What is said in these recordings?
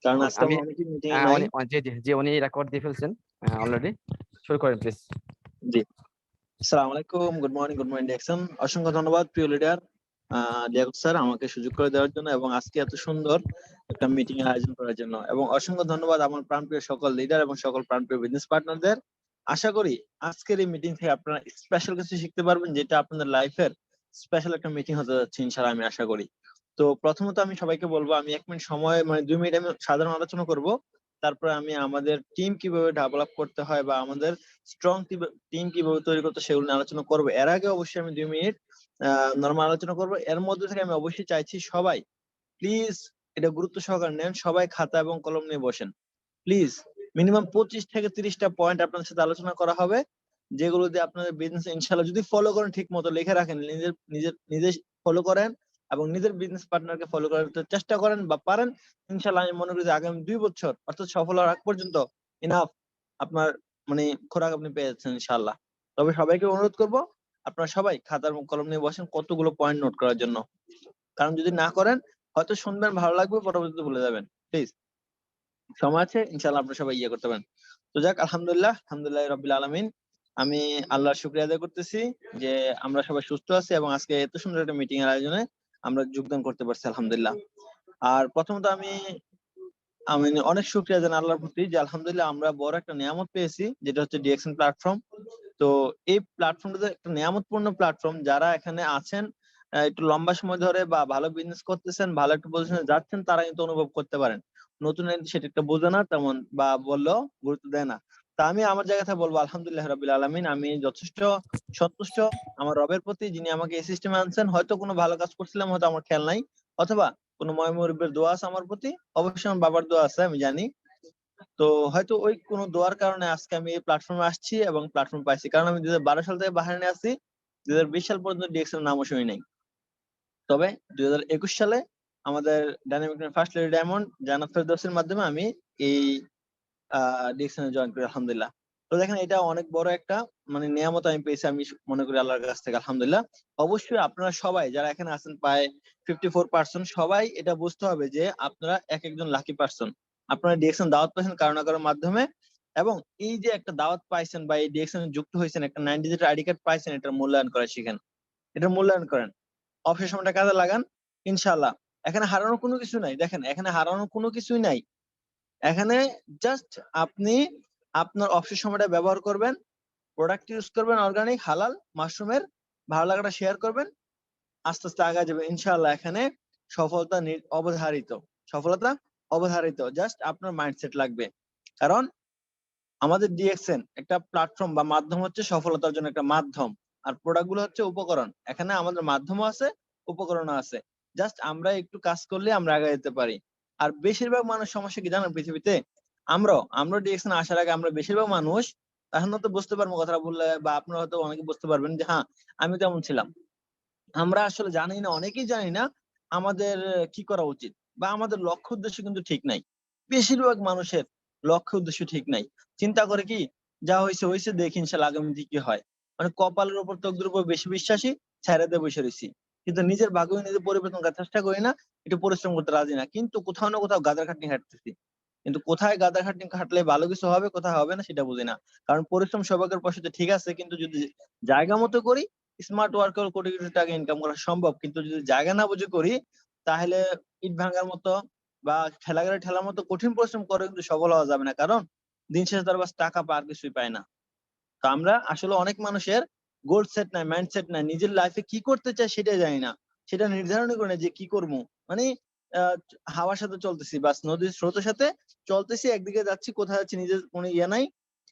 কারণ আজকে আমি আমরা অনেকেই মিটিং এ নাই। জি উনি রেকর্ড দিয়ে ফেলছেন অলরেডি। শুরু করেন প্লিজ। জি, আসসালামু আলাইকুম, গুড মর্নিং দেখছেন। অসংখ্য ধন্যবাদ প্রিয় লিডার লিয়াকত স্যার আমাকে সুযোগ করে দেওয়ার জন্য এবং আজকে এত সুন্দর একটা মিটিং এর আয়োজন করার জন্য, এবং অসংখ্য ধন্যবাদ আমার প্রাণপ্রিয় সকল লিডার এবং সকল প্রাণপ্রিয় বিজনেস পার্টনারদের। আশা করি আজকের এই মিটিং থেকে আপনারা স্পেশাল কিছু শিখতে পারবেন, যেটা আপনাদের লাইফের স্পেশাল একটা মিটিং হতে যাচ্ছে ইনশাআল্লাহ, আমি আশা করি। তো প্রথমত আমি সবাইকে বলবো, আমি 1 মিনিট সময় মানে 2 মিনিট আমি সাধারণ আলোচনা করব। তারপরে আমি আমাদের টিম কিভাবে ডেভেলপ করতে হয় বা আমাদের স্ট্রং টিম কিভাবে তৈরি করতে সেগুলো নিয়ে আলোচনা করবো। এর আগে অবশ্যই আমি 2 মিনিট নরমাল আলোচনা করবো। এর মধ্যে থেকে আমি অবশ্যই চাইছি সবাই প্লিজ এটা গুরুত্ব সহকারে নেন, সবাই খাতা এবং কলম নিয়ে বসেন প্লিজ। মিনিমাম 25 থেকে 30টা পয়েন্ট আপনাদের সাথে আলোচনা করা হবে, যেগুলো দিয়ে আপনাদের বিজনেস ইনশাল্লাহ যদি ফলো করেন, ঠিক মতো লিখে রাখেন, নিজের নিজের নিজে ফলো করেন এবং নিজের বিজনেস পার্টনারকে ফলো করার চেষ্টা করেন বা পারেন, ইনশাল্লাহ আমি মনে করি যে আগামী 2 বছর অর্থাৎ সফল হওয়ার আগ পর্যন্ত ইনাফ আপনার মানে খোরাক আপনি পেয়ে যাচ্ছেন ইনশাল্লাহ। তবে সবাইকে অনুরোধ করব, আপনারা সবাই খাতা এবং কলম নিয়ে বসেন কতগুলো পয়েন্ট নোট করার জন্য। কারণ যদি না করেন, হয়তো শুনবেন ভালো লাগবে, পরবর্তীতে ভুলে যাবেন। প্লিজ, সময় আছে ইনশাল্লাহ, আপনারা সবাই ইয়ে করতে পারেন। তো যাক, আলহামদুলিল্লাহ রাব্বিল আলামিন। আমি আল্লাহর শুকরিয়া আদায় করতেছি যে আমরা সবাই সুস্থ আছি এবং আজকে এত সুন্দর একটা মিটিং এর আয়োজনে আমরা যোগদান করতে পারছি আলহামদুলিল্লাহ। আর প্রথমত আমি আমি অনেক শুকরিয়া জানাই আল্লাহর প্রতি যে আলহামদুলিল্লাহ আমরা বড় একটা নিয়ামত পেয়েছি, যেটা হচ্ছে ডিএক্সএন প্ল্যাটফর্ম। তো এই প্ল্যাটফর্মটা একটা নিয়ামতপূর্ণ প্ল্যাটফর্ম। যারা এখানে আছেন একটু লম্বা সময় ধরে বা ভালো বিজনেস করতেছেন, ভালো একটা পজিশনে যাচ্ছেন, তারা কিন্তু অনুভব করতে পারেন। নতুন সেটা একটা বোঝে না তেমন বা বললেও গুরুত্ব দেয় না। তা আমি আমার জায়গা থেকে বলবো আলহামদুলিল্লাহ রাব্বিল আলামিন, আমি যথেষ্ট সন্তুষ্ট আমার রবের প্রতি, যিনি আমাকে এই সিস্টেমে আনছেন। হয়তো কোনো ভালো কাজ করছিলাম, হয়তো আমার খেয়াল নাই, অথবা কোনো ময়-মুরব্বির দোয়া আছে আমার প্রতি, অবশ্যই আমার বাবার দোয়া আছে আমি জানি। তো হয়তো ওই কোনো দোয়ার কারণে আজকে আমি এই প্ল্যাটফর্মে আসছি এবং প্ল্যাটফর্ম পাইছি। কারণ আমি 2012 সাল থেকে বাহারাইনে আছি। 2020 সাল পর্যন্ত ডিএক্সএল এর নামও শুনি নাই। তবে 2021 সালে আমাদের ডায়নামিক ফার্স্ট লেডি ডায়মন্ড জান্নাত ফেরদৌসের মাধ্যমে আমি এই ডিএক্সএল এ জয়েন করি আলহামদুলিল্লাহ। তো দেখেন, এটা অনেক বড় একটা মানে নিয়ামত আমি পেয়েছি, আমি মনে করি আল্লাহর কাছ থেকে আলহামদুলিল্লাহ। অবশ্যই আপনারা সবাই যারা এখানে আছেন প্রায় 54% সবাই এটা বুঝতে হবে যে আপনারা এক একজন লাকি পারসন। আপনারা ডিএক্সএন দাওয়াত পাইছেন কারো না কারোর মাধ্যমে, এবং এই যে একটা দাওয়াত পাইছেন বা এই ডিএক্সএন যুক্ত হয়েছেন, একটা 9 ডিজিট আইডি কার্ড পাইছেন, এটার মূল্যায়ন করা শিখেন, এটার মূল্যায়ন করেন, অবসর সময়টা কাজে লাগান ইনশাআল্লাহ। এখানে হারানোর কোনো কিছু নাই। দেখেন, এখানে হারানোর কোনো কিছুই নাই। এখানে জাস্ট আপনি আপনার অবসর সময়টা ব্যবহার করবেন, প্রোডাক্ট ইউজ করবেন অর্গানিক হালাল মাশরুমের, ভালো লাগাটা শেয়ার করবেন, আস্তে আস্তে আগায় যাবেন ইনশাআল্লাহ। এখানে সফলতা অবধারিত, সফলতা অবধারিত। জাস্ট আপনার মাইন্ডসেট লাগবে। কারণ আমাদের ডিএক্সএন একটা প্ল্যাটফর্ম বা মাধ্যম, হচ্ছে সফলতার জন্য একটা মাধ্যম, আর প্রোডাক্ট গুলো হচ্ছে উপকরণ। এখানে আমাদের মাধ্যমও আছে, উপকরণও আছে। জাস্ট আমরা একটু কাজ করলে আমরা আগে যেতে পারি। আর বেশিরভাগ মানুষ সমস্যা কি জানেন পৃথিবীতে, আমরা ডিএক্সএন আসার আগে আমরা বেশিরভাগ মানুষ, এখন তো বুঝতে পারবো কথাটা বললে, বা আপনারা হয়তো অনেকে বুঝতে পারবেন যে হ্যাঁ, আমি তেমন ছিলাম। আমরা আসলে জানি না, অনেকেই জানি না আমাদের কি করা উচিত, বা আমাদের লক্ষ্য উদ্দেশ্য কিন্তু ঠিক নাই। বেশিরভাগ মানুষের লক্ষ্য উদ্দেশ্য ঠিক নাই। চিন্তা করে কি, যা হইছে হইছে, দেখি ইনশাআল্লাহ আগামীতে কি হয়। মানে কপালের উপর তকদিরের উপর বেশি বিশ্বাসী, ছেড়ে দিয়ে বসে রইছি। কিন্তু নিজের ভাগ্য নিজে পরিবর্তন করার চেষ্টা করি না, একটু পরিশ্রম করতে রাজি না। কিন্তু কোথাও না কোথাও গাদার খাটনি খাটতেছি। কিন্তু কোথায় গাদার খাটনি খাটলে ভালো কিছু হবে, কোথায় হবে না সেটা বুঝি না। কারণ পরিশ্রম সৌভাগ্যের পশুতে ঠিক আছে, কিন্তু যদি জায়গা মতো করি, স্মার্ট ওয়ার্ক করে কোটি কোটি টাকা ইনকাম করা সম্ভব। কিন্তু যদি জায়গা না বুঝে করি, তাহলে ইট ভাঙার মতো বা ঠেলাগাড়ি ঠেলার মতো কঠিন পরিশ্রম করে কিন্তু সফল হওয়া যাবে না। কারণ দিন শেষে তার বাস টাকা পার কিছুই পায় না। তো আমরা আসলে অনেক মানুষের গোল সেট নাই, মাইন্ডসেট নাই, নিজের লাইফে কি করতে চায় সেটাই জানি না, সেটা নির্ধারণই করে না যে কি করবো। মানে আহ, হাওয়ার সাথে চলতেছি, বাস নদীর স্রোতের সাথে চলতেছি, একদিকে যাচ্ছি, কোথায় যাচ্ছি নিজের কোনো ইয়ে নাই,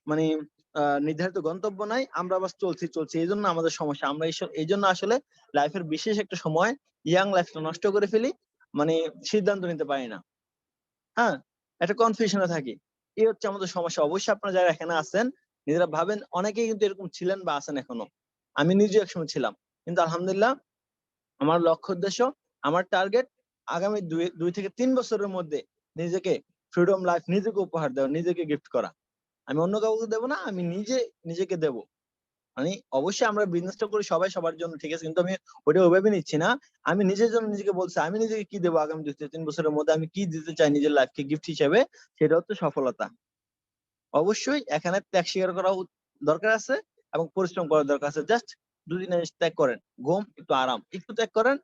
মানে নির্ধারিত গন্তব্য নাই, আমরা বাস চলছি চলছি। এই জন্য আমাদের সমস্যা। আমরা এই জন্য আসলে লাইফের বিশেষ একটা সময়, ইয়াং লাইফটা নষ্ট করে ফেলি, মানে সিদ্ধান্ত নিতে পারি না। হ্যাঁ, একটা কনফিউশনে থাকি। এই হচ্ছে আমাদের সমস্যা। অবশ্যই আপনারা যারা এখানে আছেন, নিজেরা ভাবেন, অনেকেই কিন্তু এরকম ছিলেন বা আছেন এখনো। আমি নিজে একসময় ছিলাম। কিন্তু আলহামদুলিল্লাহ, আমার লক্ষ্য উদ্দেশ্য, আমার টার্গেট আগামী 2 থেকে 3 বছরের মধ্যে নিজেকে ফ্রিডম লাইফ, নিজেকে উপহার দেওয়া, নিজেকে গিফট করা। আমি অন্য কাউকে দেবো না, আমি নিজে নিজেকে দেব। মানে অবশ্যই আমরা বিজনেসটা করি সবাই সবার জন্য, ঠিক আছে, কিন্তু আমি ওটা ওইভাবে নিচ্ছি না। আমি নিজের জন্য নিজেকে বলছি আমি নিজেকে কি দেবো আগামী 2 থেকে 3 বছরের মধ্যে, আমি কি দিতে চাই নিজের লাইফকে গিফট হিসেবে, সেটা হচ্ছে সফলতা। অবশ্যই এখানে ত্যাগ স্বীকার করা দরকার আছে এবং পরিশ্রম করার দরকার আছে। জাস্ট 2 দিন ত্যাগ করেন, ঘুম, একটু আরাম, একটু ত্যাগ করেন,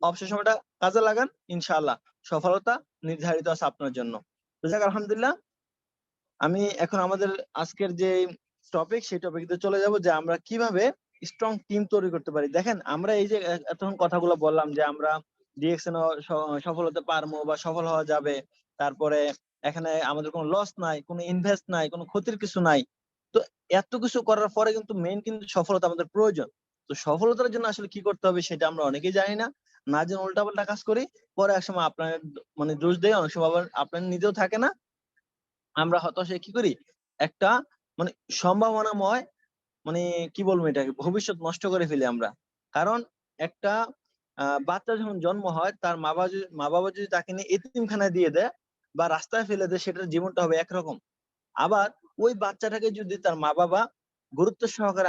অবসর সময়টা কাজে লাগান, ইনশাআল্লাহ সফলতা নির্ধারিত আছে আপনার জন্য। তো যাক আলহামদুলিল্লাহ, আমি এখন আমাদের আজকের যে টপিক সেই টপিকে চলে যাব যে আমরা কিভাবে স্ট্রং টিম তৈরি করতে পারি। দেখেন আমরা এই যে এতক্ষণ কথাগুলো বললাম যে আমরা ডিএক্সএন সফল হতে পারবো বা সফল হওয়া যাবে, তারপরে এখানে আমাদের কোনো লস নাই, কোনো ইনভেস্ট নাই, কোনো ক্ষতির কিছু নাই। তো এত কিছু করার পরে কিন্তু মেইন কিন্তু সফলতা আমাদের প্রয়োজন। তো সফলতার জন্য আসলে কি করতে হবে সেটা আমরা অনেকেই জানি না, না জেনে উল্টাপাল্টা কাজ করি, পরে একসময় আপনার মানে দোষ দেয়, অনেক সময় আবার আপনার নিজেও থাকে না, আমরা হতাশায় কি করি, একটা মানে সম্ভাবনাময় মানে কি বলবো এটাকে, ভবিষ্যৎ নষ্ট করে ফেলি আমরা। কারণ একটা বাচ্চা যখন জন্ম হয় তার মা বাবা যদি তাকে নিয়ে এতিমখানায় দিয়ে দেয় বা রাস্তায় ফেলে দেয়, সেটার জীবনটা হবে একরকম। আবার ওই বাচ্চাটাকে যদি তার মা-বাবা গুরুত্ব সহকারে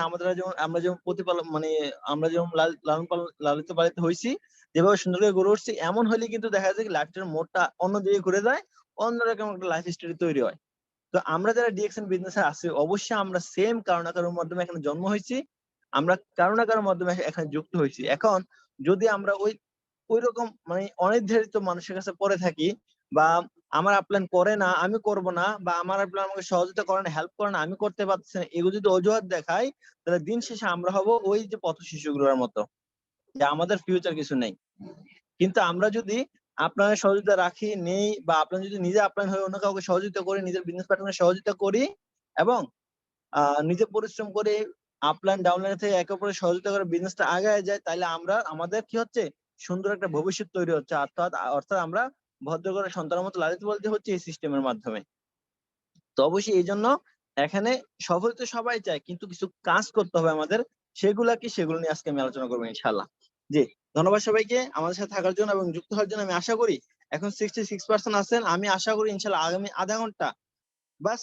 আমরা যেমন প্রতিপালন মানে আমরা যেমন লালিত পালিত হইছি, যেভাবে সুন্দর করে গড়ে উঠছি, এমন হলে কিন্তু দেখা যায় লাইফটার মোড়টা অন্যদিকে ঘুরে যায়, অন্যরকম একটা লাইফ স্টাইল তৈরি হয়। তো আমরা যারা ডিএক্সএন বিজনেসে আছি, অবশ্যই আমরা সেম কারো না কারোর মাধ্যমে এখানে জন্ম হয়েছি। আমরা কারো না কারোর মাধ্যমে এখানে যুক্ত হয়েছি। এখন যদি আমরা ঐরকম মানে অনির্ধারিত মানুষের কাছে পড়ে থাকি, বা আমার আপলাইন করে না, আমি করব না, বা আমার আপলাইন আমাকে সহযোগিতা করে না, হেল্প করে না, আমি করতে পারতেছি না, এগুলো যদি অজুহাত দেখাই, তাহলে দিন শেষে আমরা হব ওই যে পথ শিশুগুলোর মতো, যে আমাদের ফিউচার কিছু নেই। কিন্তু আমরা যদি আপনার সহযোগিতা রাখি, নেই, বা আপনার যদি নিজে আপলাইন হয়ে অন্য কাউকে সহযোগিতা করি, নিজের বিজনেস পার্টনার সহযোগিতা করি এবং নিজে পরিশ্রম করে আপলাইন ডাউনলাইন থেকে একে অপরের সহযোগিতা করে বিজনেসটা আগায় যায়, তাহলে আমরা আমাদের কি হচ্ছে, সুন্দর একটা ভবিষ্যৎ তৈরি হচ্ছে। অর্থাৎ আমরা ভদ্র করে সন্তানের মতো লালিত পালিত হচ্ছে এই সিস্টেমের মাধ্যমে। তো অবশ্যই এই জন্য এখানে সফল তো সবাই চায়, কিন্তু কিছু কাজ করতে হবে আমাদের। সেগুলো নিয়ে আজকে আমি আলোচনা করবো ইনশাআল্লাহ। জি, ধন্যবাদ সবাইকে আমাদের সাথে থাকার জন্য এবং যুক্ত হওয়ার জন্য। আমি আশা করি এখন 66% আছেন, আমি আশা করি ইনশাআল্লাহ আগামী আধা ঘন্টা বাস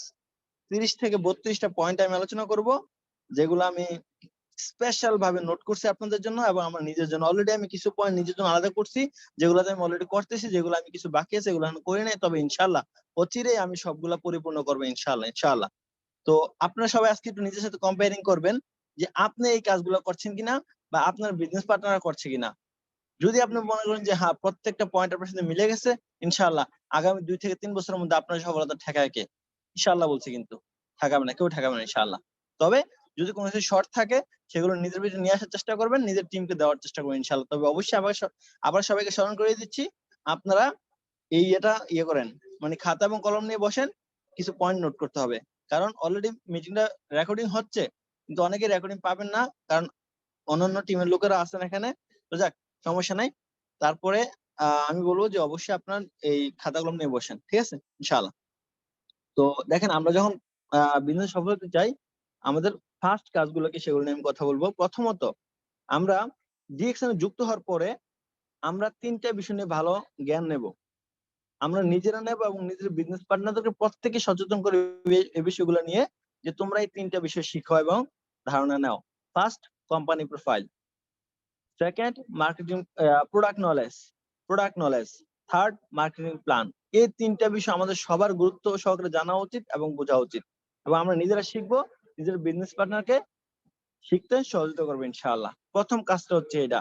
30 থেকে 32টা পয়েন্ট আমি আলোচনা করব, যেগুলো আমি স্পেশাল ভাবে নোট করছি আপনাদের জন্য এবং আমার নিজের জন্য। অলরেডি আমি কিছু পয়েন্ট নিজের জন্য আলাদা করছি, যেগুলোতে আমি অলরেডি করতেছি, যেগুলো আমি কিছু বাকি আছে এগুলো আমি করি নাই, তবে ইনশাআল্লাহ অচিরেই আমি সবগুলা পরিপূর্ণ করবো ইনশাআল্লাহ ইনশাআল্লাহ। তো আপনারা সবাই আজকে একটু নিজের সাথে কম্পেয়ারিং করবেন যে আপনি এই কাজগুলো করছেন কিনা বা আপনার বিজনেস পার্টনার করছে কিনা। যদি আপনি মনে করেন যে হ্যাঁ প্রত্যেকটা পয়েন্ট আপনার সাথে মিলে গেছে, ইনশাআল্লাহ আগামী 2 থেকে 3 বছরের মধ্যে আপনার সফলতা ঠেকায় কে? ইনশাআল্লাহ বলছি, কিন্তু ঠেকাবে না, কেউ ঠেকাবে না ইনশাআল্লাহ। তবে যদি কোনো কিছু শর্ট থাকে সেগুলো নিজের ভিতরে নিয়ে আসার চেষ্টা করবেন, নিজের টিমকে দেওয়ার চেষ্টা করবেন ইনশাআল্লাহ। তবে অবশ্যই আবার সবাইকে স্মরণ করিয়ে দিচ্ছি, আপনারা এটা করেন, মানে খাতা এবং কলম নিয়ে বসেন, কিছু পয়েন্ট নোট করতে হবে। কারণ অলরেডি মিটিংটা রেকর্ডিং হচ্ছে, কিন্তু অনেকে রেকর্ডিং পাবেন না, কারণ অন্যান্য টিমের লোকেরা আছেন এখানে। তো যাক, সমস্যা নাই। তারপরে আমি বলবো যে অবশ্যই আপনার এই খাতা কলম নিয়ে বসেন, ঠিক আছে, ইনশাআল্লাহ। তো দেখেন আমরা যখন বিজনেস সফল হতে চাই, আমাদের ফার্স্ট কাজগুলো কি সেগুলো নিয়ে আমি কথা বলবো। প্রথমত, আমরা ডিএক্সএন এ যুক্ত হওয়ার পরে আমরা 3টা বিষয় নিয়ে ভালো জ্ঞান নেব। আমরা নিজেরা নেব এবং নিজের বিজনেস পার্টনারদেরকে প্রত্যেকে সচেতন করে এই বিষয়গুলো নিয়ে, যে তোমরা এই 3টা বিষয় শিখো এবং ধারণা নাও। First, company profile. Second, marketing product knowledge. Third, marketing plan. এই 3টা বিষয় আমাদের সবার গুরুত্ব সহকারে জানা উচিত এবং বোঝা উচিত, এবং আমরা নিজেরা শিখবো, নিজের বিজনেস পার্টনারকে শিখতে সহযোগিতা করবো ইনশাআল্লাহ। প্রথম কাজটা হচ্ছে এটা।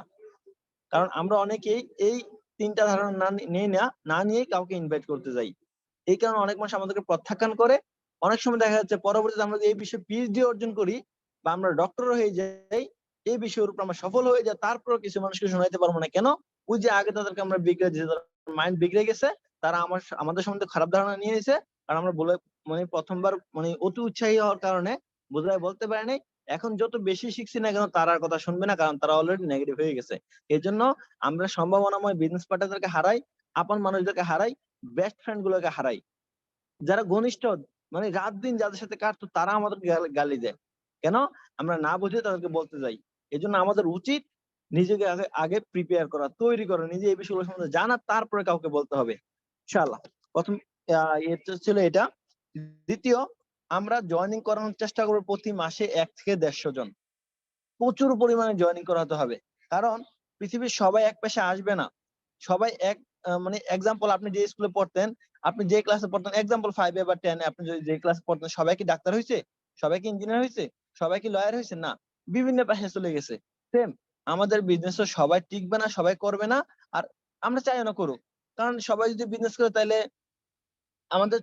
কারণ আমরা অনেকেই এই 3টা ধারণা না নিয়েই কাউকে ইনভাইট করতে যাই। এই কারণে অনেক মানুষ আমাদেরকে প্রত্যাখ্যান করে। অনেক সময় দেখা যাচ্ছে পরবর্তীতে আমরা যদি এই বিষয়ে পিএইচডি অর্জন করি বা আমরা ডক্টর হয়ে যাই, এই বিষয়ের উপর আমরা সফল হয়ে যাই, তারপরেও কিছু মানুষকে শোনাইতে পারবো না। কেন? ওই যে আগে তাদেরকে আমরা বিগড়ে দিয়েছি, মাইন্ড বিগড়ে গেছে, তারা আমাদের সম্বন্ধে খারাপ ধারণা নিয়ে নিয়েছে। কারণ আমরা বলে মানে প্রথমবার মানে অতি উৎসাহী হওয়ার কারণে বোঝায় বলতে পারি নাই। এখন যত বেশি শিখছি না কেন, তারা আর কথা শুনবে না, কারণ তারা অলরেডি নেগেটিভ হয়ে গেছে। এজন্য আমরা সম্ভাবনাময় বিজনেস পার্টনারদেরকে হারাই, আপন মানুষদেরকে হারাই, বেস্ট ফ্রেন্ড গুলোকে হারাই। যারা ঘনিষ্ঠ মানে রাত দিন যাদের সাথে কাটতো, তারা আমাদেরকে গালি দেয়। কেন? আমরা না বুঝে তাদেরকে বলতে যাই। এজন্য আমাদের উচিত নিজেকে আগে প্রিপেয়ার করা, তৈরি করা, নিজে এই বিষয়গুলো সম্বন্ধে জানা, তারপরে কাউকে বলতে হবে ইনশাআল্লাহ। প্রথম এটা ছিল এটা। দ্বিতীয়, আমরা জয়েনিং করানোর চেষ্টা করবো প্রতি মাসে 1 থেকে 150 জন। প্রচুর পরিমাণে জয়েনিং করাতে হবে, কারণ পৃথিবীর সবাই এক পেশে আসবে না। সবাই এক মানে এক্সাম্পল, আপনি যে স্কুলে পড়তেন, আপনি যে ক্লাসে পড়তেন, এক্সাম্পল 5 এ বা 10 এ আপনি যদি যে ক্লাসে পড়তেন, সবাই কি ডাক্তার হইছে? সবাই কি ইঞ্জিনিয়ার হইছে? সবাই কি লয়ার হইছে? না, বিভিন্ন পেশায় চলে গেছে। সেম আমাদের বিজনেসও সবাই টিকবে না, সবাই করবে না। আর আমরা চাইও না করুক। কারণ সবাই যদি বিজনেস করে তাইলে আমাদের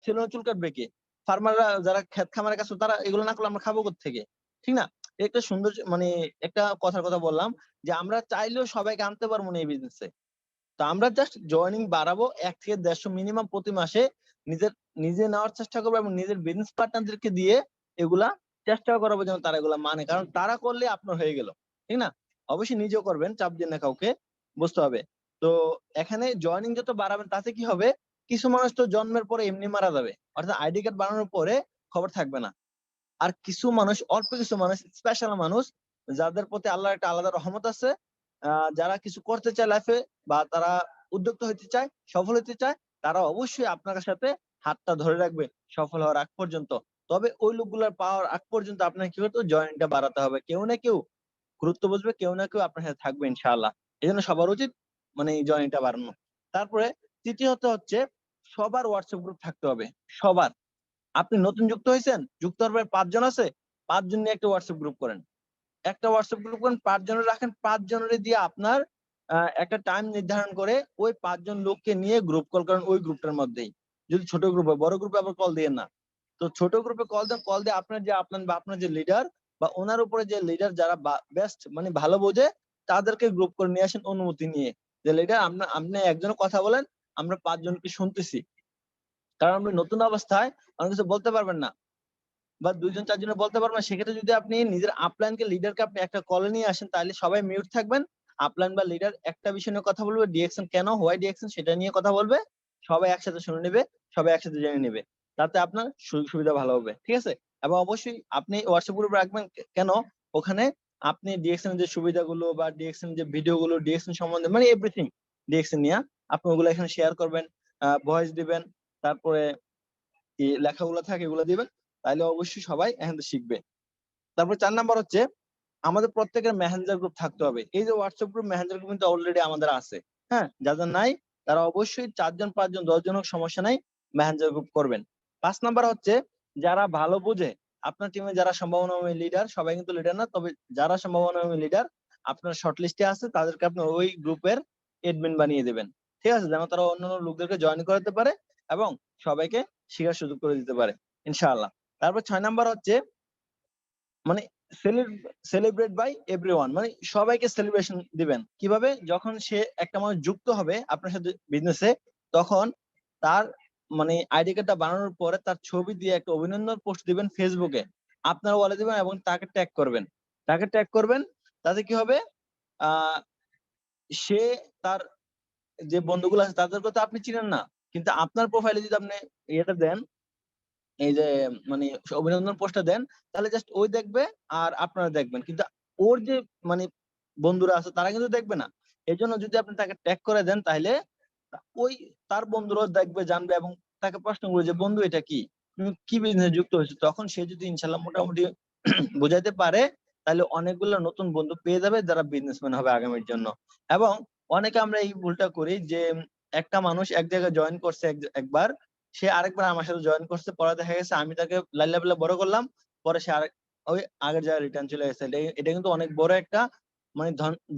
ছেলে চুল কাটবে কে? ফার্মাররা যারা ক্ষেত খামারের কাছে, তারা এগুলো না করলে আমরা খাবো কোত্থেকে? ঠিক না? একটা সুন্দর মানে একটা কথার কথা বললাম যে আমরা চাইলেও সবাইকে আনতে পারবো না এই বিজনেসে। তো আমরা জাস্ট জয়েনিং বাড়াবো ১ থেকে ১৫০ মিনিমাম প্রতি মাসে। নিজে নেওয়ার চেষ্টা করবো এবং নিজের বিজনেস পার্টনারদেরকে দিয়ে এগুলা চেষ্টা করাবো যেন তারা এগুলা মানে। কারণ তারা করলে আপনার হয়ে গেল। ঠিক না? অবশ্যই নিজেও করবেন, চাপ দিন না কাউকে। বুঝতে হবে। তো এখানে জয়েনিং যত বাড়াবেন তাতে কি হবে? কিছু মানুষ তো জন্মের পরে এমনি মারা যাবে। অর্থাৎ আইডি কার্ড বানানোর পরে খবর থাকবে না। আর কিছু মানুষ, অল্প কিছু মানুষ, স্পেশাল মানুষ, যাদের প্রতি আল্লাহর একটা আলাদা রহমত আছে, যারা কিছু করতে চায় লাইফে বা তারা উদ্যোক্তা হইতে চায়, সফল হইতে চায়, তারা অবশ্যই আপনার সাথে হাতটা ধরে রাখবে সফল হওয়ার আগ পর্যন্ত। তবে ওই লোকগুলার পাওয়ার আগ পর্যন্ত আপনাকে কি করতে হবে? জয়েনিংটা বাড়াতে হবে। কেউ না কেউ গুরুত্ব বুঝবে, কেউ না কেউ আপনার সাথে থাকবে ইনশাআল্লাহ। এজন্য সবার উচিত মানে এই জয়েনিংটা বাড়ানো। তারপরে তৃতীয়ত হচ্ছে সবার WhatsApp গ্রুপ থাকতে হবে। সবার। আপনি নতুন যুক্ত হইছেন, যুক্ত হওয়ার পরে ৫ জন আছে, ৫ জন নিয়ে একটা WhatsApp গ্রুপ করেন। একটা WhatsApp গ্রুপ করেন, ৫ জনের রাখেন, ৫ জনেরে দিয়ে আপনার একটা টাইম নির্ধারণ করে ওই ৫ জন লোককে নিয়ে গ্রুপ কল করেন ওই গ্রুপটার মধ্যেই। যদি ছোট গ্রুপ হয়, বড় গ্রুপে আবার কল দিয়েন না। তো ছোট গ্রুপে কল দেন, কল দিয়ে আপনার যে লিডার বা ওনার উপরে যে লিডার যারা বেস্ট মানে ভালো বোঝে, তাদেরকে গ্রুপ করে নিয়ে আসেন অনুমতি নিয়ে। যে লিডার আপনি একজনের কথা বলেন, আমরা ৫ জনকে শুনতেছি। কারণ আপনি নতুন অবস্থায় অনেক কিছু বলতে পারবেন না। বা ২ জন ৪ জনের বলতে পারবেন না। সেক্ষেত্রে যদি আপনি নিজের আপলাইনকে লিডারকে আপনি একটা কলে নিয়ে আসেন, তাহলে সবাই মিউট থাকবেন। আপলাইন বা লিডার একটা বিষয় নিয়ে কথা বলবে, ডিরেকশন কেন, হোয়াই ডিরেকশন সেটা নিয়ে কথা বলবে। সবাই একসাথে শুনে নিবে, সবাই একসাথে জেনে নিবে। তাতে আপনার সুযোগ সুবিধা ভালো হবে। ঠিক আছে? এবং অবশ্যই আপনি WhatsApp গ্রুপে রাখবেন কেন? ওখানে আপনি ডিরেকশন এর যে সুবিধাগুলো বা ডিরেকশন যে ভিডিওগুলো, ডিরেকশন সম্বন্ধে মানে এভরিথিং ডিরেকশন নিয়া আপনি ওগুলো এখানে শেয়ার করবেন, ভয়েস দিবেন। তারপরে লেখাগুলো থাকে এগুলো দিবেন। তাইলে অবশ্যই সবাই এখান থেকে শিখবে। তারপর ৪ নাম্বার হচ্ছে আমাদের প্রত্যেকের মেসেঞ্জার গ্রুপ থাকতে হবে। এই যে WhatsApp গ্রুপ, মেসেঞ্জার গ্রুপ কিন্তু অলরেডি আমাদের আছে। হ্যাঁ? যাদের নাই তারা অবশ্যই ৪ জন, ৫ জন, ১০ জন হোক সমস্যা নাই, মেসেঞ্জার গ্রুপ করবেন। ৫ নাম্বার হচ্ছে যারা ভালো বোঝে, আপনার টিমে যারা সম্ভাবনাময় লিডার, সবাই কিন্তু লিডার না, তবে যারা সম্ভাবনাময় লিডার আপনার শর্ট লিস্টে আছে তাদেরকে আপনি ওই গ্রুপের এডমিন বানিয়ে দিবেন। ঠিক আছে? যেন তারা অন্যান্য লোকদেরকে জয়েন করাতে পারে এবং সবাইকে শিখার সুযোগ করে দিতে পারে ইনশাআল্লাহ। তারপর ৬ নাম্বার হচ্ছে মানে সেলিব্রেট বাই এভরিওয়ান, মানে সবাইকে সেলিব্রেশন দিবেন। কিভাবে? যখন সে একটা মানুষ যুক্ত হবে আপনার সাথে বিজনেসে, তখন তার মানে আইডি কার্ডটা বানানোর পরে তার ছবি দিয়ে একটা অভিনন্দন পোস্ট দিবেন ফেসবুকে। আপনার ওয়ালে দিবেন এবং তাকে ট্যাগ করবেন। তাকে ট্যাগ করবেন, তাতে কি হবে? আ সে তার যে বন্ধুগুলো আছে তাদেরকে তো আপনি চিনেন না। কিন্তু আপনার প্রোফাইলে যদি আপনি ইয়েটা দেন, এই যে মানে অভিনন্দন পোস্টটা দেন, তাহলে জাস্ট ওই দেখবে আর আপনারা দেখবেন। কিন্তু ওর যে মানে বন্ধুরা আছে তারা কিন্তু দেখবে না। এজন্য যদি আপনি তাকে ট্যাগ করে দেন, তাইলে ওই তার বন্ধুরাও দেখবে, জানবে এবং তাকে প্রশ্ন করবে যে, "বন্ধু এটা কি? তুমি কি বিজনেসে যুক্ত হইছো?" তখন সে যদি ইনশাআল্লাহ মোটামুটি বুঝাইতে পারে, তাহলে অনেকগুলো নতুন বন্ধু পেয়ে যাবে যারা বিজনেসম্যান হবে আগামীর জন্য। এবং অনেকে আমরা এই ভুলটা করি যে একটা মানুষ এক জায়গায় জয়েন করছে একবার, সে আরেকবার আমার সাথে জয়েন করছে। পরে দেখা গেছে আমি তাকে লাইল্লা পাল্লা বড় করলাম। পরে সে ওই আগের জায়গায় রিটার্ন চলে গেছে। এটা কিন্তু অনেক বড় একটা মানে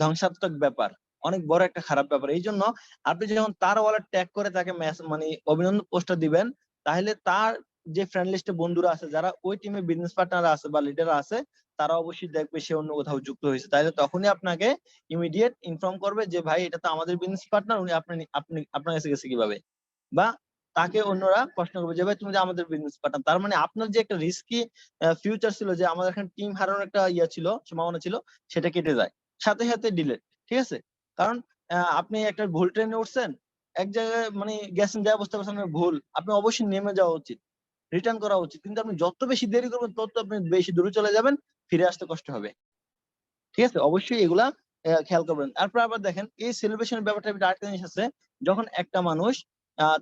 ধ্বংসাত্মক ব্যাপার। অনেক বড় একটা খারাপ ব্যাপার। এইজন্য আপনি যখন তার ওয়ালেট ট্যাগ করে তাকে মানে অভিনন্দন পোস্টটা দিবেন, তাহলে তার যে ফ্রেন্ড লিস্টে বন্ধুরা আছে, যারা ওই টিমে বিজনেস পার্টনার আছে বা লিডার আছে, তারা অবশ্যই দেখবে সে অন্য কোথাও যুক্ত হয়েছে। তাইলে তখনই আপনাকে ইমিডিয়েট ইনফর্ম করবে যে, "ভাই এটা তো আমাদের বিজনেস পার্টনার, উনি আপনার কাছে গেছে কিভাবে?" বা তাকে অন্যরা প্রশ্ন করবে যে, "ভাই তুমি যে আমাদের বিজনেস পার্টনার।" তার মানে আপনার যে একটা রিস্কি ফিউচার ছিল, যে আমাদের এখানে টিম হারানোর একটা ছিল, সম্ভাবনা ছিল, সেটা কেটে যায়। সাথে, সাথে ডিলিট। ঠিক আছে? কারণ আপনি একটা ভুল ট্রেনে উঠছেন, এক জায়গায় মানে গেছেন, যায়া বুঝতে পারছেন আপনার ভুল। আপনি অবশ্যই নেমে যাওয়া উচিত। রিটার্ন করা উচিত। কিন্তু আপনি যত বেশি দেরি করবেন তত আপনি বেশি দূরে চলে যাবেন, ফিরে আসতে কষ্ট হবে। ঠিক আছে? অবশ্যই এগুলা খেয়াল করবেন। তারপর আবার দেখেন এই সেলিব্রেশন এর ব্যাপারটার ভিতরে আরেকটা জিনিস আছে। যখন একটা মানুষ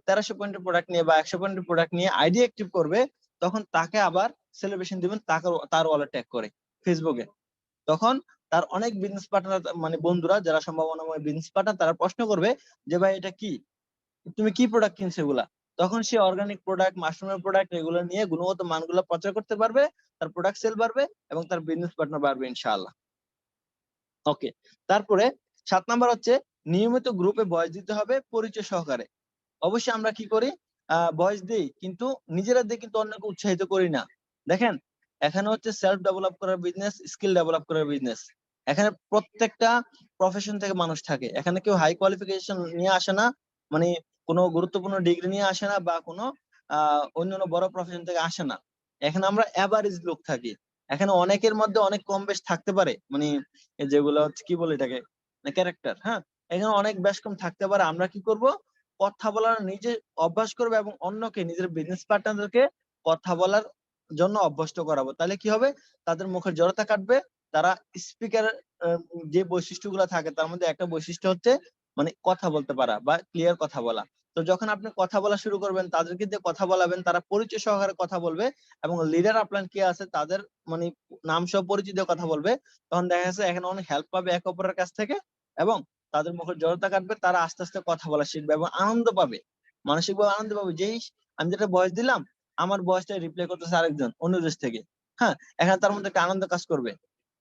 ১৩০০ পয়েন্টের প্রোডাক্ট নিয়ে বা ১০০ পয়েন্টের প্রোডাক্ট নিয়ে আইডি অ্যাক্টিভ করবে, তখন তাকে আবার সেলিব্রেশন দিবেন তার ওয়ালেট ট্যাগ করে ফেসবুকে। তখন তার অনেক বিজনেস পার্টনার মানে বন্ধুরা যারা সম্ভাবনাময় বিজনেস পার্টনার তারা প্রশ্ন করবে যে ভাই এটা কি, তুমি কি প্রোডাক্ট কিনছো এগুলা। তখন সে অর্গানিক প্রোডাক্ট, মাশরুমের প্রোডাক্ট এগুলো নিয়ে গুণগত মানগুলো প্রচার করতে পারবে, তার প্রোডাক্ট সেল বাড়বে এবং তার বিজনেস পার্টনার বাড়বে ইনশাআল্লাহ। ওকে, তারপরে 7 নাম্বার হচ্ছে নিয়মিত গ্রুপে ভয়েস দিতে হবে পরিচয় সহকারে। অবশ্যই আমরা কি করি, ভয়েস দেই কিন্তু নিজেরা দিয়ে কিন্তু অন্যকে উৎসাহিত করি না। দেখেন, এখানে হচ্ছে সেলফ ডেভেলপ করার বিজনেস, স্কিল ডেভেলপ করার বিজনেস। এখানে প্রত্যেকটা প্রফেশন থেকে মানুষ থাকে। এখানে কেউ হাই কোয়ালিফিকেশন নিয়ে আসে না, মানে কোনো গুরুত্বপূর্ণ ডিগ্রি নিয়ে আসে না বা কোনো অন্যান্য বড় প্রফেশন থেকে আসে না। এখানে আমরা এভারেজ লোক থাকি। এখানে অনেকের মধ্যে অনেক কম বেশ থাকতে পারে, মানে যেগুলো হচ্ছে কি বলে এটাকে, ক্যারেক্টার, হ্যাঁ, এখানে অনেক বেশ কম থাকতে পারে। আমরা কি করব, কথা বলার নিজে অভ্যাস করবে এবং অন্যকে নিজের বিজনেস পার্টনারদেরকে কথা বলার জন্য অভ্যস্ত করাবো। তাহলে কি হবে, তাদের মুখের জড়তা কাটবে। তারা স্পিকার যে বৈশিষ্ট্যগুলো থাকে তার মধ্যে একটা বৈশিষ্ট্য হচ্ছে মানে কথা বলতে পারা বা ক্লিয়ার কথা বলা। তো যখন আপনি কথা বলা শুরু করবেন, তাদেরকে দিয়ে কথা বলাবেন, তারা পরিচয় সহকারে কথা বলবে এবং লিডার আপনার কে আছে তাদের মানে নাম সহ পরিচয় দিয়ে কথা বলবে। তখন দেখা যাচ্ছে এখানে অনেক হেল্প পাবে এক অপরের কাছ থেকে এবং তাদের মুখের জড়তা কাটবে, তারা আস্তে আস্তে কথা বলা শিখবে এবং আনন্দ পাবে, মানসিকভাবে আনন্দ পাবে। যেই আমি যেটা ভয়েস দিলাম, আমার ভয়েসটা রিপ্লাই করতেছে আরেকজন অন্য দেশ থেকে, হ্যাঁ, এখানে তার মধ্যে একটা আনন্দ কাজ করবে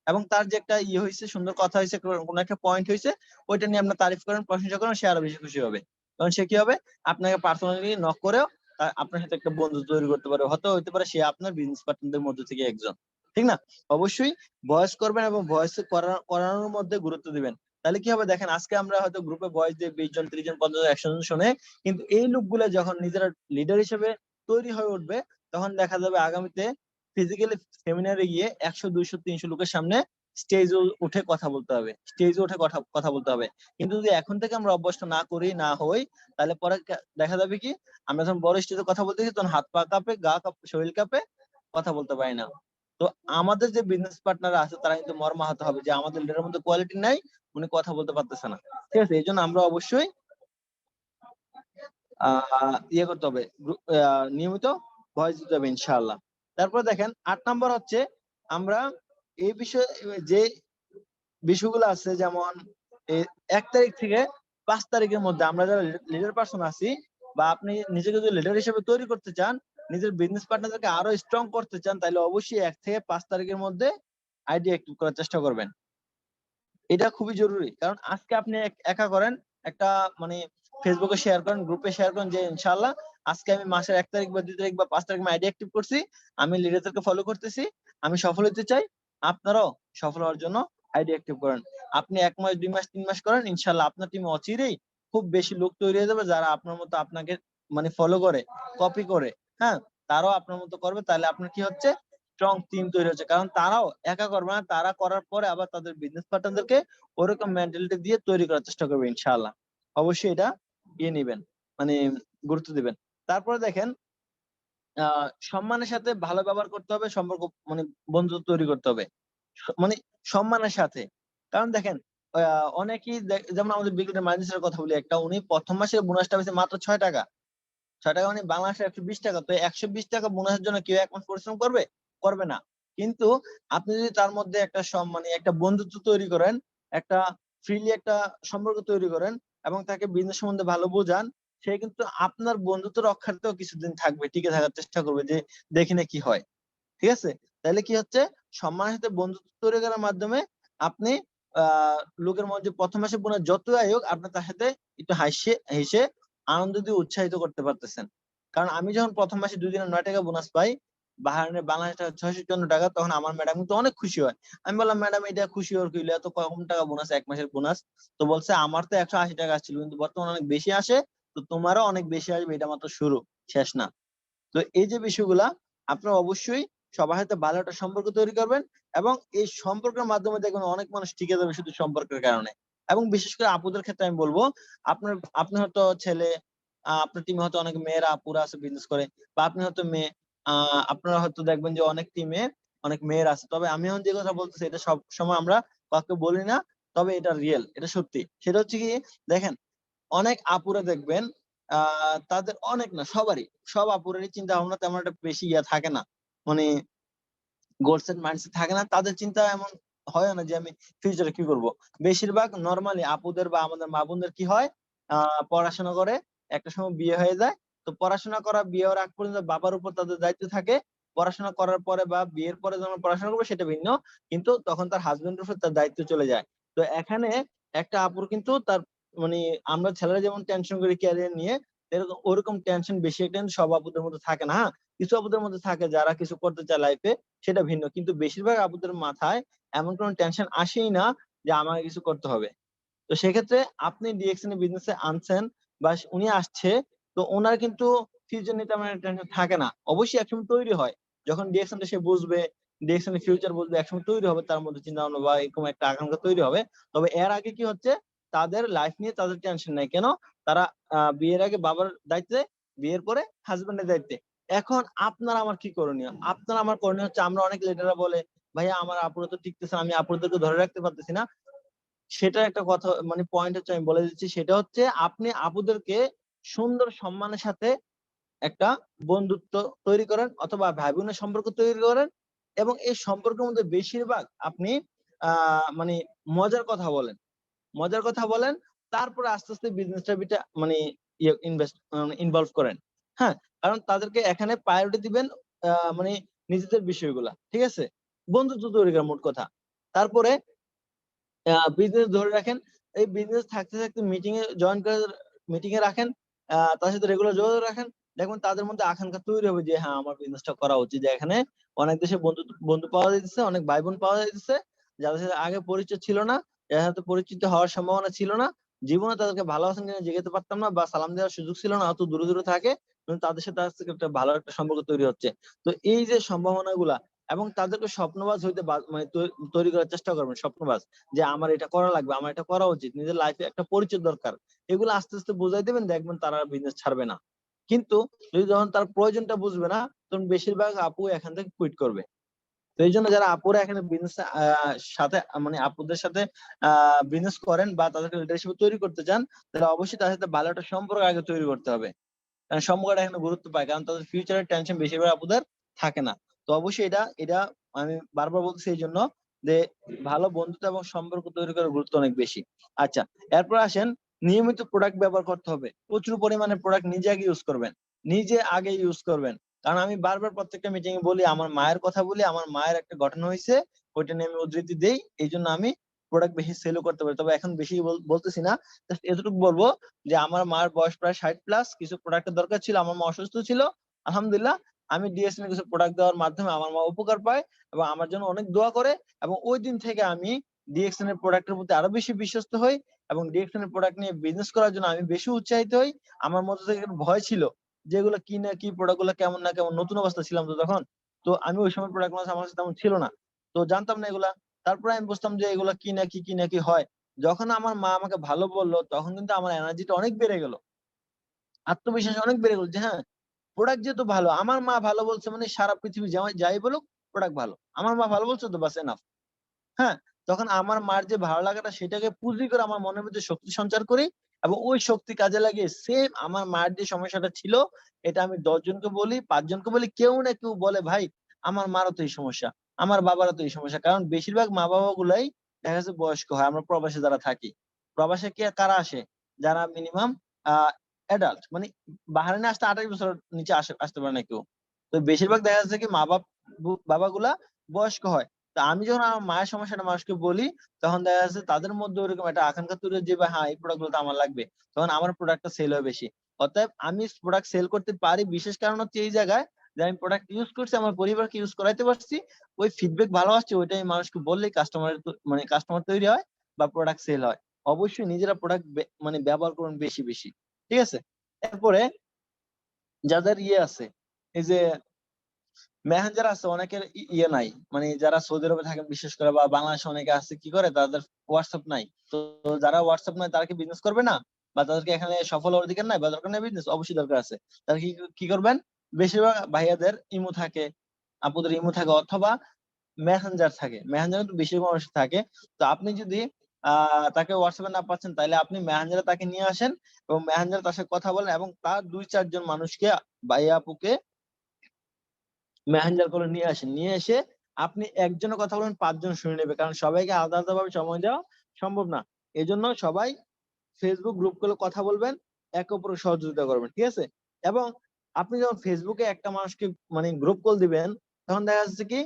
এবং তার যে একটা ইয়ে হয়েছে, সুন্দর কথা হয়েছে, কোনো একটা পয়েন্ট হয়েছে, ওইটা নিয়ে আপনার তারিফ করেন, প্রশংসা করেন, সে আরো বেশি খুশি হবে। কারণ সে কি হবে, আপনাকে পার্সোনালি নক করেও আপনার সাথে একটা বন্ধুত্ব তৈরি করতে পারে, হয়তো হইতে পারে সে আপনার বিজনেস পার্টনারদের মধ্যে থেকে একজন, ঠিক না? অবশ্যই ভয়েস করবেন এবং ভয়েস করানোর মধ্যে গুরুত্ব দিবেন। তাহলে কি হবে, দেখেন আজকে আমরা হয়তো গ্রুপে ভয়েস দিয়ে 20 জন, 30 জন, 50 জন, 100 জন শুনে, কিন্তু এই লোকগুলো যখন নিজেরা লিডার হিসেবে তৈরি হয়ে উঠবে, তখন দেখা যাবে আগামীতে ফিজিক্যালি সেমিনারে গিয়ে 100, 200, 300 লোকের সামনে স্টেজে উঠে কথা বলতে হবে, স্টেজে উঠে কথা বলতে হবে। কিন্তু যদি এখন থেকে আমরা অভ্যস্ত না করি, না হই, তাহলে পরে দেখা যাবে কি, আমরা যখন বড় স্টেজে কথা বলতেছি তখন হাত পা কাঁপে, গা কাঁপে, শরীর কাঁপে, কথা বলতে পারি না। তো আমাদের যে বিজনেস পার্টনার আছে তারা কিন্তু মর্মাহত হবে যে আমাদের লিডারের মধ্যে কোয়ালিটি নাই, উনি কথা বলতে পারতেছে না। ঠিক আছে, এই জন্য আমরা অবশ্যই ইয়ে করতে হবে, নিয়মিত ভয়েস দিতে হবে ইনশাআল্লাহ। তারপর দেখেন 8 নাম্বার হচ্ছে আমরা এই বিষয়ে যে বিষয়গুলো আছে, যেমন 1 তারিখ থেকে 5 তারিখের মধ্যে আমরা যারা লিডার পার্সন আছি বা আপনি নিজেকে যদি লিডার হিসেবে তৈরি করতে চান, নিজের বিজনেস পার্টনারদেরকে আরো স্ট্রং করতে চান, তাহলে অবশ্যই 1 থেকে 5 তারিখের মধ্যে আইডি অ্যাক্টিভ করার চেষ্টা করবেন। এটা খুবই জরুরি। কারণ আজকে আপনি একা করেন, একটা মানে ফেসবুকে শেয়ার করেন, গ্রুপে শেয়ার করেন যে ইনশাআল্লাহ আজকে আমি মাসের 1 তারিখ বা 2 তারিখ বা 5 তারিখ আমি আইডি অ্যাক্টিভ করছি, আমি লিডারদেরকে ফলো করতেছি, আমি সফল হতে চাই। আপনারাও সফল হওয়ার জন্য আইডি অ্যাক্টিভ করেন। আপনি 1 মাস, 2 মাস, 3 মাস করেন, ইনশাআল্লাহ আপনার টিমে অচিরেই খুব বেশি লোক তৈরি হয়ে যাবে যারা আপনার মতো আপনাকে মানে ফলো করে, কপি করে, হ্যাঁ? তারাও আপনার মতো করবে। তাহলে আপনার কি হচ্ছে, স্ট্রং টিম তৈরি হচ্ছে। কারণ তারাও একা করবে না, তারা করার পরে আবার তাদের বিজনেস পার্টনারদেরকে ওরকম মেন্টালিটি দিয়ে তৈরি করার চেষ্টা করবে ইনশাআল্লাহ। অবশ্যই এটা ইয়ে নিবেন, মানে গুরুত্ব দিবেন। তারপরে দেখেন সম্মানের সাথে ভালো ব্যবহার করতে হবে, সম্পর্ক মানে বন্ধুত্ব তৈরি করতে হবে। মানে সম্মানের সাথে। কারণ দেখেন অনেকেই যেমন আমাদের বিকেলের মাইনাসের কথা বলি একটা, উনি ১ম মাসের বোনাসটা পেয়েছে মাত্র ৳৬। ৳৬ মানে বাংলাদেশে ৳১২০। তো ৳১২০ বোনাসের জন্য কেউ ১ মাস পরিশ্রম করবে? করবে না। কিন্তু আপনি যদি তার মধ্যে একটা মানে একটা বন্ধুত্ব তৈরি করেন, একটা ফ্রিলি একটা সম্পর্ক তৈরি করেন এবং তাকে বিজনেস সম্বন্ধে ভালো বোঝান, সে কিন্তু আপনার বন্ধুত্ব রক্ষার্থেও কিছুদিন থাকবে, টিকে থাকার চেষ্টা করবে যে দেখি না কি হয়। ঠিক আছে? তাইলে কি হচ্ছে, সম্মানের সাথে বন্ধুত্ব তৈরি করার মাধ্যমে আপনি আ লোকের মধ্যে ১ম মাসে বোনাস যতই আয়ুক আপনি তার সাথে একটু হেসে আনন্দ দিয়ে উৎসাহিত করতে পারতেছেন। কারণ আমি যখন ১ম মাসে ২ দিনে ৳৯ বোনাস পাই, বাংলাদেশ টাকা ৳৬৫৪, তখন আমার ম্যাডাম কিন্তু অনেক খুশি হয়। আমি বললাম, "ম্যাডাম এটা খুশি হওয়ার কি হইলো? এত কম টাকা বোনাস ১ মাসের বোনাস।" তো বলছে, "আমার তো ৳১৮০ আসছিল কিন্তু বর্তমানে অনেক বেশি আসে। তো তোমারও অনেক বেশি আসবে। এটা মাত্র শুরু, শেষ না।" তো এই যে বিষয়গুলা আপনারা অবশ্যই সবার সাথে ভালো একটা সম্পর্ক তৈরি করবেন এবং এই সম্পর্কের মাধ্যমে দেখবেন অনেক মানুষ টিকে যাবে শুধু সম্পর্কের কারণে। এবং বিশেষ করে আপুদের ক্ষেত্রে আমি বলব, আপনি হয়তো ছেলে, আপনার টিমে হয়তো অনেক মেয়েরা আপুরা আছে বিজনেস করে, বা আপনি হয়তো মেয়ে, আ আপনারা হয়তো দেখবেন যে অনেক টিমে অনেক মেয়েরা আছে। তবে আমি এখন যে কথা বলতেছি এটা সবসময় আমরা কাউকে বলি না। তবে এটা রিয়াল, এটা সত্যি। সেটা হচ্ছে কি, দেখেন অনেক আপুরা দেখবেন আ তাদের অনেক না সবারই, সব আপুরেরই চিন্তা ভাবনা তেমন একটা বেশি থাকে না। মানে গোল সেট মাইন্ডসেট থাকে না। তাদের চিন্তা এমন হয় না যে আমি ফিউচারে কি করব। বেশিরভাগ নরমালি আপুদের বা আমাদের মা বোনদের কি হয়, পড়াশোনা করে একটা সময় বিয়ে হয়ে যায়। তো পড়াশোনা করা, বিয়ে হওয়ার আগ পর্যন্ত বাবার উপর তাদের দায়িত্ব থাকে। পড়াশোনা করার পরে বা বিয়ের পরে যখন পড়াশোনা করবে সেটা ভিন্ন। কিন্তু তখন তার হাসব্যান্ডের উপর তার দায়িত্ব চলে যায়। তো এখানে একটা আপুর কিন্তু তার মানে আমরা ছেলেরা যেমন টেনশন করি ক্যারিয়ার নিয়ে, এরকম ওরকম টেনশন বেশি একটা কিন্তু সব আপুদের মধ্যে থাকে না। হ্যাঁ? কিছু আপুদের মধ্যে থাকে যারা কিছু করতে চায় লাইফে, সেটা ভিন্ন। কিন্তু বেশিরভাগ আপুদের মাথায় এমন কোন টেনশন আসেই না যে আমাকে কিছু করতে হবে। তো সেক্ষেত্রে আপনি ডিএক্সএন এর বিজনেসে আনছেন বা উনি আসছে, তো উনার কিন্তু ফিউচার নিয়ে তেমন একটা টেনশন থাকে না। অবশ্যই একসময় তৈরি হয়। যখন ডিএক্সএন টা সে বুঝবে, ডিএক্সএন এর ফিউচার বুঝবে, একসময় তৈরি হবে তার মধ্যে চিন্তাভাবনা বা এরকম একটা আকাঙ্ক্ষা তৈরি হবে। তবে এর আগে কি হচ্ছে, তাদের লাইফ নিয়ে তাদের টেনশন নাই। কেন? তারা বিয়ের আগে বাবার দায়িত্বে, বিয়ের পরে হাসব্যান্ডের দায়িত্বে। এখন আপনার আমার কি করণীয়? আপনার আমার করণীয় হচ্ছে, আমরা অনেক লিডাররা বলে, "ভাইয়া আমার আপুরা তো টিকতেছে না, আমি আপুদেরকে ধরে রাখতে পারতেছি না।" সেটার একটা কথা মানে পয়েন্ট হচ্ছে আমি বলে দিচ্ছি, সেটা হচ্ছে আপনি আপুদেরকে সুন্দর সম্মানের সাথে একটা বন্ধুত্ব তৈরি করেন অথবা ভাই-বোনের সম্পর্ক তৈরি করেন এবং এই সম্পর্কের মধ্যে বেশিরভাগ আপনি আ মানে মজার কথা বলেন। মজার কথা বলেন, তারপরে আস্তে, আস্তে বিজনেসটার মানে ইনভলভ করেন। হ্যাঁ? কারণ তাদেরকে এখানে প্রায়োরিটি দিবেন মানে নিজেদের বিষয়গুলা। ঠিক আছে? বন্ধুত্ব তৈরি করেন মোট কথা। তারপরে বিজনেস ধরে রাখেন। এই বিজনেস থাকতে, থাকতে মিটিং এ রাখেন। তার সাথে রেগুলার যোগাযোগ রাখেন। দেখবেন তাদের মধ্যে আকাঙ্খা তৈরি হবে যে হ্যাঁ, আমার বিজনেসটা করা উচিত। যে এখানে অনেক দেশে বন্ধু পাওয়া যাইতেছে, অনেক ভাই-বোন পাওয়া যাইতেছে। যাদের সাথে আগে পরিচয় ছিল না, যাদের সাথে পরিচিত হওয়ার সম্ভাবনা ছিল না। জীবনে তাদেরকে ভালো আছেন কিনা জিজ্ঞাসা পারতাম না বা সালাম দেওয়ার সুযোগ ছিল না। অত দূরে, দূরে থাকে। কিন্তু তাদের সাথে আজ থেকে একটা ভালো একটা সম্পর্ক তৈরি হচ্ছে। তো এই যে সম্ভাবনাগুলা এবং তাদেরকে স্বপ্নবাজ হইতে মানে তৈরি করার চেষ্টা করবেন, স্বপ্নবাজ। যে আমার এটা করা লাগবে, আমার এটা করা উচিত। নিজের লাইফে একটা পরিচয় দরকার। এগুলো আস্তে, আস্তে বুঝাই দিবেন, দেখবেন তারা আর বিজনেস ছাড়বে না। কিন্তু যখন তার প্রয়োজনটা বুঝবে না, তখন বেশিরভাগ আপু এখান থেকে কুইট করবে। তো এইজন্য যারা আপুরা এখানে বিজনেস সাথে মানে আপুদের সাথে আ বিজনেস করেন বা তাদেরকে লিডারশিপ তৈরি করতে চান, তাহলে অবশ্যই তাদের সাথে ভালো একটা সম্পর্ক আগে তৈরি করতে হবে। সম্পর্কটা এখানে গুরুত্ব পায়। কারণ তাদের ফিউচারের টেনশন বেশিরভাগ আপুদের থাকে না। তো অবশ্যই এটা আমি বারবার বলতেছি এইজন্য যে ভালো বন্ধুত্ব এবং সম্পর্ক তৈরি করার গুরুত্ব অনেক বেশি। আচ্ছা, এরপর আসেন, নিয়মিত প্রোডাক্ট ব্যবহার করতে হবে। প্রচুর পরিমাণে প্রোডাক্ট নিজে আগে ইউজ করবেন। নিজে আগে ইউজ করবেন। কারণ আমি বারবার প্রত্যেকটা মিটিং এ বলি, আমার মায়ের কথা বলি, আমার মায়ের একটা ঘটনা হইছে, ওইটা নিয়ে আমি উদ্ধৃতি দেই। এইজন্য আমি প্রোডাক্ট বেশি সেলও করতে পারি। তবে এখন বেশি বলতেছি না। জাস্ট এতটুকু বলব যে আমার মার বয়স প্রায় ৬০ প্লাস। কিছু প্রোডাক্টের দরকার ছিল। আমার মা অসুস্থ ছিল। আলহামদুলিল্লাহ আমি ডিএসএন এর কিছু প্রোডাক্ট দেওয়ার মাধ্যমে আমার মা উপকার পায় এবং আমার জন্য অনেক দোয়া করে এবং ওইদিন থেকে আমি ডিএক্সএন এর প্রোডাক্টের প্রতি আরো বেশি বিশ্বস্ত হই এবং ডিএক্সএন এর প্রোডাক্ট নিয়ে বিজনেস করার জন্য আমি বেশি উৎসাহিত হই। আমার মধ্যে থেকে একটা ভয় ছিল যে এগুলো কি না কি, প্রোডাক্ট গুলো কেমন না কেমন, নতুন অবস্থায় ছিলাম তো তখন। তো আমি ওই সময় প্রোডাক্ট গুলো আমার কাছে তেমন ছিল না। তো জানতাম না এগুলা। তারপরে আমি বুঝতাম যে এগুলা কি না কি হয়। যখন আমার মা আমাকে ভালো বলল, তখন কিন্তু আমার এনার্জিটা অনেক বেড়ে গেল। আত্মবিশ্বাস অনেক বেড়ে গেল যে হ্যাঁ, প্রোডাক্ট যেহেতু ভালো, আমার মা ভালো বলছে মানে সারা পৃথিবী যাই বলুক, প্রোডাক্ট ভালো। আমার মা ভালো বলছে তো বাস এনাফ। হ্যাঁ? তখন আমার মার যে ভালো লাগাটা সেটাকে পুঁজি করে আমার মনের মধ্যে শক্তি সঞ্চার করি এবং ওই শক্তি কাজে লাগিয়ে সেম আমার মায়ের যে সমস্যাটা ছিল, এটা আমি ১০ জনকে বলি, ৫ জনকে বলি, কেউ না কেউ বলে, "ভাই, আমার মারও তো এই সমস্যা, আমার বাবারও তো এই সমস্যা।" কারণ বেশিরভাগ মা-বাবা গুলাই দেখা যাচ্ছে বয়স্ক হয়। আমরা প্রবাসে যারা থাকি। প্রবাসে কারা আসে? যারা মিনিমাম আ অ্যাডাল্ট মানে বাহারাইনে আসতে ২৮ বছরের নিচে আসতে পারে না কেউ। তো বেশিরভাগ দেখা যাচ্ছে কি বাবাগুলা বয়স্ক হয়। তো আমি যখন আমার মায়ের সমস্যাটা মানুষকে বলি, তখন দেখা যাচ্ছে তাদের মধ্যে ওরকম একটা আকাঙ্খা তৈরি হয় যে হ্যাঁ, এই প্রোডাক্ট গুলো তো আমার লাগবে। তখন আমার প্রোডাক্টটা সেল হয় বেশি। অতএব আমি প্রোডাক্ট সেল করতে পারি বিশেষ কারণ হচ্ছে এই জায়গায় যে আমি প্রোডাক্ট ইউজ করছি, আমার পরিবারকে ইউজ করাইতে পারছি। ওই ফিডব্যাক ভালো আসছে, ওইটাই মানুষকে বললেই মানে কাস্টমার তৈরি হয় বা প্রোডাক্ট সেল হয়। অবশ্যই নিজেরা প্রোডাক্ট মানে ব্যবহার করুন বেশি, বেশি। ঠিক আছে? এরপরে যাদের আছে, এই যে মেসেঞ্জার আছে অনেকের ইয়ে নাই। মানে যারা সৌদি আরবে থাকেন বিশেষ করে বা বাংলাদেশে অনেকে আছে কি করে তাদের WhatsApp নাই। তো যারা WhatsApp নাই তারা কি বিজনেস করবে না? বা তাদেরকে এখানে সফল হওয়ার অধিকার নাই বা দরকার নাই বিজনেস? অবশ্যই দরকার আছে। তারা কি করবেন? বেশিরভাগ ভাইয়াদের ইমো থাকে, আপুদের ইমো থাকে অথবা মেসেঞ্জার থাকে। মেসেঞ্জারে তো বেশিরভাগ মানুষের থাকে। তো আপনি যদি আ তাকে WhatsApp এ না পাচ্ছেন তাইলে আপনি মেসেঞ্জারে তাকে নিয়ে আসেন এবং মেসেঞ্জারে তার সাথে কথা বলেন এবং তার ২-৪ জন মানুষকে ভাইয়া আপুকে মেসেঞ্জার করে নিয়ে আসেন। নিয়ে এসে আপনি একজনের কথা বলবেন 5 জন শুনে নেবে, কারণ সবাইকে আলাদা আলাদা ভাবে সময় দেওয়া সম্ভব না। এজন্য সবাই ফেসবুক গ্রুপ গুলো কথা বলবেন, একে অপরকে সহযোগিতা করবেন, ঠিক আছে? এবং আপনি যখন ফেসবুকে একটা মানুষকে মানে গ্রুপ কল দিবেন, তখন দেখা যাচ্ছে কি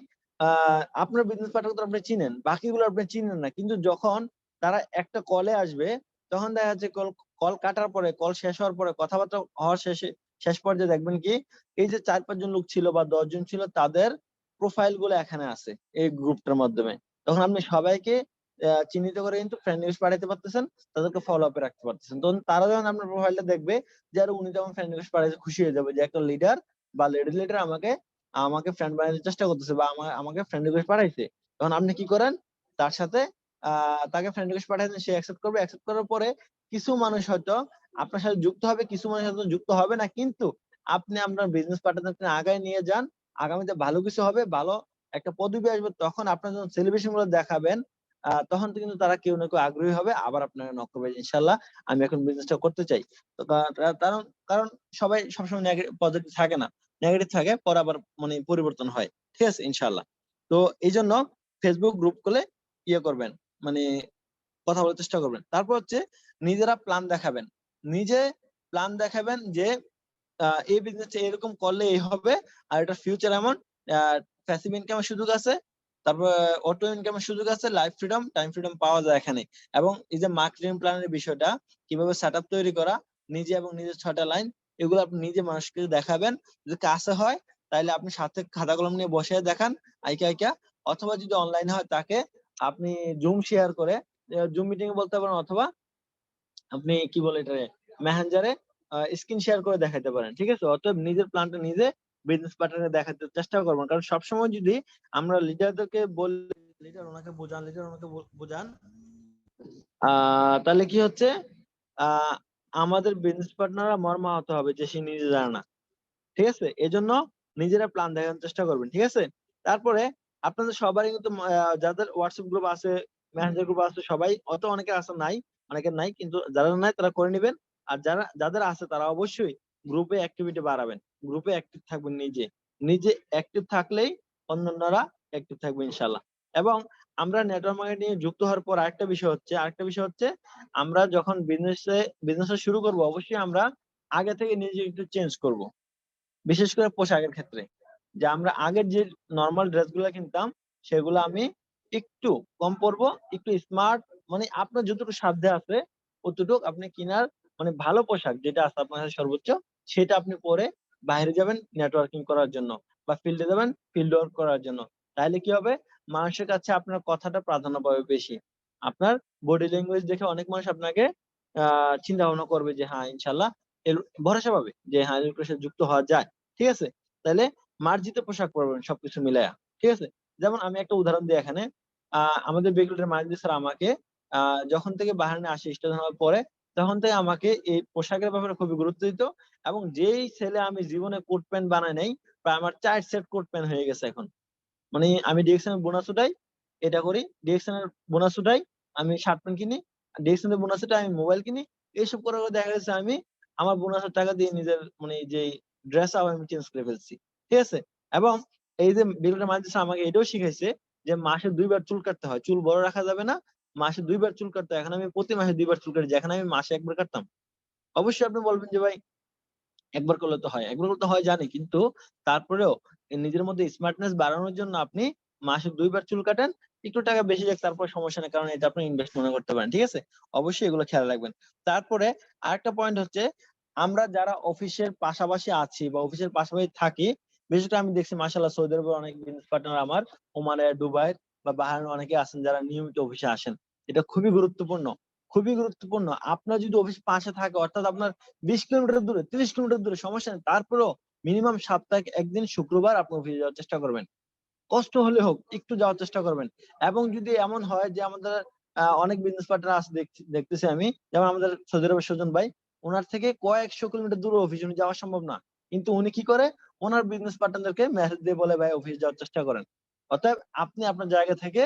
আপনার বিজনেস পার্টনার তো আপনি চিনেন, বাকিগুলো আপনি চিনেন না। কিন্তু যখন তারা একটা কলে আসবে, তখন দেখা যাচ্ছে কল কল কাটার পরে, কল শেষ হওয়ার পরে, কথাবার্তা হওয়ার শেষ পর্যায়ে দেখবেন কি এই যে ৪-৫ জন লোক ছিল বা ১০ জন ছিল, তাদের প্রোফাইল গুলো এখানে আছে এই গ্রুপটার মাধ্যমে। তখন আপনি সবাইকে চিহ্নিত করে কিন্তু ফ্রেন্ড রিকোয়েস্ট পাঠাতে পারতেছেন, তাদেরকে ফলো আপ এ রাখতে পারতেছেন। তখন তারা যখন আপনার প্রোফাইলটা দেখবে যে আরে উনি যখন ফ্রেন্ড রিকোয়েস্ট পাঠাইছে, খুশি হয়ে যাবে যে একটা লিডার বা লেডি লিডার আমাকে আমাকে ফ্রেন্ড বানানোর চেষ্টা করতেছে বা আমাকে ফ্রেন্ড রিকোয়েস্ট পাঠাইছে। তখন আপনি কি করেন, তার সাথে তাকে ফ্রেন্ড রিকোয়েস্ট পাঠাইছেন, সে অ্যাকসেপ্ট করবে। অ্যাকসেপ্ট করার পরে কিছু মানুষ হয়তো আপনার সাথে যুক্ত হবে, কিছু মানুষ হয়তো যুক্ত হবে না। কিন্তু আপনি আপনার বিজনেস পার্টনারকে আগায় নিয়ে যান, আগামীতে ভালো কিছু হবে, ভালো একটা পদবি আসবে। তখন আপনার যখন সেলিব্রেশন গুলো দেখাবেন, তখন তো কিন্তু তারা কেউ না কেউ আগ্রহী হবে, আবার আপনাকে নক করবে যে, ইনশাআল্লাহ আমি এখন বিজনেসটা করতে চাই। তো কারণ কারণ সবাই সবসময় পজিটিভ থাকে না, নেগেটিভ থাকে, পরে আবার মানে পরিবর্তন হয়। ঠিক আছে? ইনশাআল্লাহ। তো এইজন্য ফেসবুক গ্রুপ খুলে ইয়ে করবেন, মানে কথা বলার চেষ্টা করবেন। তারপর হচ্ছে নিজেরা প্ল্যান দেখাবেন। নিজে প্ল্যান দেখাবেন যে এই বিজনেসটা এরকম করলে এই হবে, আর এটার ফিউচার এমন, আ প্যাসিভ ইনকামের সুযোগ আছে, তারপর অটো ইনকামের সুযোগ আছে, লাইফ ফ্রিডম, টাইম ফ্রিডম পাওয়া যায় এখানে। এবং এই যে মার্কেটিং প্ল্যানের বিষয়টা, কিভাবে সেটআপ তৈরি করা, নিজে এবং নিজের ৬ টা লাইন, এগুলো আপনি নিজে মানুষকে দেখাবেন। যদি কাছে হয় তাইলে আপনি সাথে খাতা কলম নিয়ে বসে দেখান আইকা, আইকা। অথবা যদি অনলাইনে হয় তাকে আপনি জুম শেয়ার করে জুম মিটিং এ বলতে পারেন, অথবা আপনি কি বলে এটারে মেসেঞ্জারে স্ক্রিন শেয়ার করে দেখাইতে পারেন। ঠিক আছে? অতএব নিজের প্ল্যানটা নিজে বিজনেস পার্টনারকে দেখাতে চেষ্টা করবেন। কারণ সবসময় যদি আমরা লিডারদেরকে বললে লিডার ওনাকে বোঝান, লিডার ওনাকে বোঝান, আ তাহলে কি হচ্ছে, আ আমাদের বিজনেস পার্টনাররা মর্মাহত হবে যে সে নিজে জানে না। ঠিক আছে? এজন্য নিজেরা প্ল্যান দেখানোর চেষ্টা করবেন। ঠিক আছে? তারপরে আপনাদের সবারই কিন্তু যাদের WhatsApp গ্রুপ আছে, মেসেঞ্জার গ্রুপ আছে, সবাই অত অনেকের আছে নাই, অনেকের নাই। কিন্তু যারা নাই তারা করে নিবেন। আর যাদের আছে তারা অবশ্যই গ্রুপে অ্যাক্টিভিটি বাড়াবেন। গ্রুপে অ্যাক্টিভ থাকবেন নিজে। নিজে অ্যাক্টিভ থাকলেই অন্যান্যরা অ্যাক্টিভ থাকবে ইনশাআল্লাহ। এবং আমরা নেটওয়ার্ক মার্কেটিং এ যুক্ত হওয়ার পর আরেকটা বিষয় হচ্ছে আমরা যখন বিজনেসটা শুরু করব, অবশ্যই আমরা আগে থেকে নিজেকে একটু চেঞ্জ করব। বিশেষ করে পোশাকের ক্ষেত্রে। যে আমরা আগের যে নরমাল ড্রেসগুলা কিনতাম, সেগুলা আমি একটু কম পড়বো, একটু স্মার্ট, মানে আপনার যতটুকু সাধ্যে আছে অতটুক আপনি কিনার, মানে ভালো পোশাক যেটা আছে আপনার কাছে সর্বোচ্চ, সেটা আপনি পরে বাইরে যাবেন নেটওয়ার্কিং করার জন্য বা ফিল্ডে যাবেন ফিল্ড ওয়ার্ক করার জন্য। তাইলে কি হবে? মানুষের কাছে আপনার কথাটা প্রাধান্য পাবে বেশি। আপনার বডি ল্যাঙ্গুয়েজ দেখে অনেক মানুষ আপনাকে আ চিন্তা ভাবনা করবে যে হ্যাঁ, ইনশাআল্লাহ ভরসা পাবে যে হ্যাঁ, এর সাথে যুক্ত হওয়া যায়। ঠিক আছে? তাইলে মার্জিত পোশাক পরবেন সবকিছু মিলায়া। ঠিক আছে? যেমন আমি একটা উদাহরণ দিই এখানে। আ আমাদের বেকুলের মাজিদ স্যার আমাকে আ যখন থেকে বাহারাইনে আসি স্টাডিজ হওয়ার পরে, তখন থেকে আমাকে এই পোশাকের ব্যাপারে খুবই গুরুত্ব দিত। এবং যেই ছেলে আমি জীবনে কোট প্যান্ট বানাই নাই, প্রায় আমার ৪ সেট কোট প্যান্ট হয়ে গেছে এখন। মানে আমি ডিএক্সএন এর বোনাস উঠাই, এটা করি। ডিএক্সএন এর বোনাস উঠাই, আমি শার্ট প্যান্ট কিনি। ডিএক্সএন এর বোনাস উঠাই, আমি মোবাইল কিনি। এইসব করে, করে দেখা গেছে আমি আমার বোনাসের টাকা দিয়ে নিজের মানে যেই ড্রেস আপ আমি চেঞ্জ করে ফেলছি। ঠিক আছে? এবং এই যে বিলটা মাঝে আমাকে এটাও শিখাইছে যে মাসে ২ বার চুল কাটতে হয়। চুল বড় রাখা যাবে না। মাসে ২ বার চুল কাটতে হয়। এখন আমি প্রতি মাসে ২ বার চুল কাটি। যেখানে আমি মাসে ১ বার কাটতাম। অবশ্যই আপনি বলবেন যে ভাই একবার করলে তো হয়। একবার করলে তো হয় জানি। কিন্তু তারপরেও নিজের মধ্যে স্মার্টনেস বাড়ানোর জন্য আপনি মাসে ২ বার চুল কাটেন। একটু টাকা বেশি যাক, তারপর সমস্যা নাই। কারণ এটা আপনি ইনভেস্ট মনে করতে পারেন। ঠিক আছে? অবশ্যই এগুলো খেয়াল রাখবেন। তারপরে আরেকটা পয়েন্ট হচ্ছে, আমরা যারা অফিসের পাশাপাশি আছি বা অফিসের পাশাপাশি থাকি, বিশেষ করে আমি দেখছি মাশাআল্লাহ সৌদি আরবের অনেক বিজনেস পার্টনার আমার ওমানে, দুবাইয়ের বা বাহারাইনের অনেকে আছেন যারা নিয়মিত অফিসে আসেন। এটা খুবই গুরুত্বপূর্ণ। খুবই গুরুত্বপূর্ণ। আপনার যদি অফিস পাশে থাকে, অর্থাৎ আপনার ২০ কিলোমিটার দূরে, ৩০ কিলোমিটার দূরে, সমস্যা নেই। তারপরেও মিনিমাম সপ্তাহে ১ দিন শুক্রবার আপনি অফিসে যাওয়ার চেষ্টা করবেন। কষ্ট হলে হোক একটু যাওয়ার চেষ্টা করবেন। এবং যদি এমন হয় যে আমাদের অনেক বিজনেস পার্টনার আছে দেখতেছি আমি। যেমন আমাদের সৌদি আরবের সুজন ভাই, উনার থেকে কয়েকশো কিলোমিটার দূরে অফিস, উনি যাওয়া সম্ভব না। কিন্তু উনি কি করে? উনার বিজনেস পার্টনারদেরকে মেসেজ দিয়ে বলে, "ভাই অফিস যাওয়ার চেষ্টা করেন।" অতএব আপনি আপনার জায়গা থেকে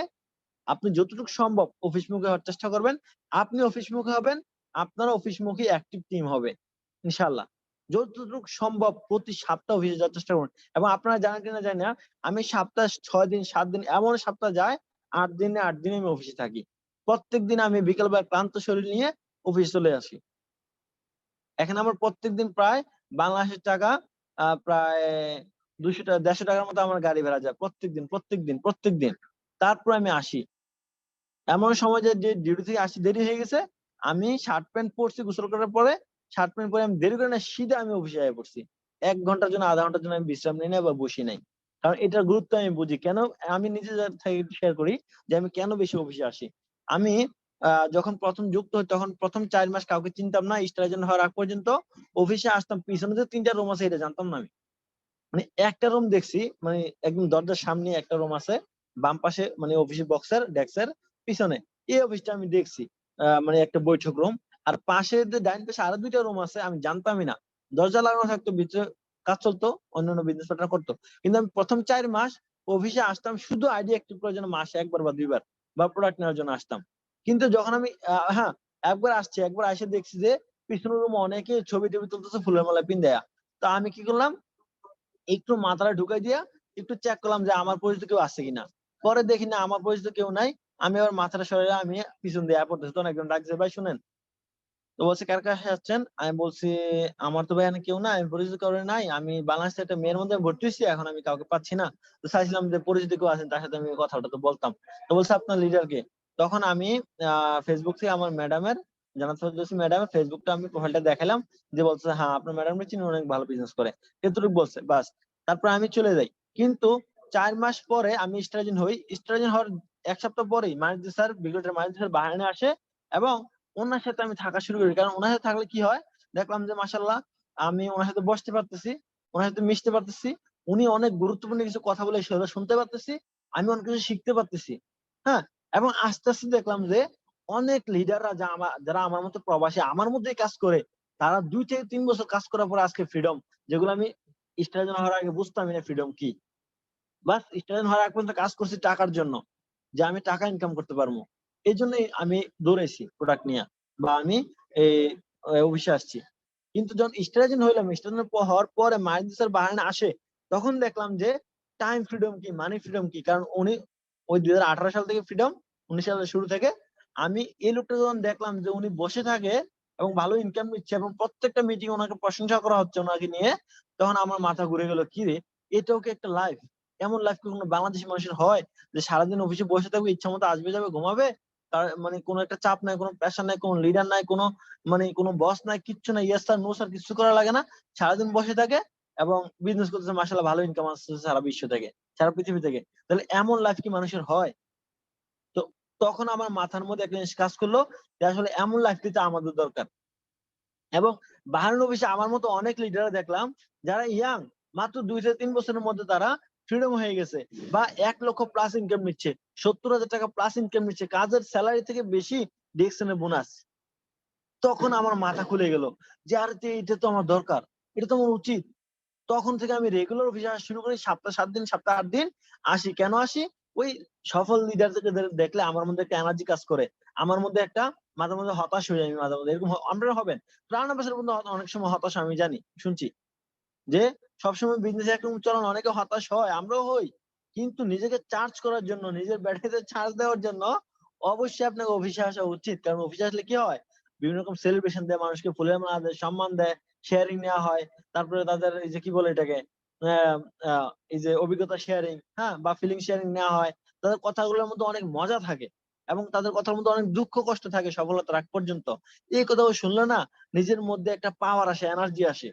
আপনি যতটুকু সম্ভব অফিসমুখী হওয়ার চেষ্টা করবেন। আপনি অফিসমুখী হবেন, আপনারও অফিসমুখী অ্যাক্টিভ টিম হবে। ইনশাআল্লাহ। যতটুকু সম্ভব প্রতি সপ্তাহে অফিসে যাওয়ার চেষ্টা করুন। এবং আপনারা জানেন কিনা জানি না, আমি সপ্তাহে 6 দিন 7 দিন এমন সপ্তাহ যায় 8 দিনে 8 দিন আমি অফিসে থাকি। প্রত্যেকদিন আমি বিকেলবেলা ক্লান্ত শরীর নিয়ে অফিসে চলে আসি। এখানে আমার প্রত্যেকদিন প্রায় বাংলাদেশের টাকা প্রায় ৳200 ৳150 মতো আমার গাড়ি ভাড়া যায় প্রত্যেকদিন। তারপর আমি আসি। এমন সময় যে ডিউটি থেকে আসতে দেরি হয়ে গেছে, আমি শার্ট প্যান্ট পরছি গোসল করার পরে, শার্ট প্যান্ট পরে আমি দেরি করে না সিধা আমি অফিসে আইয়া পড়ছি। ১ ঘন্টার জন্য ০.৫ ঘন্টার জন্য আমি বিশ্রাম নেই নাই বা বসি নাই। কারণ এটার গুরুত্ব আমি বুঝি। কেন আমি নিজে থেকে শেয়ার করি যে আমি কেন বেশি অফিসে আসি। আমি যখন ১ম যুক্ত হই তখন ১ম ৪ মাস কাউকে চিনতাম না। স্টার এজেন্ট হওয়ার আগ পর্যন্ত অফিসে আসতাম। পিছনে যে ৩ টা রুম আছে এটা জানতাম না আমি। মানে একটা রুম দেখছি, মানে একদম দরজার সামনে একটা রুম আছে। বাম পাশে মানে অফিসের ডেস্কের পিছনে। এই অফিসটা আমি দেখছি। মানে একটা বৈঠক রুম। আর পাশে যে ডাইন পাশে আরো ২ টা রুম আছে আমি জানতামই না। দরজা লাগানো থাকতো, ভিতরে কাজ চলতো, অন্যান্য বিজনেস পার্টনার করতো। কিন্তু আমি ১ম ৪ মাস অফিসে আসতাম শুধু আইডি অ্যাক্টিভ করার জন্য, মাসে ১ বার বা ২ বার বা প্রোডাক্ট নেওয়ার জন্য আসতাম। কিন্তু যখন আমি হ্যাঁ, একবার আসছি, একবার আইসা দেখছি যে পিছনের রুমে অনেকে ছবি-টবি তুলতেছে ফুলের মালা পিন্দাইয়া। তো আমি কি করলাম, একটু মাথাটা ঢুকাই দিয়া একটু চেক করলাম যে আমার পরিচিত কেউ আছে কিনা। পরে দেখি না আমার পরিচিত কেউ নাই। আমি আবার মাথাটা সরাইয়া আমি পিছন দিয়ে আয়া পড়তেছি। তখন একজন ডাকছে, "ভাই শুনেন।" তো বলছে, "কার কাছে যাচ্ছেন?" আমি বলছি, "আমার তো ভাই এখানে কেউ নাই। আমি পরিচিত কারো নাই। আমি বাংলাদেশের একটা মেয়ের মধ্যে ভর্তি হইছি। এখন আমি কাউকে পাচ্ছি না। তো চাইছিলাম যে পরিচিত কেউ আছেন তার সাথে আমি কথাটা তো বলতাম।" তো বলছে, "আপনার লিডার কে?" তখন আমি Facebook থেকে আমার ম্যাডামের, জান্নাত ফেরদৌসী ম্যাডামের ফেসবুকটা আমি প্রোফাইলটা দেখাইলাম। যে বলছে, "হ্যাঁ, আপনার ম্যাডামকে চিনি, অনেক ভালো বিজনেস করে।" এতটুকু বলছে, বাস। তারপর আমি চলে যাই। কিন্তু ৪ মাস পরে আমি স্টার এজেন্ট হই। স্টার এজেন্ট হওয়ার ১ সপ্তাহ পরেই মানিক স্যার, বিগটের মানিক স্যার বাহারাইনে আসে এবং উনার সাথে আমি থাকা শুরু করি। কারণ উনার সাথে থাকলে কি হয়? দেখলাম যে মাশাআল্লাহ আমি উনার সাথে বসতে পারতেছি, উনার সাথে মিশতে পারতেছি। উনি অনেক গুরুত্বপূর্ণ কিছু কথা বলে সেগুলো শুনতে পারতেছি। আমি অনেক কিছু শিখতে পারতেছি। হ্যাঁ? এবং আস্তে দেখলাম যে অনেক লিডাররা যারা আমার মতো প্রবাসী, আমার মধ্যেই কাজ করে, তারা ২ থেকে ৩ বছর কাজ করার পরে আজকে ফ্রিডম, যেগুলো আমি স্টার এজেন্ট হওয়ার আগে বুঝতামই না ফ্রিডম কি। বাস স্টার এজেন্ট হওয়ার আগ পর্যন্ত কাজ করছি টাকার জন্য। যে আমি টাকা ইনকাম করতে পারবো। এজন্যই আমি দৌড়াইছি প্রোডাক্ট নিয়া বা আমি এই অফিসে আসছি। কিন্তু যখন স্টার এজেন্ট হইলাম, স্টার এজেন্ট হওয়ার পরে মাহিদুর স্যার বাহারাইনে আসে, তখন দেখলাম যে টাইম ফ্রিডম কি, মানি ফ্রিডম কি। কারণ উনি ওই ২০১৮ সাল থেকে ফ্রিডম, ১৯ সালের শুরু থেকে। আমি এই লোকটা যখন দেখলাম যে উনি বসে থাকে এবং ভালো ইনকাম নিচ্ছে এবং প্রত্যেকটা মিটিং উনাকে প্রশংসা করা হচ্ছে উনাকে নিয়ে, তখন আমার মাথা ঘুরে গেল, কিরে এটাও কি একটা লাইফ? এমন লাইফ কি কোনো বাংলাদেশী মানুষের হয়? যে সারাদিন অফিসে বসে থাকবে, ইচ্ছামত আসবে যাবে ঘুমাবে। তার মানে কোনো একটা চাপ নাই, কোনো প্রেশার নাই, কোনো লিডার নাই, কোনো মানে কোনো বস নাই, কিচ্ছু নাই। ইয়েস স্যার, নো স্যার কিচ্ছু করা লাগে না। সারাদিন বসে থাকে এবং বিজনেস করতেছে, মাশাআল্লাহ ভালো ইনকাম আসতেছে সারা বিশ্ব থেকে, সারা পৃথিবী থেকে। তাহলে এমন লাইফ কি মানুষের হয়? তো তখন আমার মাথার মধ্যে একটা জিনিস কাজ করলো যে আসলে এমন লাইফ কিন্তু আমাদের দরকার। এবং বাহারাইন অফিসে আমার মতো অনেক লিডার দেখলাম যারা ইয়াং, মাত্র ২ থেকে ৩ বছরের মধ্যে তারা ফ্রিডম হয়ে গেছে বা ১ লক্ষ প্লাস ইনকাম নিচ্ছে, ৭০,০০০ টাকা প্লাস ইনকাম নিচ্ছে, কাজের সেলারি থেকে বেশি ডিএকশনের বোনাস। তখন আমার মাথা খুলে গেল যে আরে এটা তো আমার দরকার, এটা তো আমার উচিত। তখন থেকে আমি রেগুলার অফিসে আসা শুরু করি। সপ্তাহে ৭ দিন, সপ্তাহে ৮ দিন আসি। কেন আসি? ওই সফল লিডারদেরকে দেখলে আমার মধ্যে একটা এনার্জি কাজ করে। আমার মধ্যে একটা মাঝে মধ্যে হতাশ হই আমি মাঝে মধ্যে। এরকম আপনারা হবেন। প্রাণ অফিসের মধ্যে অনেক সময় হতাশ আমি জানি, শুনছি। যে সবসময় বিজনেস একরকম চলে না, অনেকে হতাশ হয়, আমরাও হই। কিন্তু নিজেকে চার্জ করার জন্য, নিজের ব্যাটারিতে চার্জ দেওয়ার জন্য অবশ্যই আপনাকে অফিসে আসা উচিত। কারণ অফিসে আসলে কি হয়? বিভিন্ন রকম সেলিব্রেশন দেয়, মানুষকে ফুলের মালা দেয়, সম্মান দেয়, শেয়ারিং নেওয়া হয়। তারপরে তাদের এই যে কি বলে এটাকে? আ আ এই যে অভিজ্ঞতা শেয়ারিং, হ্যাঁ? বা ফিলিং শেয়ারিং নেওয়া হয়। তাদের কথাগুলোর মধ্যে অনেক মজা থাকে এবং তাদের কথার মধ্যে অনেক দুঃখ কষ্ট থাকে সফলতার আগ পর্যন্ত। এই কথাগুলো শুনলে না নিজের মধ্যে একটা পাওয়ার আসে, এনার্জি আসে।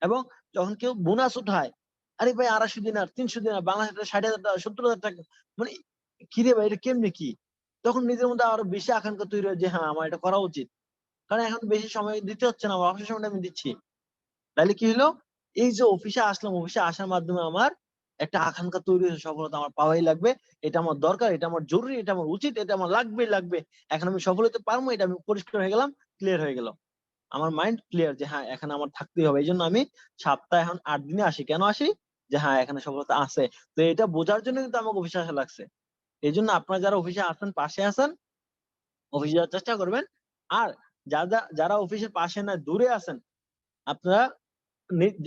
এবং যখন কেউ বোনাস উঠায়, আরে ভাই ২৫০ দিনার, ৩০০ দিনার, বাংলাদেশে ৳৬০,০০০, ৳৭০,০০০, মানে কিরে ভাই এটা কেমনে কি? তখন নিজের মধ্যে আরো বেশি আকাঙ্ক্ষা তৈরি হয় যে হ্যাঁ, আমার এটা করা উচিত। কারণ এখন বেশি সময় দিতে হচ্ছে না, আমার অবসর সময়টা আমি দিচ্ছি। তাইলে কি হইলো? এই যে অফিসে আসলাম, অফিসে আসার মাধ্যমে আমার একটা আকাঙ্ক্ষা তৈরি হয়েছে, সফলতা আমার পাওয়াই লাগবে। এটা আমার দরকার, এটা আমার জরুরি, এটা আমার উচিত, এটা আমার লাগবে। এখন আমি সফল হতে পারবো, এটা আমি পরিষ্কার হয়ে গেলাম, ক্লিয়ার হয়ে গেল। আমার মাইন্ড ক্লিয়ার যে হ্যাঁ, এখানে আমার থাকতেই হবে। এজন্য আমি সপ্তাহে এখন ৮ দিনে আসি। কেন আসি? যে হ্যাঁ, এখানে সফলতা আছে। তো এটা বোঝার জন্য কিন্তু আমাকে অফিসে আসা লাগছে। এজন্য আপনারা যারা অফিসে আছেন, পাশে আছেন, অফিসে যাওয়ার চেষ্টা করবেন। আর যারা অফিসের পাশে না দূরে আছেন, আপনারা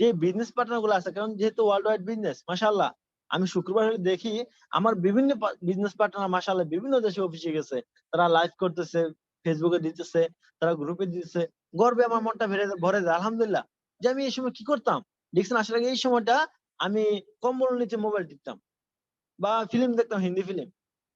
যে বিজনেস পার্টনার গুলো আছে, কারণ যেহেতু ওয়ার্ল্ড ওয়াইড বিজনেস, মাশাআল্লাহ আমি শুক্রবার হলে দেখি আমার বিভিন্ন বিজনেস পার্টনার মাশাআল্লাহ বিভিন্ন দেশে অফিসে গেছে, তারা লাইভ করতেছে, ফেসবুকে দিতেছে, তারা গ্রুপে দিতেছে। গর্বে আমার মনটা ভরে যায় আলহামদুলিল্লাহ, যে আমি এই সময় কি করতাম দেখছেন। আসলে এই সময়টা আমি কম্বলের নিচে মোবাইল টিপতাম বা ফিল্ম দেখতাম, হিন্দি ফিল্ম।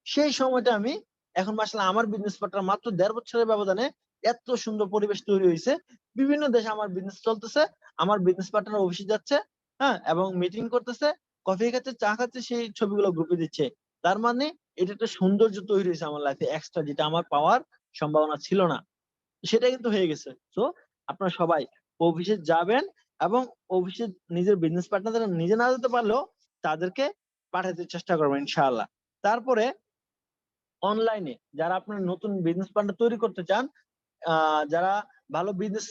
সেই সময়টা আমি এখন মাশাআল্লাহ আমার বিজনেস পার্টনার মাত্র ১.৫ বছরের ব্যবধানে এত সুন্দর পরিবেশ তৈরি হইছে। বিভিন্ন দেশে আমার বিজনেস চলতেছে। আমার বিজনেস পার্টনার অফিসে যাচ্ছে, হ্যাঁ? এবং মিটিং করতেছে, কফি খাচ্ছে, চা খাচ্ছে, সেই ছবিগুলো গ্রুপে দিচ্ছে। তার মানে এটা একটা সৌন্দর্য তৈরি হইছে আমার লাইফে এক্সট্রা, যেটা আমার পাওয়ার সম্ভাবনা ছিল না। সেটা কিন্তু হয়ে গেছে। সো আপনারা সবাই অফিসে যাবেন এবং অফিসে নিজের বিজনেস পার্টনারদের নিজে না যেতে পারলেও তাদেরকে পাঠাতে চেষ্টা করবেন ইনশাআল্লাহ। তারপরে অনলাইনে যারা আপনার নতুন বিজনেস পার্টনার তৈরি করতে চান, যারা ভালো বিজনেস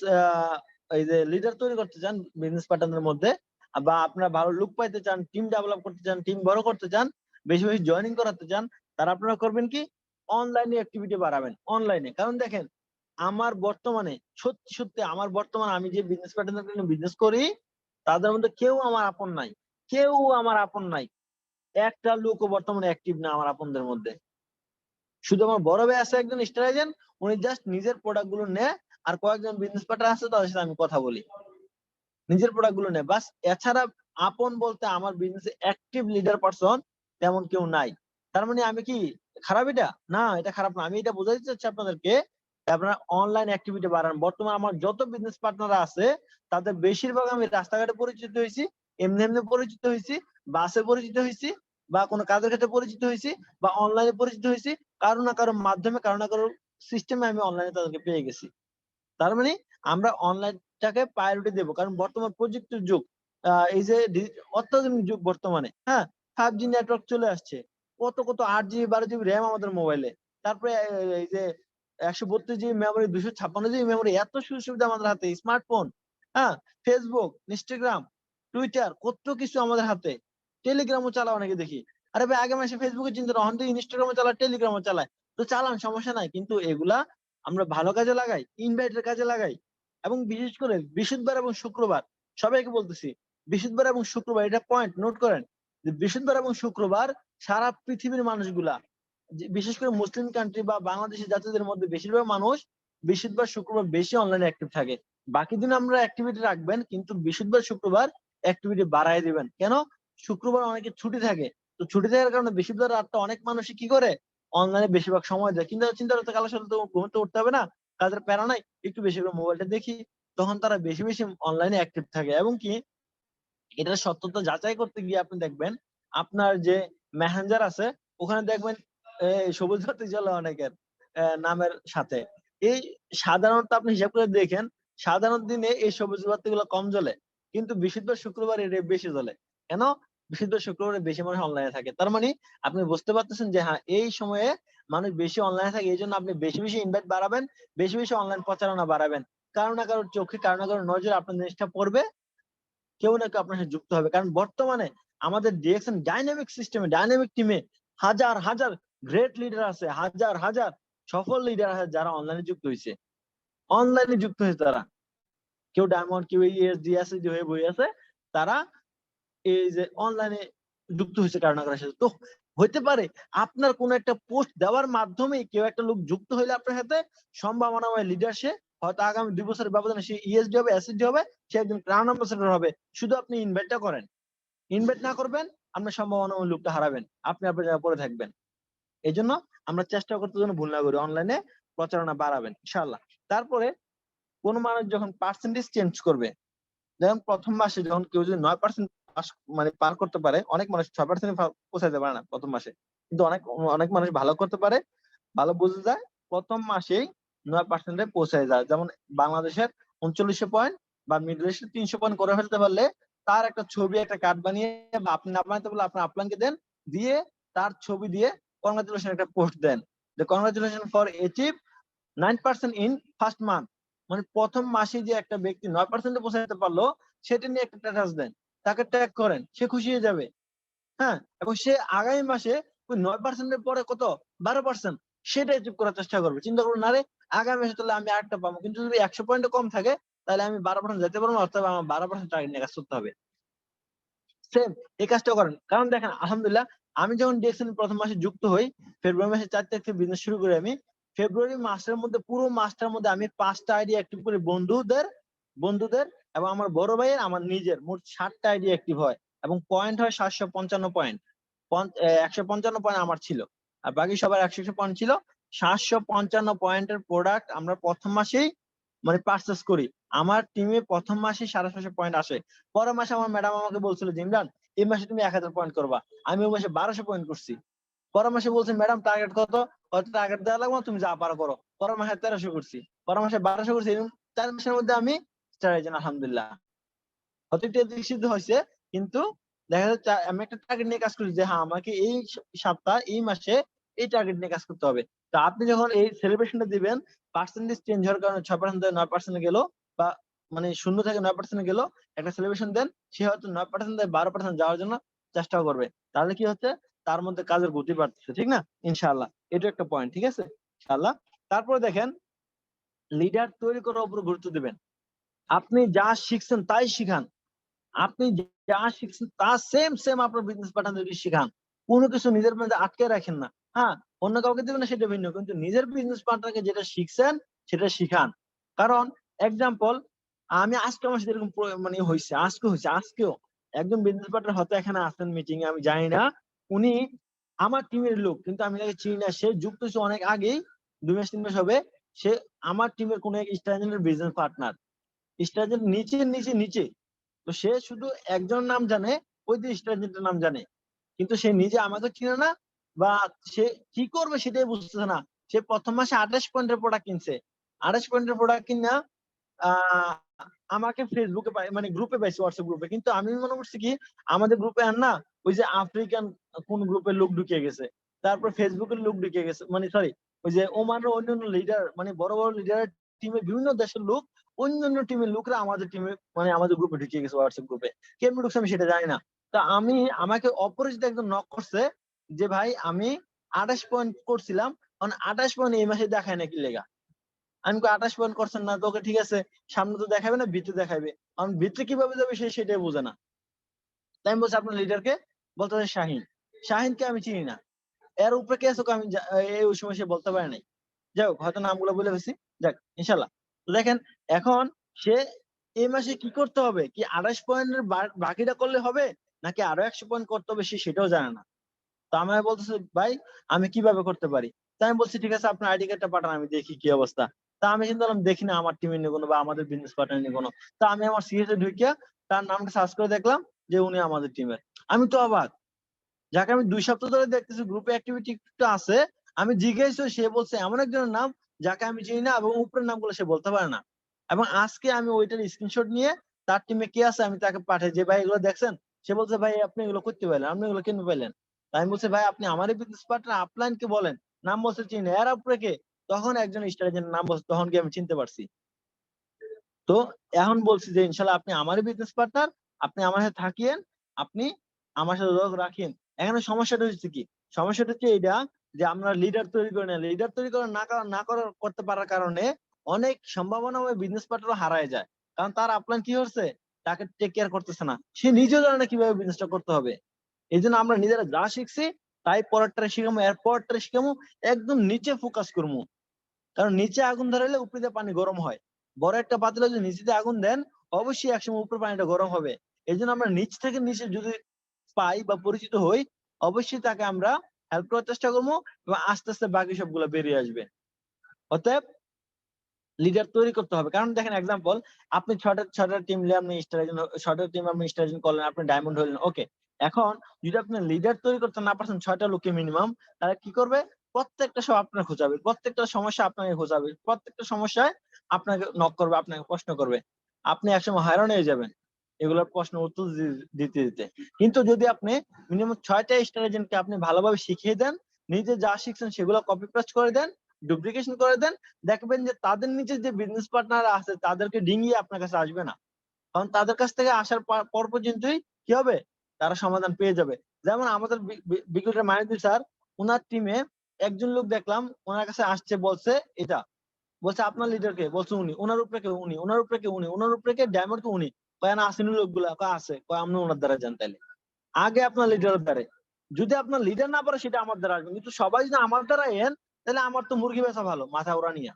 এই যে লিডার তৈরি করতে চান বিজনেস পার্টনারদের মধ্যে, বা আপনারা ভালো লুক পাইতে চান, টিম ডেভেলপ করতে চান, টিম বড় করতে চান, বেশি, বেশি জয়েনিং করাতে চান, তারা আপনারা করবেন কি? অনলাইনে অ্যাক্টিভিটি বাড়াবেন। অনলাইনে। কারণ দেখেন, আমার বর্তমানে সত্যি, সত্যি আমার বর্তমানে আমি যে বিজনেস পার্টনারদের নিয়ে বিজনেস করি, তাদের মধ্যে কেউ আমার আপন নাই। কেউ আমার আপন নাই। একটা লোকও বর্তমানে অ্যাক্টিভ না আমার আপনদের মধ্যে। শুধু আমার বড় ভাই আছে একজন স্টার এজেন্ট, উনি জাস্ট নিজের প্রোডাক্ট গুলো নেয়, আর কয়েকজন বিজনেস পার্টনার আছে তাদের সাথে আমি কথা বলি। নিজের প্রোডাক্ট গুলো নেয়। বাস এছাড়া আপন বলতে আমার বিজনেসে অ্যাক্টিভ লিডার পারসন তেমন কেউ নাই। তার মানে আমি কি খারাপ এটা? না, এটা খারাপ না। আমি এটা বোঝাতে চাচ্ছি আপনাদেরকে, আপনারা অনলাইন অ্যাক্টিভিটি বাড়ান। বর্তমানে আমার যত বিজনেস পার্টনার আছে তাদের বেশিরভাগ আমি রাস্তাঘাটে পরিচিত হইছি, এমনি, এমনি পরিচিত হইছি, বাসে পরিচিত হইছি, বা কোনো কাজের ক্ষেত্রে পরিচিত হইছি, বা অনলাইনে পরিচিত হইছি। কারো না কারো মাধ্যমে, কারো না কারো সিস্টেমে আমি অনলাইনে তাদেরকে পেয়ে গেছি। তার মানে আমরা অনলাইনটাকে প্রায়োরিটি দেব। কারণ বর্তমান প্রযুক্তির যুগ। এই যে অত্যাধুনিক যুগ বর্তমানে, হ্যাঁ? 5G নেটওয়ার্ক চলে আসছে। কত, কত 8 GB 12 GB র‍্যাম আমাদের মোবাইলে। তারপরে এই যে 132 GB মেমোরি, 256 GB মেমোরি, এত সুযোগ সুবিধা আমাদের হাতে। স্মার্টফোন, হ্যাঁ? Facebook, Instagram, Twitter, কত কিছু আমাদের হাতে। টেলিগ্রামও চালায় অনেকে দেখি। আরে ভাই, আগে মানুষে Facebook এ চিনতো না, এখন তো Instagram ও চালায়, Telegram ও চালায়। তো চালান, সমস্যা নাই। কিন্তু এগুলা আমরা ভালো কাজে লাগাই, ইনভাইটের কাজে লাগাই। এবং বিশেষ করে বৃহস্পতিবার এবং শুক্রবার, সবাইকে বলতেছি, বৃহস্পতিবার এবং শুক্রবার, এটা পয়েন্ট নোট করেন, যে বৃহস্পতিবার এবং শুক্রবার সারা পৃথিবীর মানুষগুলা, বিশেষ করে মুসলিম কান্ট্রি বা বাংলাদেশি জাতিদের মধ্যে বেশিরভাগ মানুষ বৃহস্পতিবার শুক্রবার বেশি অনলাইনে অ্যাক্টিভ থাকে। বাকি দিন আমরা অ্যাক্টিভিটি রাখবেন, কিন্তু বৃহস্পতিবার শুক্রবার অ্যাক্টিভিটি বাড়ায় দিবেন। কেন? শুক্রবার অনেকে ছুটি থাকে। তো ছুটি থাকার কারণে বৃহস্পতিবার রাতটা অনেক মানুষই কি করে, অনলাইনে বেশিরভাগ সময় দেয়। কিন্তু চিন্তা করতে, কাল সকালে তো ঘুমোতে উঠতে হবে না, কাজের প্যারা নাই, একটু বেশি করে মোবাইলটা দেখি। তখন তারা বেশি, বেশি অনলাইনে অ্যাক্টিভ থাকে। এবং কি এটার সত্যতা যাচাই করতে গিয়ে আপনি দেখবেন, আপনার যে মেসেঞ্জার আছে ওখানে দেখবেন সবুজ বাতি জ্বলে অনেকের নামের সাথে। এই সাধারণত আপনি হিসাব করে দেখেন, সাধারণ দিনে এই সবুজ বাতিগুলো কম জ্বলে। কিন্তু বৃহস্পতিবার শুক্রবার এটা বেশি জ্বলে। কেন? বৃহস্পতিবার শুক্রবারে বেশি মানুষ অনলাইনে থাকে। তার মানে আপনি বুঝতে পারতেছেন যে হ্যাঁ, এই সময়ে মানুষ বেশি অনলাইনে থাকে। এইজন্য আপনি বেশি, বেশি ইনভাইট বাড়াবেন, বেশি, বেশি অনলাইন প্রচারণা বাড়াবেন। কারো না কারোর চোখে, কারো না কারোর নজরে আপনার জিনিসটা পড়বে, কেউ না কেউ আপনার সাথে যুক্ত হবে। কারণ বর্তমানে আমাদের ডিরেকশন ডাইনামিক সিস্টেমে, ডাইনামিক টিমে হাজার, হাজার গ্রেট লিডার আছে, হাজার, হাজার সফল লিডার আছে যারা অনলাইনে যুক্ত হইছে। অনলাইনে যুক্ত হয়েছে তারা। কেউ ডায়মন্ড, কেউ ESG, SSG হয়ে বই আছে। তারা এই যে অনলাইনে যুক্ত হয়েছে কারো না কারোর সাথে। তো হইতে পারে আপনার কোন একটা পোস্ট দেওয়ার মাধ্যমে কেউ একটা লোক যুক্ত হইলে আপনার সাথে, সম্ভাবনাময় লিডার সে, হয়তো আগামী 2 বছরের ব্যবধানে সে ESG হবে, SSG হবে, সে একজন ক্রাউন অ্যাম্বাসেডর হবে। শুধু আপনি ইনভাইটটা করেন। ইনভাইট না করবেন, আপনার সম্ভাবনাময় লোকটা হারাবেন। আপনি আপনার জায়গায় পড়ে থাকবেন। এজন্য আমরা চেষ্টা করতে যেন ভুল না করি, অনলাইনে প্রচারণা বাড়াবেন ইনশাআল্লাহ। তারপরে কোন মানুষ যখন পার্সেন্টেজ চেঞ্জ করবে, যেমন ১ম মাসে যখন কেউ যদি ৯% পাস মানে পার করতে পারে, অনেক মানুষ ৬% পৌঁছাইতে পারে না ১ম মাসে। কিন্তু অনেক, অনেক মানুষ ভালো করতে পারে, ভালো বোঝা যায় ১ম মাসেই ৯% এ পৌঁছায় যায়। যেমন বাংলাদেশের ৩৯০০ পয়েন্ট বা মিডল ইস্টের ৩০০ পয়েন্ট করে ফেলতে পারলে, তার একটা ছবি, একটা কার্ড বানিয়ে, বা আপনি না বানাইতে পারলে আপনার আপলাইনকে দেন, দিয়ে তার ছবি দিয়ে কংগ্রাচুলেশন একটা পোস্ট দেন। যে congratulation for achieve 9% in first month. মানে ১ম মাসেই যে একটা ব্যক্তি ৯% এ পৌঁছাতে পারলো, সেটা নিয়ে একটা স্ট্যাটাস দেন। তাকে ট্যাগ করেন। সে খুশি হয়ে যাবে। হ্যাঁ? এবং সে আগামী মাসে ওই ৯% এর পরে কত? ১২% সেটা অ্যাচিভ করার চেষ্টা করবে। চিন্তা করুন, আরে আগামী মাসে তাহলে আমি আরেকটা পাবো। কিন্তু যদি ১০০ পয়েন্টও কম থাকে, তাহলে আমি 12% যেতে পারবো না, অর্থাৎ আমার 12% টার্গেট নিয়ে কাজ করতে হবে। সেম এই কাজটাও করেন। কারণ দেখেন আলহামদুলিল্লাহ আমি যখন ডিএক্সএন প্রথম মাসে যুক্ত হই, ফেব্রুয়ারি মাসের 4 তারিখ থেকে বিজনেস শুরু করি আমি। ফেব্রুয়ারি মাসের মধ্যে পুরো মাসটার মধ্যে আমি 5টা আইডি অ্যাক্টিভ করি বন্ধুদের এবং আমার বড় ভাইয়ের, আমার নিজের মোট 60টা আইডি অ্যাক্টিভ হয় এবং পয়েন্ট হয় 755 পয়েন্ট। 155 পয়েন্ট আমার ছিল আর বাকি সবার 100 পয়েন্ট ছিল। 755 পয়েন্টের প্রোডাক্ট আমরা প্রথম মাসেই মানে পারচেস করি। আমার টিমে প্রথম মাসে 750 পয়েন্ট আসে। পরের মাসে আমার ম্যাডাম আমাকে বলছিল যে ইমরান এই মাসে তুমি 1000 পয়েন্ট করবা। আমি ওই মাসে 1200 পয়েন্ট করছি। পরের মাসে বলছে ম্যাডাম টার্গেট কত? টার্গেট দেওয়া লাগবে না, তুমি যা পারো করো। পরের মাসে 1300 করছি, পরের মাসে 1200 করছি। এরকম 4 মাসের মধ্যে আমি স্টার আলহামদুলিল্লাহ হয়তো একটু সিদ্ধ হয়েছে, কিন্তু দেখা যাচ্ছে আমি একটা টার্গেট নিয়ে কাজ করছি যে হ্যাঁ আমাকে এই সপ্তাহ এই মাসে এই টার্গেট নিয়ে কাজ করতে হবে। তো আপনি যখন এই সেলিব্রেশনটা দিবেন, পার্সেন্টেজ চেঞ্জ হওয়ার কারণে 6% থেকে 9% গেল, বা মানে 0 থেকে 9% গেল, একটা সেলিব্রেশন দেন, সে হয়তো 9% থেকে 12% যাওয়ার জন্য চেষ্টাও করবে। তাহলে কি হচ্ছে, তার মধ্যে কাজের গতি বাড়তেছে, ঠিক না? ইনশাআল্লাহ এটা একটা পয়েন্ট, ঠিক আছে ইনশাআল্লাহ। তারপরে দেখেন লিডার তৈরি করার উপর গুরুত্ব দিবেন। আপনি যা শিখছেন তাই শিখান। আপনি যা শিখছেন তা সেম আপনার বিজনেস পার্টনারদেরকে শিখান। কোনো কিছু নিজের মধ্যে আটকে রাখেন না। হ্যাঁ, অন্য কাউকে দিবেন না সেটা ভিন্ন, কিন্তু নিজের বিজনেস পার্টনারকে যেটা শিখছেন সেটা শিখান। কারণ এক্সাম্পল, আমি আজকে আমার সাথে এরকম মানে আজকেও একজন বিজনেস পার্টনার হয়তো এখানে আসেন মিটিং এ, আমি জানি না উনি আমার টিমের লোক, কিন্তু আমি তাকে চিনি না। সে যুক্ত হয়েছে অনেক আগেই, 2 মাস 3 মাস হবে। সে আমার টিমের কোন এক স্ট্র্যাটেজির বিজনেস পার্টনার, স্ট্র্যাটেজির নিচে। তো সে শুধু একজন নাম জানে, ওই যে স্ট্র্যাটেজিটার নাম জানে, কিন্তু সে নিজে আমাকে চিনে না, বা সে কি করবে সেটাই বুঝতেছে না। সে প্রথম মাসে 28 পয়েন্টের প্রোডাক্ট কিনছে। 28 পয়েন্টের প্রোডাক্ট কিনা আহ আমাকে ফেসবুকে মানে গ্রুপে পাইছে, হোয়াটসঅ্যাপ গ্রুপে। কিন্তু আমি মনে করছি কি আমাদের গ্রুপে আর না, ওই যে আফ্রিকান কোন গ্রুপের লোক ঢুকে গেছে, তারপর ফেসবুকের লোক ঢুকে গেছে, মানে সরি ওই যে ওমানের অন্যান্য লিডার, মানে বড় বড় লিডার টিমের বিভিন্ন দেশের লোক, অন্যান্য টিমের লোকরা আমাদের টিমে মানে আমাদের গ্রুপে ঢুকে গেছে, হোয়াটসঅ্যাপ গ্রুপে। কেমন ঢুকছে আমি সেটা জানি না। তা আমাকে অপরিচিত একজন নক করছে যে ভাই আমি 28 পয়েন্ট করছিলাম, কারণ 28 পয়েন্ট এই মাসে দেখায় নাকি লেগা। আমি 28 পয়েন্ট করছেন না তো ওকে ঠিক আছে, সামনে তো দেখাবে না, ভিতরে দেখাবে। কারণ ভিতরে কিভাবে যাবে সে সেটাই বোঝে না। তাই আমি বলছি আপনার লিডারকে, বলতে হবে শাহিনকে আমি চিনি না, এর উপরে কে আছে ওকে আমি এই ওই সময় সে বলতে পারে নাই। যাই হোক, হয়তো নামগুলো বলে ফেলছি, যাক ইনশাল্লাহ। তো দেখেন এখন সে এই মাসে কি করতে হবে, কি 28 পয়েন্টের বাকিটা করলে হবে নাকি আরো 100 পয়েন্ট করতে হবে, সে সেটাও জানে না। তো আমায় বলতেছে ভাই আমি কিভাবে করতে পারি। তাই আমি বলছি ঠিক আছে আপনার আইডি কার্ডটা পাঠান, আমি দেখি কি অবস্থা। তা আমি চিন্তা করলাম দেখি না আমার টিমের নিয়ে কোনো বা আমাদের বিজনেস পার্টনার নিয়ে কোনো। তা আমি আমার সিএস এ ঢুকিয়া তার নামটা সার্চ করে দেখলাম যে উনি আমাদের টিমের। আমি তো অবাক, যাকে আমি 2 সপ্তাহ ধরে দেখতেছি গ্রুপে অ্যাক্টিভিটি একটু আছে, আমি জিজ্ঞেস, সে বলছে এমন একজনের নাম যাকে আমি চিনি না এবং উপরের নামগুলো সে বলতে পারে না। এবং আজকে আমি ওইটার স্ক্রিনশট নিয়ে তার টিমে কে আছে আমি তাকে পাঠাই যে ভাই এগুলো দেখছেন। সে বলছে ভাই আপনি এগুলো করতে পারলেন, আপনি এগুলো কেন পাইলেন? আমি বলছি ভাই আপনি আমারই বিজনেস পার্টনার আপলাইন কে বলেন। নাম বলছে চিনি না, এর উপরে কে? তখন একজন স্টারের নাম বলছে, তখন কি আমি চিনতে পারছি। তো এখন বলছি যে ইনশাল্লাহ আপনি আমারই বিজনেস পার্টনার, আপনি আমার সাথে থাকিয়েন, আপনি আমার সাথে যোগাযোগ রাখেন। এখানে সমস্যাটা হচ্ছে কি, সমস্যাটা হচ্ছে এইটা যে আমরা লিডার তৈরি করি না, লিডার তৈরি করা না করার করতে পারার কারণে অনেক সম্ভাবনা ওই বিজনেস পার্টনার হারায় যায়। কারণ তার আপলাইন কি হচ্ছে, তাকে টেক কেয়ার করতেছে না, সে নিজেও জানে না কিভাবে বিজনেসটা করতে হবে। এই জন্য আমরা নিজেরা যা শিখছি তাই পরেরটা শিখামো, এর পরেরটা শিখামো, একদম নিচে ফোকাস করবো। কারণ নিচে আগুন ধরাইলে উপরে দিয়ে পানি গরম হয়। বড় একটা পাতিলে যদি নিচে দিয়ে আগুন দেন, অবশ্যই একসময় উপরে পানিটা গরম হবে। এই জন্য আমরা নিচ থেকে নিচে যদি পাই বা পরিচিত হই, অবশ্যই তাকে আমরা হেল্প করার চেষ্টা করবো এবং আস্তে আস্তে বাকি সবগুলো বেরিয়ে আসবে। অতএব লিডার তৈরি করতে হবে। কারণ দেখেন এক্সাম্পল, আপনি ছয়টা টিম নিয়ে আপনি ছয়টা টিম আপনি স্টারেশন করলেন, আপনি ডায়মন্ড হলেন, ওকে। এখন যদি আপনি লিডার তৈরি করতে না পারছেন 6টা লোককে মিনিমাম, তাহলে কি করবে? প্রত্যেকটা সব আপনার খোঁজাবে, প্রত্যেকটা সমস্যা আপনাকে খোঁজাবে, প্রত্যেকটা সমস্যায় আপনাকে নক করবে, আপনাকে প্রশ্ন করবে। আপনি একসময় হয়রান হয়ে যাবেন এগুলোর প্রশ্ন উত্তর দিতে দিতে। কিন্তু যদি আপনি মিনিমাম 6টা স্টার এজেন্টকে আপনি ভালোভাবে শিখিয়ে দেন, নিজে যা শিখছেন সেগুলো কপি পেস্ট করে দেন, ডুপ্লিকেশন করে দেন, দেখবেন যে তাদের নিচে যে বিজনেস পার্টনার আছে তাদেরকে ডিঙিয়ে আপনার কাছে আসবে না। কারণ তাদের কাছ থেকে আসার পর পর্যন্তই কি হবে, তারা সমাধান পেয়ে যাবে। যেমন আমাদের বিকেলের মাহিদুল স্যার, ওনার টিমে একজন লোক দেখলাম ওনার কাছে আসছে বলছে এটা বলছে আপনার লিডার কে? বলছে উনি। ওনার উপরে কে? উনি। ওনার উপরে কে? উনি। ওনার উপরে কে? ডায়মন্ড কে? উনি। কয় না আসেনি লোকগুলা? কয় আছে। কয় আপনি ওনার দ্বারা যান তাইলে। আগে আপনার লিডারের দ্বারে। যদি আপনার লিডার না পারে সেটা আমার দ্বারা আসবে, কিন্তু সবাই যদি আমার দ্বারা এন তাহলে আমার তো মুরগি বেচা ভালো মাথা ওরা নিয়ে।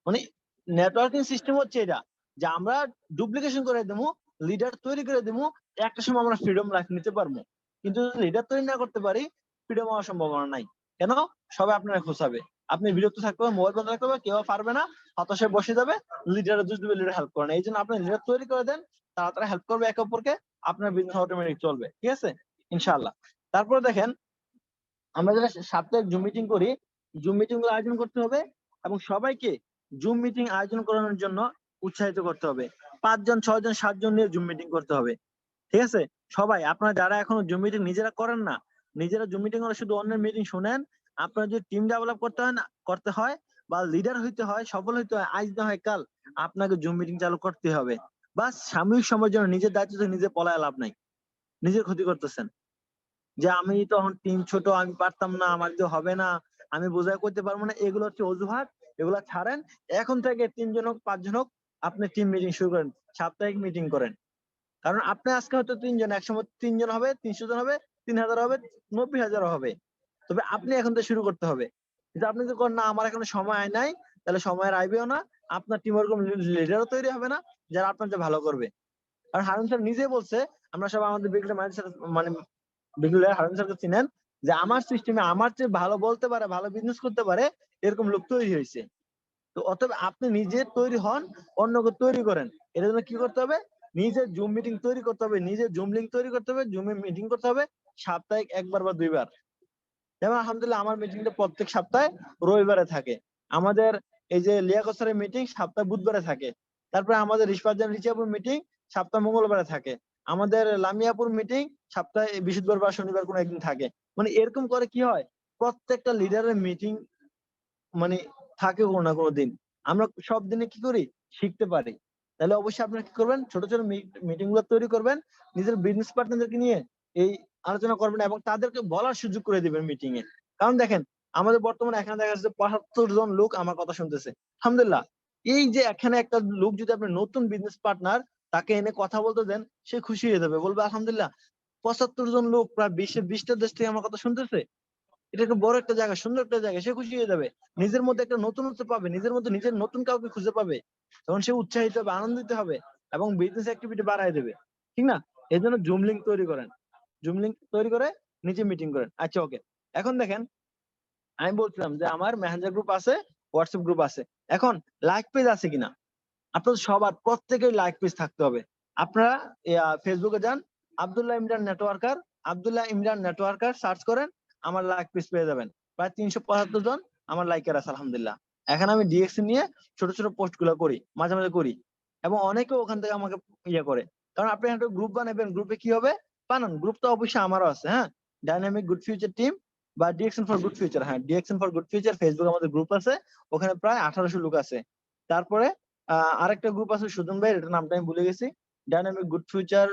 মানে নেটওয়ার্কিং সিস্টেম হচ্ছে এটা, যে আমরা ডুপ্লিকেশন করে দেবো, লিডার তৈরি করে দেবো, একটা সময় আমরা ফ্রিডম লাইফ নিতে পারবো। কিন্তু যদি লিডার তৈরি না করতে পারি, ফ্রিডম হওয়ার সম্ভাবনা নাই। কেন? সবাই আপনারা খোঁচাবে, আপনি বিরক্ত থাকতে হবে, মোবাইল বন্ধ রাখতে হবে, কেউ পারবে না, হতাশায় বসে যাবে, লিডারের দোষ দিবে, লিডার হেল্প করে না। এই জন্য আপনি লিডার তৈরি করে দেন, তারা হেল্প করবে একে অপরকে, আপনার বিজনেস অটোমেটিক চলবে। ঠিক আছে, ইনশাআল্লাহ। তারপরে দেখেন, আমরা যারা সাপ্তাহিক জুম মিটিং করি, জুম মিটিং গুলো আয়োজন করতে হবে এবং সবাইকে জুম মিটিং আয়োজন করানোর জন্য উৎসাহিত করতে হবে। 5 জন 6 জন 7 জন নিয়ে জুম মিটিং করতে হবে। ঠিক আছে, সবাই আপনারা যারা এখনো জুম মিটিং নিজেরা করেন না, নিজেরা জুম মিটিং করে শুধু অন্যের মিটিং শুনেন, আপনারা যদি টিম ডেভেলপ করতে হয় বা লিডার হইতে হয়, সফল হইতে হয়, আজ না হয় কাল আপনাকে জুম মিটিং চালু করতে হবে। বাস সাময়িক সময়ের জন্য নিজের দায়িত্ব থেকে নিজে পলায় লাভ নাই, নিজের ক্ষতি করতেছেন। যে আমি তখন টিম ছোট, আমি পারতাম না, আমার দিয়ে হবে না, আমি বোঝাই করতে পারবো না, এগুলো হচ্ছে অজুহাত। এগুলা ছাড়েন। এখন থেকে 3 জন হোক 5 জন হোক, আপনি টিম মিটিং শুরু করেন, সাপ্তাহিক মিটিং করেন। কারণ আপনি আজকে হয়তো 3 জন, একসময় 3 জন হবে, 300 জন হবে, 3000 হবে, 90,000 হবে। তবে আপনি এখন থেকে শুরু করতে হবে। কিন্তু আপনি যদি করেন না আমার এখনো সময় নাই, তাহলে সময়ের আইবেও না, আপনার টিম ওরকম লিডারও তৈরি হবে না যারা আপনার যে ভালো করবে। কারণ হারুন স্যার নিজে বলছে, আমরা সব আমাদের বিগড়ে মানে বিগড়ে হারুন স্যারকে চিনেন, যে আমার সিস্টেমে আমার চেয়ে ভালো বলতে পারে, ভালো বিজনেস করতে পারে, এরকম লোক তৈরি হয়েছে। তো অতএব আপনি নিজে তৈরি হন, অন্যকে তৈরি করেন। এর জন্য কি করতে হবে? নিজে জুম মিটিং তৈরি করতে হবে, নিজে জুম লিংক তৈরি করতে হবে, জুমে মিটিং করতে হবে সাপ্তাহিক 1 বার বা 2 বার। যেমন আলহামদুলিল্লাহ আমার মিটিংটা প্রত্যেক সপ্তাহে রবিবারে থাকে। আমাদের এই যে লিয়াকত স্যারের মিটিং সপ্তাহে বুধবারে থাকে। তারপরে আমাদের রিচাপুর মিটিং সপ্তাহে মঙ্গলবারে থাকে। আমাদের লামিয়াপুর মিটিং সপ্তাহে বৃহস্পতিবার বা শনিবার কোনো একদিন থাকে। মানে এরকম করে কি হয়, প্রত্যেকটা লিডারের মিটিং মানে থাকে কোনো না কোনো দিন। আমরা সব দিনে কি করি? শিখতে পারি। তাহলে অবশ্যই আপনারা কি করবেন? ছোট ছোট মিটিং গুলো তৈরি করবেন, নিজের বিজনেস পার্টনারদেরকে নিয়ে এই আলোচনা করবেন এবং তাদেরকে বলার সুযোগ করে দিবেন মিটিং এ। কারণ দেখেন, আমাদের বর্তমানে এখানে দেখা যাচ্ছে ৭৫ জন লোক আমার কথা শুনতেছে। আলহামদুলিল্লাহ। এই যে এখানে একটা লোক যদি আপনি নতুন বিজনেস পার্টনার তাকে এনে কথা বলতে দেন, সে খুশি হয়ে যাবে, বলবে আলহামদুলিল্লাহ ৭৫ জন লোক প্রায় 20টা দেশ থেকে আমার কথা শুনতেছে। এটা একটা বড় একটা জায়গা, সুন্দর একটা জায়গা, সে খুশি হয়ে যাবে। নিজের মধ্যে একটা নতুনত্ব পাবে, নিজের মধ্যে নিজের নতুন কাউকে খুঁজে পাবে, তখন সে উৎসাহিত হবে, আনন্দিত হবে এবং বিজনেস অ্যাক্টিভিটি বাড়ায় দেবে। ঠিক না? এই জন্য জুম লিংক তৈরি করেন, জুম লিংক তৈরি করে নিজে মিটিং করেন। আচ্ছা, ওকে। এখন দেখেন, আমি বলছিলাম যে আমার মেসেঞ্জার গ্রুপ আছে, হোয়াটসঅ্যাপ গ্রুপ আছে। এখন লাইক পেজ আছে কিনা? আপনাদের সবার প্রত্যেকের লাইক পেজ থাকতে হবে। আপনারা ফেসবুকে যান, আব্দুল্লাহ ইমরান নেটওয়ার্কার সার্চ করেন, আমার লাইক পেজ পেয়ে যাবেন। প্রায় 375 জন আমার লাইকার আছে আলহামদুলিল্লাহ। এখন আমি ডিএক্স নিয়ে ছোট ছোট পোস্ট গুলো করি, মাঝে মাঝে করি, এবং অনেকে ওখান থেকে আমাকে ইয়ে করে। কারণ আপনি একটা গ্রুপ বানাবেন, গ্রুপে কি হবে? বানান, গ্রুপ তো অবশ্যই আমারও আছে, হ্যাঁ, ডাইনামিক গুড ফিউচার টিম বা ডিএকশন ফর গুড ফিউচার। হ্যাঁ, ডিএকশন ফর গুড ফিউচার ফেসবুক আমাদের গ্রুপ আছে, ওখানে প্রায় 1800 লোক আছে। তারপরে আরেকটা গ্রুপ আছে সুজন ভাই, এটার নামটা আমি ভুলে গেছি, dynamic good future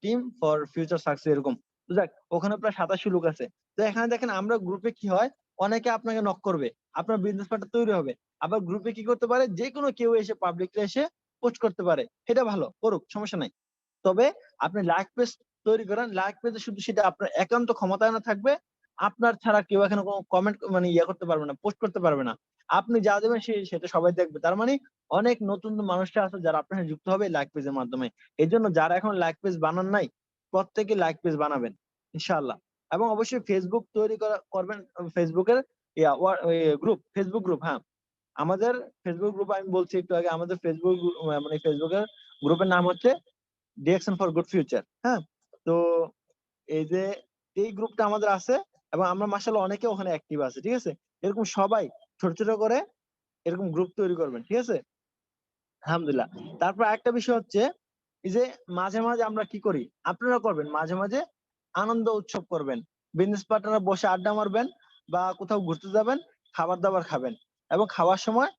team for future success, এরকম। তো যাক, ওখানে প্রায় 87 লোক আছে। তো এখানে দেখেন আমরা গ্রুপে কি হয়, অনেকে আপনাকে নক করবে, আপনার বিজনেস পার্টনার তৈরি হবে। আবার গ্রুপে কি করতে পারে, যে কোনো কেউ এসে পাবলিকলি এসে পোস্ট করতে পারে, এটা ভালো, করুক, সমস্যা নাই। তবে আপনি লাইক পেজ তৈরি করেন, লাইক পেজে শুধু সেটা আপনার একান্ত ক্ষমতায় না থাকবে, আপনার ছাড়া কেউ এখানে কোনো কমেন্ট মানে ইয়ে করতে পারবে না, পোস্ট করতে পারবে না। আপনি যা দেবেন সেটা সবাই দেখবে। তার মানে অনেক নতুন মানুষরা আছে যারা আপনার সাথে যুক্ত হবে লাইক পেজের মাধ্যমে। এই জন্য যারা এখন লাইক পেজ বানান নাই, প্রত্যেকে লাইক পেজ বানাবেন ইনশাআল্লাহ। এবং অবশ্যই ফেসবুক তৈরি করবেন, ফেসবুকের গ্রুপ, ফেসবুক গ্রুপ। হ্যাঁ, আমাদের ফেসবুক গ্রুপ আমি বলছি একটু আগে, আমাদের ফেসবুক মানে ফেসবুকের গ্রুপের নাম হচ্ছে ডিরেকশন ফর গুড ফিউচার। হ্যাঁ, তো এই যে এই গ্রুপটা আমাদের আছে এবং আমরা মাশাআল্লাহ অনেকে ওখানে অ্যাক্টিভ আছে। ঠিক আছে, এরকম সবাই ছোট ছোট করে এরকম গ্রুপ তৈরি করবেন। ঠিক আছে, আলহামদুলিল্লাহ। তারপর আরেকটা বিষয় হচ্ছে, এই যে মাঝে মাঝে আমরা কি করি, আপনারা করবেন, মাঝে মাঝে আনন্দ উৎসব করবেন, বিজনেস পার্টনার বসে আড্ডা মারবেন বা কোথাও ঘুরতে যাবেন, খাবার দাবার খাবেন, এবং খাওয়ার সময়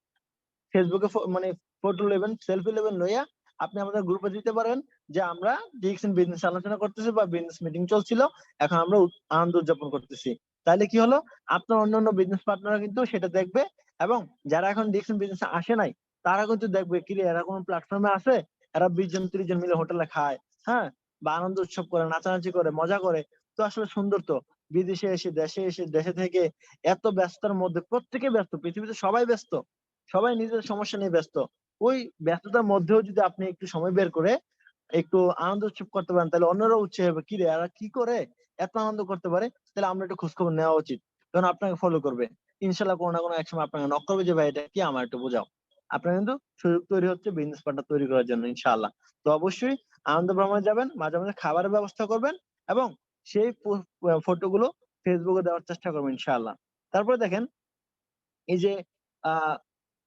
ফেসবুকে মানে ফটো নেবেন, সেলফি নেবেন, লইয়া আপনি আমাদের গ্রুপে দিতে পারেন যে আমরা ডিএকশন বিজনেস আলোচনা করতেছি বা বিজনেস মিটিং চলছিল, এখন আমরা আনন্দ উদযাপন করতেছি। তাহলে কি হলো, আপনার অন্যান্য বিজনেস পার্টনার কিন্তু সেটা দেখবে এবং যারা এখন ডিএকশন বিজনেসে আসে নাই তারা কিন্তু দেখবে কি রে, এরা কোনো প্ল্যাটফর্মে আছে, এরা 20 জন 30 জন মিলে হোটেলে খায়, হ্যাঁ, বা আনন্দ উৎসব করে, নাচানাচি করে, মজা করে। তো আসলে সুন্দর তো। বিদেশে এসে, দেশে এসে, দেশে থেকে এত ব্যস্ততার মধ্যে প্রত্যেকে ব্যস্ত, পৃথিবীতে সবাই ব্যস্ত, সবাই নিজের সমস্যা নিয়ে ব্যস্ত। ওই ব্যস্ততার মধ্যেও যদি আপনি একটু সময় বের করে একটু আনন্দ উৎসব করতে পারেন, তাহলে অন্যরাও উৎসাহী হবে, কি রে এরা কি করে এত আনন্দ করতে পারে, তাহলে আমরা একটু খোঁজ খবর নেওয়া উচিত। তখন আপনাকে ফলো করবে, ইনশাল্লাহ কোনো না কোনো এক সময় আপনাকে নক করবে যে ভাই এটা কি, আমার একটু বোঝাও। আপনার কিন্তু সুযোগ তৈরি হচ্ছে বিজনেস পার্টনার তৈরি করার জন্য, ইনশাআল্লাহ। তো অবশ্যই আনন্দ ভ্রমণে যাবেন, মাঝে মাঝে খাবারের ব্যবস্থা করবেন, এবং সেই ফটোগুলো ফেসবুকে দেওয়ার চেষ্টা করবেন, ইনশাআল্লাহ। তারপরে দেখেন, এই যে আহ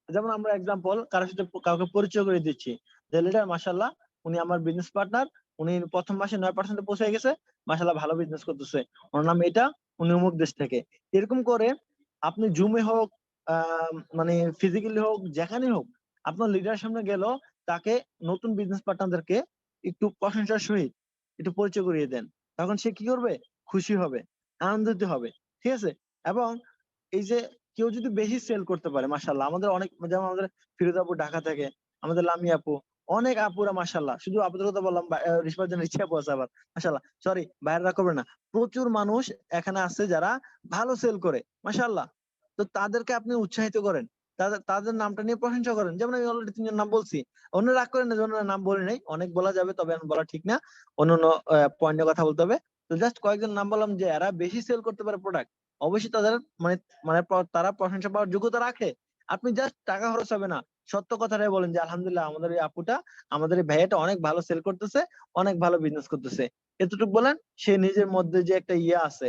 যেমন আমরা এক্সাম্পল কারোর সাথে কাউকে পরিচয় করে দিচ্ছি, যে লিডার মাশাল্লাহ, উনি আমার বিজনেস পার্টনার, উনি প্রথম মাসে 9% পৌঁছে গেছে, মাশাল্লাহ ভালো বিজনেস করতেছে, ওনার নাম এটা, উনি অমুক দেশ থেকে। এরকম করে আপনি জুমে হোক, মানে ফিজিক্যালি হোক, যেখানে হোক, আপনার লিডার সামনে গেল, তাকে নতুন বিজনেস পার্টনারদেরকে একটু প্রশংসার সহিত একটু পরিচয় করিয়ে দেন। তখন সে কি করবে, খুশি হবে, আনন্দিত হবে, ঠিক আছে। এবং এই যে কেউ যদি বেশি সেল করতে পারে, মাশাল্লাহ, আমাদের অনেক, যেমন আমাদের ফিরোজ আপু ঢাকা থেকে, আমাদের লামি আপু, অনেক আপুরা মাশাল্লাহ, শুধু আপুদের কথা বললাম, রিসপার জন্য ইচ্ছা আপু আছে আবার, মাশাল্লাহ, সরি বাইরেরা করবে না, প্রচুর মানুষ এখানে আছে যারা ভালো সেল করে, মাশাল্লাহ। তো তাদেরকে আপনি উৎসাহিত করেন, তাদের তাদের নামটা নিয়ে প্রশংসা করেন। যেমন আমি অলরেডি 3 জন নাম বলছি, অন্য রাগ করেন না যে অন্যের নাম বলি নাই, অনেক বলা যাবে, তবে এখন বলা ঠিক না, অন্যান্য পয়েন্টে কথা বলতে হবে। তো জাস্ট কয়েকজন নাম বললাম যে এরা বেশি সেল করতে পারে প্রোডাক্ট, অবশ্যই তাদের মানে মানে তারা প্রশংসা পাওয়ার যোগ্যতা রাখে। আপনি জাস্ট টাকা খরচ হবে না, সত্য কথাটাই বলেন যে আলহামদুলিল্লাহ, আমাদের এই আপুটা, আমাদের এই ভাইয়াটা অনেক ভালো সেল করতেছে, অনেক ভালো বিজনেস করতেছে, এতটুকু বলেন। সে নিজের মধ্যে যে একটা ইয়ে আছে,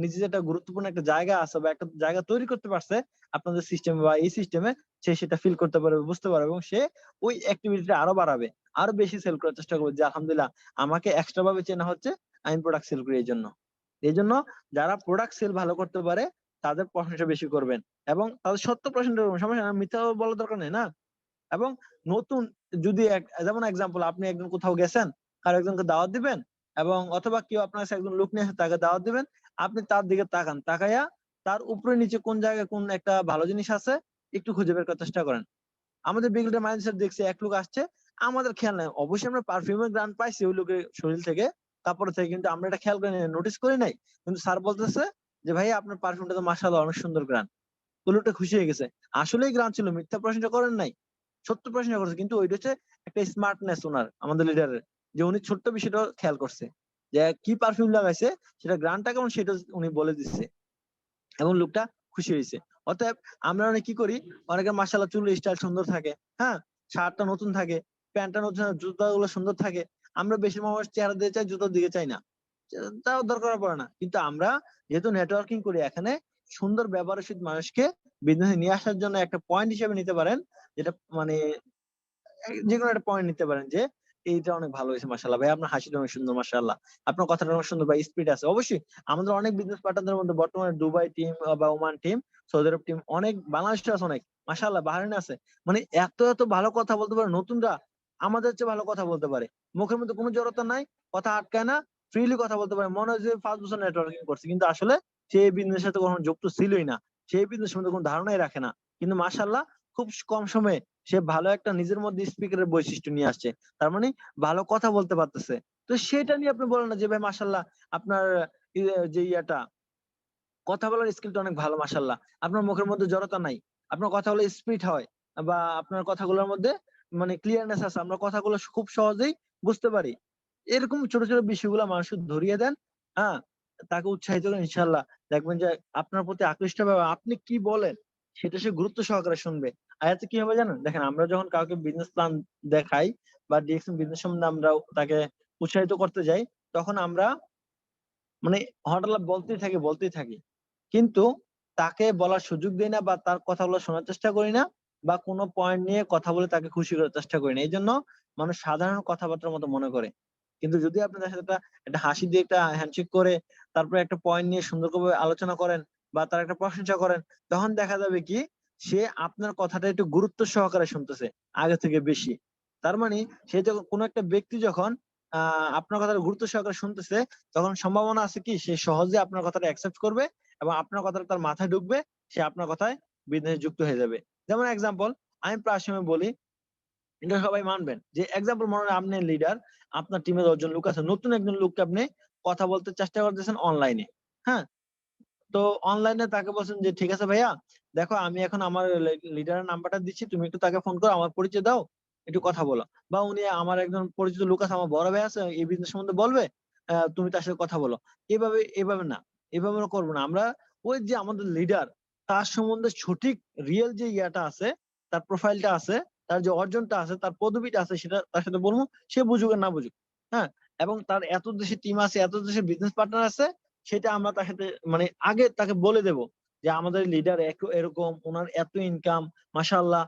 নিজে যে একটা গুরুত্বপূর্ণ একটা জায়গা আছে, বা একটা জায়গা তৈরি করতে পারছে আপনাদের সিস্টেমে বা এই সিস্টেমে, সে সেটা ফিল করতে পারবে, বুঝতে পারবে, এবং সে ওই অ্যাক্টিভিটিটা আরো বাড়াবে, আরো বেশি সেল করার চেষ্টা করবে, যে আলহামদুলিল্লাহ আমাকে এক্সট্রা ভাবে চেনা হচ্ছে, আমি প্রোডাক্ট সেল করি। এই জন্য যারা প্রোডাক্ট সেল ভালো করতে পারে তাদের প্রশংসা বেশি করবেন, এবং তাদের সত্য প্রশংসা করবেন, সমস্যা না, মিথ্যা বলার দরকার নেই না। এবং নতুন, যদি যেমন এক্সাম্পল, আপনি একজন কোথাও গেছেন, কারো একজনকে দাওয়াত দিবেন, এবং অথবা কেউ আপনার কাছে একজন লোক নিয়ে আসে, তাকে দাওয়াত দিবেন, আপনি তার দিকে তাকান, তাকাইয়া তার উপরে নিচে কোন জায়গায় কোন একটা ভালো জিনিস আছে একটু খুঁজে বের করার চেষ্টা করেন। আমাদের বিগলিটা মাইন্ডসেট দেখছি, এক লোক আসছে, আমাদের খেয়াল নাই, অবশ্যই আমরা পারফিউমের গ্রান পাইছি ওই লোকের শরীর থেকে, কাপড় থেকে, কিন্তু আমরা এটা খেয়াল করি নাই, নোটিস করি নাই। কিন্তু স্যার বলতেছে যে ভাই আপনার পারফিউমটা তো মাশাআল্লাহ অনেক সুন্দর গ্রান। তো লোকটা খুশি হয়ে গেছে, আসলেই গ্রান ছিল, মিথ্যা প্রশংসা করেন নাই, সত্য প্রশংসা করছে। কিন্তু ওইটা হচ্ছে একটা স্মার্টনেস ওনার, আমাদের লিডারের, যে উনি ছোট্ট বিষয়টা খেয়াল করছে, যে কি পারফিউম লাগাইছে, সেটা গ্রানটা কেমন সেটা উনি বলে দিচ্ছে, এবং লোকটা খুশি হয়েছে। অতএব আমরা অনেক কি করি, অনেকের মাশাআল্লাহ চুলের স্টাইল সুন্দর থাকে, হ্যাঁ, শার্টটা নতুন থাকে, প্যান্টটা নতুন, জুতাগুলো সুন্দর থাকে, আমরা বেশি মানুষ চেহারা দিয়ে চাই, জুতার দিকে চাই না, তাও দরকার পড়ে না। কিন্তু আমরা যেহেতু নেটওয়ার্কিং করি, এখানে সুন্দর ব্যবহারশীল মানুষকে বিজনেসে নিয়ে আসার জন্য একটা পয়েন্ট হিসেবে নিতে পারেন, যেটা মানে যেকোনো একটা পয়েন্ট নিতে পারেন, যে এইটা অনেক ভালো হয়েছে, মাশাআল্লাহ ভাই আপনার হাসিটা অনেক সুন্দর, মাশাআল্লাহ আপনার কথাটা অনেক সুন্দর, ভাই স্পিড আছে। অবশ্যই আমাদের অনেক বিজনেস পার্টনারদের মধ্যে বর্তমানে দুবাই টিম বা ওমান টিম, সৌদি আরব টিম, অনেক বাংলাদেশে আছে, অনেক মাশাআল্লাহ বাহারিনে আছে, মানে এত এত ভালো কথা বলতে পারে, নতুনরা আমাদের চেয়ে ভালো কথা বলতে পারে, মুখের মধ্যে কোনো জড়তা নাই, কথা আটকায় না, ফ্রিলি কথা বলতে পারে, মনে হয় যে 5 বছর নেটওয়ার্কিং করছে, কিন্তু আসলে সেই বিজনেসের সাথে কখনো যুক্ত ছিলই না, সেই বিজনেস সম্বন্ধে কোনো ধারণাই রাখে না, কিন্তু মাশাআল্লাহ খুব কম সময়ে সে ভালো একটা নিজের মধ্যে স্পিকারের বৈশিষ্ট্য নিয়ে আসছে, তার মানে ভালো কথা বলতে পারতেছে। তো সেটা নিয়ে আপনি বলেন না যে ভাই মাশাআল্লাহ আপনার যে ইয়াটা, কথা বলার স্কিলটা অনেক ভালো, মাশাআল্লাহ আপনার মুখের মধ্যে জড়তা নাই, আপনার কথা বলে স্পিড হয়, বা আপনার কথাগুলোর মধ্যে মানে ক্লিয়ারনেস আছে, আমরা কথাগুলো খুব সহজেই বুঝতে পারি। এরকম ছোট ছোট বিষয়গুলো মানুষকে ধরিয়ে দেন, হ্যাঁ, তাকে উৎসাহিত করেন, ইনশাআল্লাহ দেখবেন যে আপনার প্রতি আকৃষ্ট হবে, আপনি কি বলেন সেটা সে গুরুত্ব সহকারে শুনবে। আর এতে কি হবে জানেন, দেখেন আমরা যখন কাউকে বিজনেস প্ল্যান দেখাই, বা ডিএক্সএন বিজনেস সম্বন্ধে আমরা তাকে উৎসাহিত করতে যাই, তখন আমরা মানে হরতাল বলতেই থাকি, কিন্তু তাকে বলার সুযোগ দেই না, বা তার কথাগুলো শোনার চেষ্টা করি না, বা কোনো পয়েন্ট নিয়ে কথা বলে তাকে খুশি করার চেষ্টা করি না। এই জন্য মানুষ সাধারণ কথাবার্তার মতো মনে করে। কিন্তু যদি আপনি তার সাথে একটা হাসি দিয়ে একটা হ্যান্ডশেক করে, তারপরে একটা পয়েন্ট নিয়ে সুন্দর করে আলোচনা করেন, বা তার একটা প্রশংসা করেন, তখন দেখা যাবে কি সে আপনার কথাটা একটু গুরুত্ব সহকারে শুনতেছে, আগে থেকে বেশি। তার মানে সে যখন কোনো একটা ব্যক্তি যখন আপনার কথাটা গুরুত্ব সহকারে শুনতেছে, তখন সম্ভাবনা আছে কি সে সহজে আপনার কথাটা অ্যাকসেপ্ট করবে, এবং আপনার কথাটা তার মাথায় ঢুকবে, সে আপনার কথায় বিজনেস যুক্ত হয়ে যাবে। যেমন এক্সাম্পল আমি প্রায় সময় বলি, এটা সবাই মানবেন যে এক্সাম্পল মনে হয় আপনি লিডার, আপনার টিমে 10 জন লোক আছে, নতুন একজন লোককে আপনি কথা বলতে চেষ্টা করতেছেন অনলাইনে। হ্যাঁ, তো অনলাইনে তাকে বলছেন যে ঠিক আছে ভাইয়া, দেখো আমি এখন আমার লিডারের নাম্বারটা দিচ্ছি, তুমি একটু তাকে ফোন করো, আমার পরিচয় দাও, একটু কথা বলো। বা উনি আমার একজন পরিচিত লোক আছে, আমার বড় ভাই আছে, এই বিজনেস সম্বন্ধে বলবে, তুমি তার সাথে কথা বলো। এভাবে না, এভাবে আমরা করবো না। আমরা ওই যে আমাদের লিডার, তার সম্বন্ধে সঠিক রিয়েল যে ইয়াটা আছে, তার প্রোফাইলটা আছে, তার যে অর্জনটা আছে, তার পদবিটা আছে, সেটা তার সাথে বলবো, সে বুঝুক আর না বুঝুক। হ্যাঁ, এবং তার এত দেশে টিম আছে, এত দেশে বিজনেস পার্টনার আছে, সেটা আমরা তার সাথে মানে আগে তাকে বলে দেব যে আমাদের লিডার এরকম, ওনার এত ইনকাম, মাশাআল্লাহ,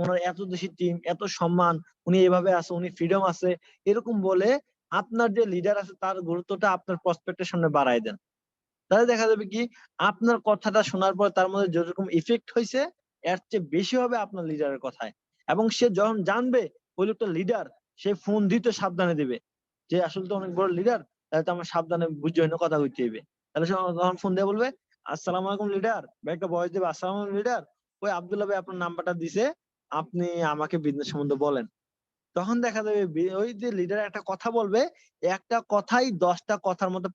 ওনার এত দেশি টিম, এত সম্মান, উনি এভাবে আছে, উনি ফ্রিডম আছে, এরকম বলে আপনার যে লিডার আছে তার গুরুত্বটা আপনার প্রসপেক্টের সামনে বাড়ায় দেন। তাহলে দেখা যাবে কি, আপনার কথাটা শোনার পর তার মধ্যে যেরকম ইফেক্ট হয়েছে, এর চেয়ে বেশি হবে আপনার লিডারের কথায়। এবং সে যখন জানবে ওই লোকটা লিডার, সে ফোন দিতে সাবধানে দিবে যে আসলে তো অনেক বড় লিডার, তাহলে তো আমার সাবধানে বুঝে হইনো কথা কইতে হইবে। তাহলে সে তখন ফোন দিয়ে বলবে, আসসালামু আলাইকুম লিডার, বা একটা ভয়েস দেবে, আসসালামু আলাইকুম লিডার, ওই আব্দুল্লাহ ভাই আপনার নাম্বারটা দিছে, আপনি আমাকে বিজনেস সম্বন্ধে বলেন। তখন দেখা যাবে ওই যে লিডার একটা কথা বলবে, একটা কথাই 10টা কথার মতো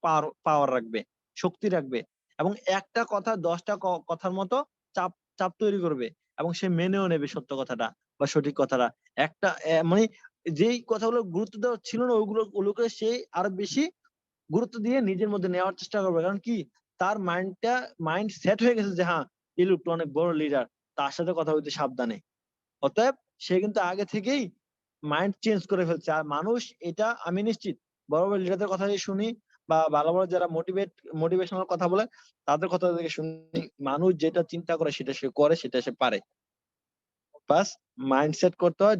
পাওয়ার রাখবে, শক্তি রাখবে। এবং একটা কথা 10টা কথার মতো চাপ চাপ তৈরি করবে। এবং সে মেনেও নেবে সত্য কথাটা বা সঠিক কথাটা। একটা মানে যেই কথাগুলো গুরুত্ব দেওয়া ছিল না, ওগুলোকে সে আরো বেশি গুরুত্ব দিয়ে নিজের মধ্যে নেওয়ার চেষ্টা করবে। কারণ কি, তার মাইন্ড সেট হয়ে গেছে যে হ্যাঁ, এই লোকটা অনেক বড় লিডার, তার সাথে কথা বলতে সাবধানে। অতএব সে কিন্তু আগে থেকেই মাইন্ড চেঞ্জ করে ফেলছে। আর মানুষ, এটা আমি নিশ্চিত, বড় বড় লিডারদের কথা যদি শুনি বা ভালো ভালো যারা মোটিভেশনাল কথা বলে, তাদের কথা থেকে শুনি, মানুষ যেটা চিন্তা করে সেটা সে করে, সেটা সে পারে। বাস মাইন্ডসেট করতে হয়,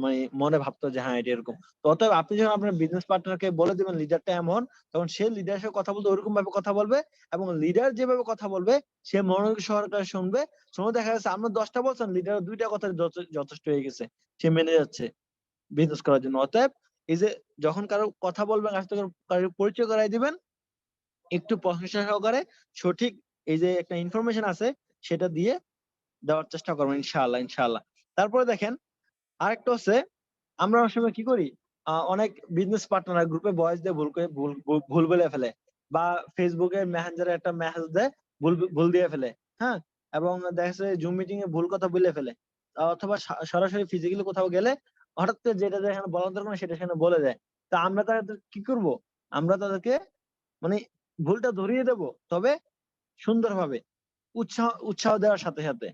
মানে মনে ভাবতে হয় যে হ্যাঁ এটা এরকম। তো অতএব আপনি যখন আপনার বিজনেস পার্টনারকে বলে দিবেন লিডারটা এমন, তখন সে লিডারের সাথে কথা বলতে ওরকম ভাবে কথা বলবে, এবং লিডার যেভাবে কথা বলবে সে মনোযোগ সহকারে শুনবে। শুনে দেখা যাচ্ছে আপনার 10টা বলছেন, লিডার 2টা কথা যথেষ্ট হয়ে গেছে, সে মেনে যাচ্ছে বিজনেস করার জন্য। অতএব এই যে যখন কারো কথা বলবেন, কারো পরিচয় করাই দিবেন, একটু প্রশংসা সহকারে সঠিক এই যে একটা ইনফরমেশন আছে সেটা দিয়ে দেওয়ার চেষ্টা করবেন, ইনশাআল্লাহ ইনশাআল্লাহ। তারপরে দেখেন, আরেকটা হচ্ছে, আমরা অনেক সময় কি করি, অনেক বিজনেস পার্টনার গ্রুপে ভয়েস দিয়ে ভুল করে ভুল বলে ফেলে, বা ফেসবুকে মেসেঞ্জারে একটা মেসেজ দেয়, ভুল দিয়ে ফেলে। হ্যাঁ, এবং দেখা যাচ্ছে জুম মিটিং এ ভুল কথা বলে ফেলে, অথবা সরাসরি ফিজিক্যালি কোথাও গেলে হঠাৎ করে যেটা যেখানে বলার দরকার না সেটা সেখানে বলে দেয়। তা আমরা তাদের কি করব, আমরা তাদেরকে মানে ভুলটা ধরিয়ে দেব, তবে সুন্দরভাবে উৎসাহ উৎসাহ দেওয়ার সাথে সাথে,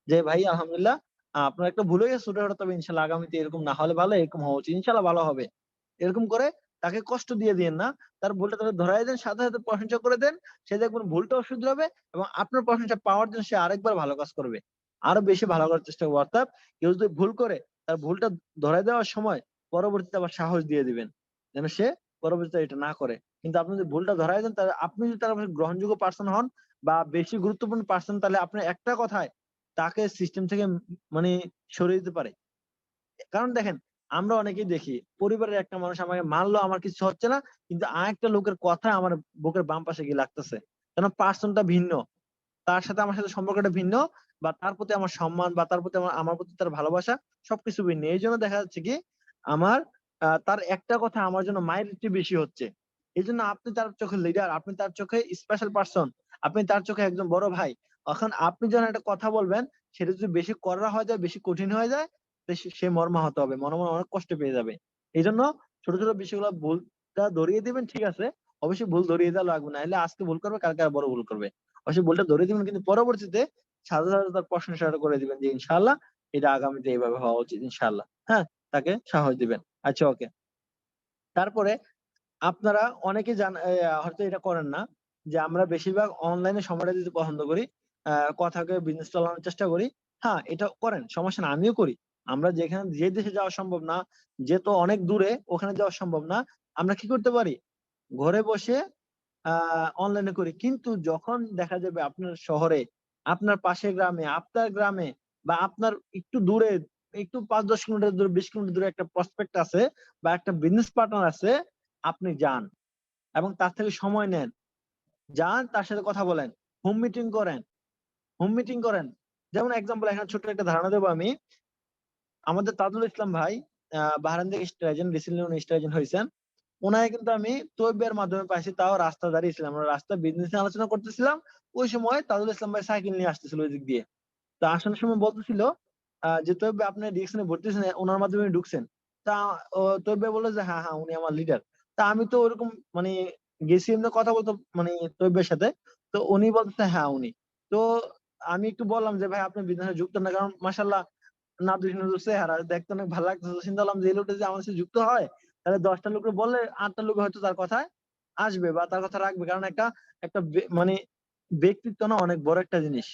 যে ভাই আলহামদুলিল্লাহ, আপনার একটা ভুল হয়ে গেছে ছোটখাটো, তবে ইনশাল্লাহ আগামীতে এরকম না হলে ভালো, এরকম হওয়া উচিত, ইনশাল্লাহ ভালো হবে। এরকম করে তাকে কষ্ট দিয়ে দিয়েন না, তার ভুলটা তাকে ধরাই দেন, সাথে সাথে প্রশংসা করে দেন। সে দেখবেন ভুলটাও শুধরাবে, এবং আপনার প্রশংসা পাওয়ার জন্য সে আরেকবার ভালো কাজ করবে, আরো বেশি ভালো করার চেষ্টা করবে। অর্থাৎ কেউ যদি ভুল করে, তার ভুলটা ধরাই দেওয়ার সময় পরবর্তীতে আবার সাহস দিয়ে দিবেন, যেন সে পরবর্তীতে এটা না করে। কিন্তু আপনি যদি ভুলটা ধরাই দেন, তাহলে আপনি যদি তার কাছে গ্রহণযোগ্য পার্সন হন বা বেশি গুরুত্বপূর্ণ পার্সন, তাহলে আপনার একটা কথায় তাকে সিস্টেম থেকে মানে সরিয়ে দিতে পারে। কারণ দেখেন, আমরা অনেকেই দেখি পরিবারের একটা মানুষ আমাকে মারলো, আমার কিছু হচ্ছে না, কিন্তু আরেকটা লোকের কথা আমার বুকের বাম পাশে গিয়ে লাগতেছে, কেন পার্সনটা ভিন্ন, তার সাথে আমার সাথে সম্পর্কটা ভিন্ন, বা তার প্রতি আমার সম্মান, বা তার প্রতি আমার প্রতি তার ভালোবাসা, সবকিছু ভিন্ন। এই জন্য দেখা যাচ্ছে কি, আমার তার একটা কথা আমার জন্য মাইর চেয়ে বেশি হচ্ছে। এই জন্য আপনি তার চোখে লিডার, আপনি তার চোখে স্পেশাল পার্সন, আপনি তার চোখে একজন বড় ভাই। এখন আপনি যখন একটা কথা বলবেন, সেটা যদি বেশি কড়া হয়ে যায়, বেশি কঠিন হয়ে যায়, তো সে মর্মাহত হবে, মনে মনে অনেক কষ্ট পেয়ে যাবে। এই জন্য ছোট ছোট বিষয়গুলো ভুলটা ধরিয়ে দিবেন, ঠিক আছে, অবশ্যই ভুল ধরিয়ে দেওয়া লাগবে না, হলে আজকে ভুল করবে, কালকে আর বড় ভুল করবে। অবশ্যই ভুলটা ধরিয়ে দিবেন, কিন্তু পরবর্তীতে সাথে সাথে তার প্রশংসাটা করে দিবেন যে ইনশাআল্লাহ এটা আগামীতে এইভাবে হওয়া উচিত, ইনশাআল্লাহ। হ্যাঁ, তাকে সাহস দিবেন। আচ্ছা, ওকে। তারপরে আপনারা অনেকে হয়তো এটা করেন না, যে আমরা বেশিরভাগ অনলাইনে সময়টা দিতে পছন্দ করি, কথাকে বিজনেস চালানোর চেষ্টা করি। হ্যাঁ, এটা করেন, সমস্যা না, আমিও করি। আমরা যে দেশে যাওয়া সম্ভব না, যে তো অনেক দূরে, ওখানে যাওয়া সম্ভব না, আমরা কি করতে পারি, ঘরে বসে অনলাইনে করি। কিন্তু যখন দেখা যাবে আপনার শহরে, আপনার পাশের গ্রামে, আপনার গ্রামে, বা আপনার একটু দূরে, একটু 5-10 কিলোমিটার দূরে, 20 কিলোমিটার দূরে একটা প্রসপেক্ট আছে বা একটা বিজনেস পার্টনার আছে, আপনি যান এবং তার থেকে সময় নেন, যান, তার সাথে কথা বলেন, হোম মিটিং করেন, হোম মিটিং করেন। যেমন এক্সাম্পল এখানে ছোট্ট একটা ধারণা দেবো আমি। আমাদের তাজুল ইসলাম ভাই বাহরাইন থেকে স্ট্রাইজেন রিসেন্টলি উনি স্ট্রাইজেন হয়েছেন। ওনাকে কিন্তু আমি তৈবের মাধ্যমে পাইছি, তাও রাস্তা দাঁড়িয়েছিলাম, আমরা রাস্তা বিজনেস নিয়ে আলোচনা করতেছিলাম। ওই সময় তাজুল ইসলাম ভাই সাইকেল নিয়ে আসতেছিল ওই দিক দিয়ে। তো আসানোর সময় বলতেছিল যে তৈব আপনি ডিএকশনে ভর্তি হয়েছেন, ওনার মাধ্যমে ঢুকছেন। তা তৈব ভাই বললো যে হ্যাঁ হ্যাঁ উনি আমার লিডার। তা আমি তো ওরকম মানে গেছি এমনি কথা বলতো মানে তৈবের সাথে। তো উনি বলতেছে হ্যাঁ উনি। তো আমি একটু বললাম যে ভাই আপনি বিজনেসে যুক্ত না, কারণ মাশাল্লাহ নাদুস নুদুস চেহারা দেখতে অনেক ভালো লাগতেছে। চিন্তা করলাম যে এই লোকটা যদি আমার সাথে যুক্ত হয় তাহলে 10টা লোকে বললে 8টা লোক হয়তো তার কথায় আসবে বা তার কথা রাখবে, কারণ একটা একটা মানে ব্যক্তিত্ব না অনেক বড় একটা জিনিস।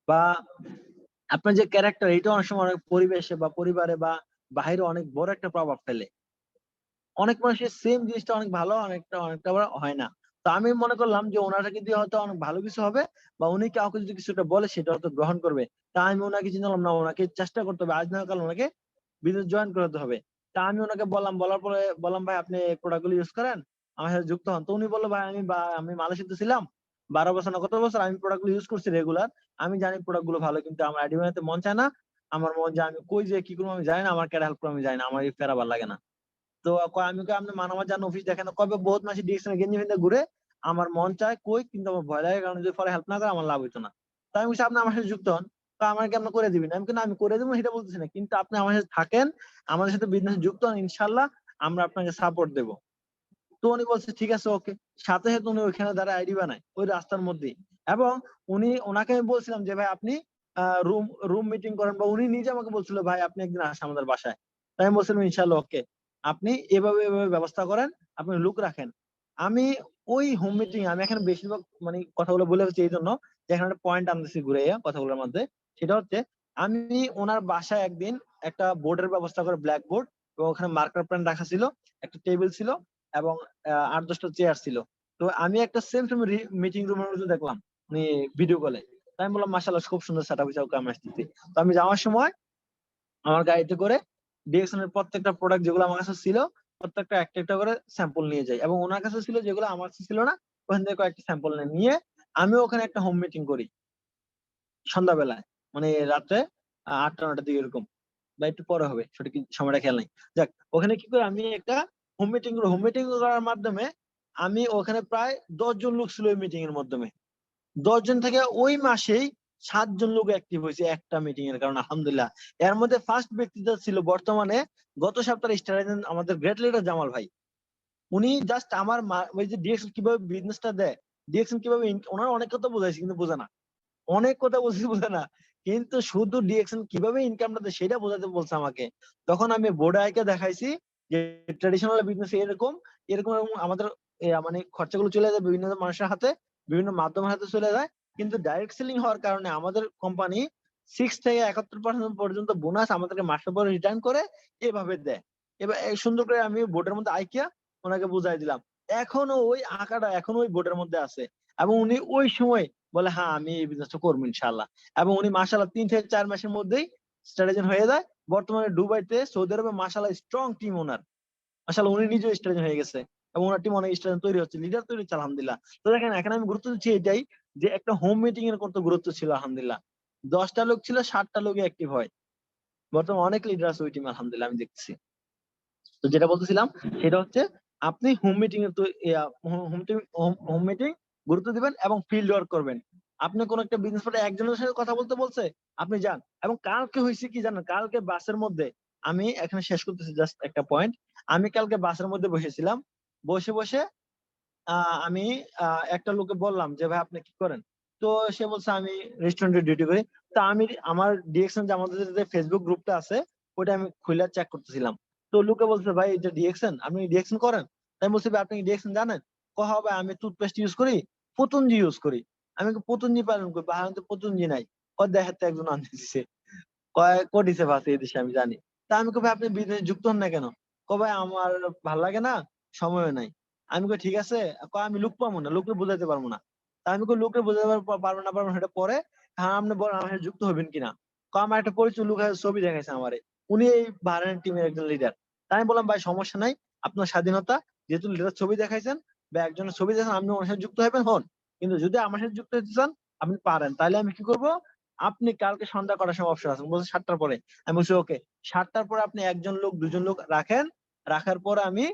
বা আপনার যে ক্যারেক্টার এটা অনেক সময় অনেক পরিবেশে বা পরিবারে বা বাইরে অনেক বড় একটা প্রভাব ফেলে। অনেক মানুষের সেম জিনিসটা অনেক ভালো, অনেকটা আবার হয় না। তো আমি মনে করলাম যে ওনারা কিন্তু হয়তো অনেক ভালো কিছু হবে, বা উনি কাউকে যদি কিছুটা বলে সেটা হয়তো গ্রহণ করবে। তা আমি ওনাকে চিন্তালাম না, ওনাকে চেষ্টা করতে হবে, আজ না কাল ওনাকে বিজনেস জয়েন করতে হবে। তা আমি ওনাকে বললাম, বলার পরে বললাম ভাই আপনি প্রোডাক্ট গুলো ইউজ করেন, আমার সাথে যুক্ত হন। তো উনি বললো ভাই আমি মালয়েশিয়াতে ছিলাম 12 বছর না কত বছর, আমি প্রোডাক্ট গুলো ইউজ করছি রেগুলার। আমি জানি প্রোডাক্ট গুলো ভালো, কিন্তু আমার আইডি বানাতে মন চায় না। আমার মন যায় আমি কই যে কি করবো আমি জানি না, আমার কেডা হেল্প করবো আমি জানি না, আমার এই ফেরা ভালো লাগে না। তো আমি কই আপনি মানামার জান অফিস দেখেন না, কবে বহুত মাসে ডিরেকশনে গেঞ্জি পিন্ধে ঘুরে। আমার মন চায় কই, কিন্তু আমার ভয় লাগে, কারণ যদি পরে হেল্প না করে আমার লাভ হইতো না। তো আমি বলছি আপনি আমার সাথে যুক্ত হন। তো আমার কি আপনি করে দিবেন? আমি কিন্তু আমি করে দেবো সেটা বলতেছি না, কিন্তু আপনি আমার সাথে থাকেন, আমাদের সাথে বিজনেস যুক্ত হন, ইনশাল্লাহ আমরা আপনাকে সাপোর্ট দেবো। তো উনি বলছে ঠিক আছে ওকে। সাথে সাথে উনি ওইখানে দাঁড়ায় আইডি বানায় ওই রাস্তার মধ্যেই। এবং ওনাকে আমি বলছিলাম যে ভাই আপনি রুম রুম মিটিং করেন, বা উনি নিজে আমাকে বলছিল ভাই আপনি একদিন আসেন আমাদের বাসায়। তাই আমি বলছিলাম ইনশাল্লাহ ওকে। আপনি এভাবে এভাবে ব্যবস্থা করেন, আপনি লুক রাখেন। আমি ওই হোম মিটিং আমি এখানে বেশিরভাগ মানে কথাগুলো বলে হচ্ছে এই জন্য যে এখানে একটা পয়েন্ট আনতেছি ঘুরে কথাগুলোর মধ্যে। সেটা হচ্ছে আমি ওনার বাসায় একদিন একটা বোর্ডের ব্যবস্থা করে, ব্ল্যাক বোর্ড, এবং ওখানে মার্কার পেন রাখা ছিল, একটা টেবিল ছিল, এবং 8-10টা চেয়ার ছিল। তো আমি একটা সেম সেম মিটিং রুমের মধ্যে দেখলাম মানে ভিডিও কলে। আমি বললাম মাশাআল্লাহ খুব সুন্দর সেটআপ হয়েছে, ওকে আমি আসতেছি। তো আমি যাওয়ার সময় আমার গাড়িতে করে ডিএক্সএন এর প্রত্যেকটা প্রোডাক্ট যেগুলো আমার কাছে ছিল প্রত্যেকটা একটা একটা করে স্যাম্পল নিয়ে যাই, এবং ওনার কাছে ছিল যেগুলো আমার কাছে ছিল না ওখান থেকে কয়েকটা স্যাম্পল নিয়ে আমি ওখানে একটা হোম মিটিং করি সন্ধ্যাবেলায়, মানে রাত্রে 8টা 9টার দিকে এরকম, বা একটু পরে হবে সঠিক সময়টা খেয়াল নাই। যাক, ওখানে কি করে আমি একটা হোম মিটিং করার মাধ্যমে আমি ওখানে প্রায় 10 জন লোক ছিল ওই মিটিং এর মাধ্যমে। 10 জন থেকে ওই মাসেই 7 জন লোক অ্যাক্টিভ হয়েছে একটা মিটিং এর কারণে, আলহামদুলিল্লাহ। এর মধ্যে ফার্স্ট ব্যক্তিটা ছিল বর্তমানে গত সপ্তাহে স্টার আমাদের গ্রেট লিডার জামাল ভাই। উনি জাস্ট আমার ওই যে ডিএক্সএল কিভাবে বিজনেসটা দেয়, ডিএক্সএল কিভাবে ওনার অনেক কথা বোঝাইছে কিন্তু বোঝে না, অনেক কথা বলছি বোঝে না, কিন্তু শুধু ডিএকশন কিভাবে ইনকামটা দেয় সেটা বোঝাতে বলছে আমাকে। তখন আমি বোর্ডে আইকে দেখাইছি যে ট্রেডিশনাল বিজনেস এরকম এরকম এরকম আমাদের মানে খরচাগুলো চলে যায় বিভিন্ন মানুষের হাতে, বিভিন্ন মাধ্যমের হাতে চলে যায়, কিন্তু ডাইরেক্ট সেলিং হওয়ার কারণে আমাদের কোম্পানি 6 থেকে 71% পর্যন্ত বোনাস আমাদেরকে মাসের পরে রিটার্ন করে এভাবে দেয়। এবার এই সুন্দর করে আমি বোর্ডের মধ্যে আইকিয়া ওনাকে বুঝাই দিলাম। এখনো ওই আঁকাটা এখনো ওই বোর্ডের মধ্যে আছে। এবং উনি ওই সময় বলে হ্যাঁ আমি এই বিজনেসটা করবো ইনশাআল্লাহ। এবং উনি মাশাআল্লাহ 3 থেকে 4 মাসের মধ্যেই স্ট্রাটেজিন হয়ে যায়। বর্তমানে দুবাইতে সৌদি আরবে মাশাআল্লাহ স্ট্রং টিম ওনার, মাশাআল্লাহ উনি নিজেও স্ট্রাটেজিন হয়ে গেছে, এবং ওনার টিম অনেক স্ট্রাটেজিন তৈরি হচ্ছে, লিডার তৈরি হচ্ছে আলহামদুলিল্লাহ। তো দেখেন এখানে আমি গুরুত্ব দিচ্ছি এটাই যে একটা হোম মিটিং এর কত গুরুত্ব ছিল আলহামদুলিল্লাহ। 10টা লোক ছিল 7টা লোকে অ্যাক্টিভ হয়। বর্তমানে অনেক লিডার আছে ওই টিম আলহামদুলিল্লাহ আমি দেখতেছি। তো যেটা বলতেছিলাম সেটা হচ্ছে আপনি হোম মিটিং এর তো হোম মিটিং গুরুত্ব দিবেন এবং ফিল্ড ওয়ার্ক করবেন। আপনি কোন একটা বিজনেস পার্টনার একজনের সাথে কথা বলতে বলছে আপনি যান। এবং কালকে হয়েছে কি জানেন, কালকে বাসের মধ্যে আমি এখানে শেষ করতেছি জাস্ট একটা পয়েন্ট। আমি কালকে বাসের মধ্যে বসেছিলাম, বসে বসে আমি একটা লোককে বললাম যে ভাই আপনি কি করেন। তো সে বলছে আমি রেস্টুরেন্টে ডিউটি করি। তা আমি আমার ডিএকশন যে আমাদের যে ফেসবুক গ্রুপটা আছে ওটা আমি খুলে চেক করতেছিলাম। তো লোকে বলছে ভাই এটা ডিএকশন, আপনি ডিএকশন করেন? তাই বলছি ভাই আপনি ডিএকশন জানেন? কহ ভাই আমি টুথপেস্ট ইউজ করি, পতঞ্জি ইউজ করি। আমি পতঞ্জি পালন করি, বাহারাতে পতঞ্জি নাই। দেখাতে একজন আনতে দিছে, কয় কোটিছে ভাষা এই দেশে আমি জানি। তা আমি কই ভাই আপনি বিজনেস যুক্ত হন না কেন? ভাই আমার ভাল লাগে না, সময়ও নাই। আমি কই ঠিক আছে। আমি লোক পাবো না, লোককে বুঝাইতে পারবো না। তা আমি কই লোককে বুঝাইতে পারবো না সেটা পরে। হ্যাঁ আপনি বলেন আমার সাথে যুক্ত হবেন কিনা। আমার একটা পরিচিত লোক ছবি দেখাইছে আমারে, উনি এই বাহরাইন টিমের একজন লিডার। তাই আমি বললাম ভাই সমস্যা নাই, আপনার স্বাধীনতা, যেহেতু লিডার ছবি দেখাইছেন বা একজনের ছবি দেখেন আপনি ওনার সাথে যুক্ত হবেন হন, কিন্তু যদি আমার সাথে যুক্ত হতে চান আপনি পারেন। তাহলে আমি কি করবো, আপনি কালকে সন্ধ্যা কটার সময় অবসর আছেন? বলছে 7টার পরে। আমি বলছি ওকে। 7টার পরে আপনি 1 জন লোক 2 জন লোক রাখেন। রাখার পরে আমি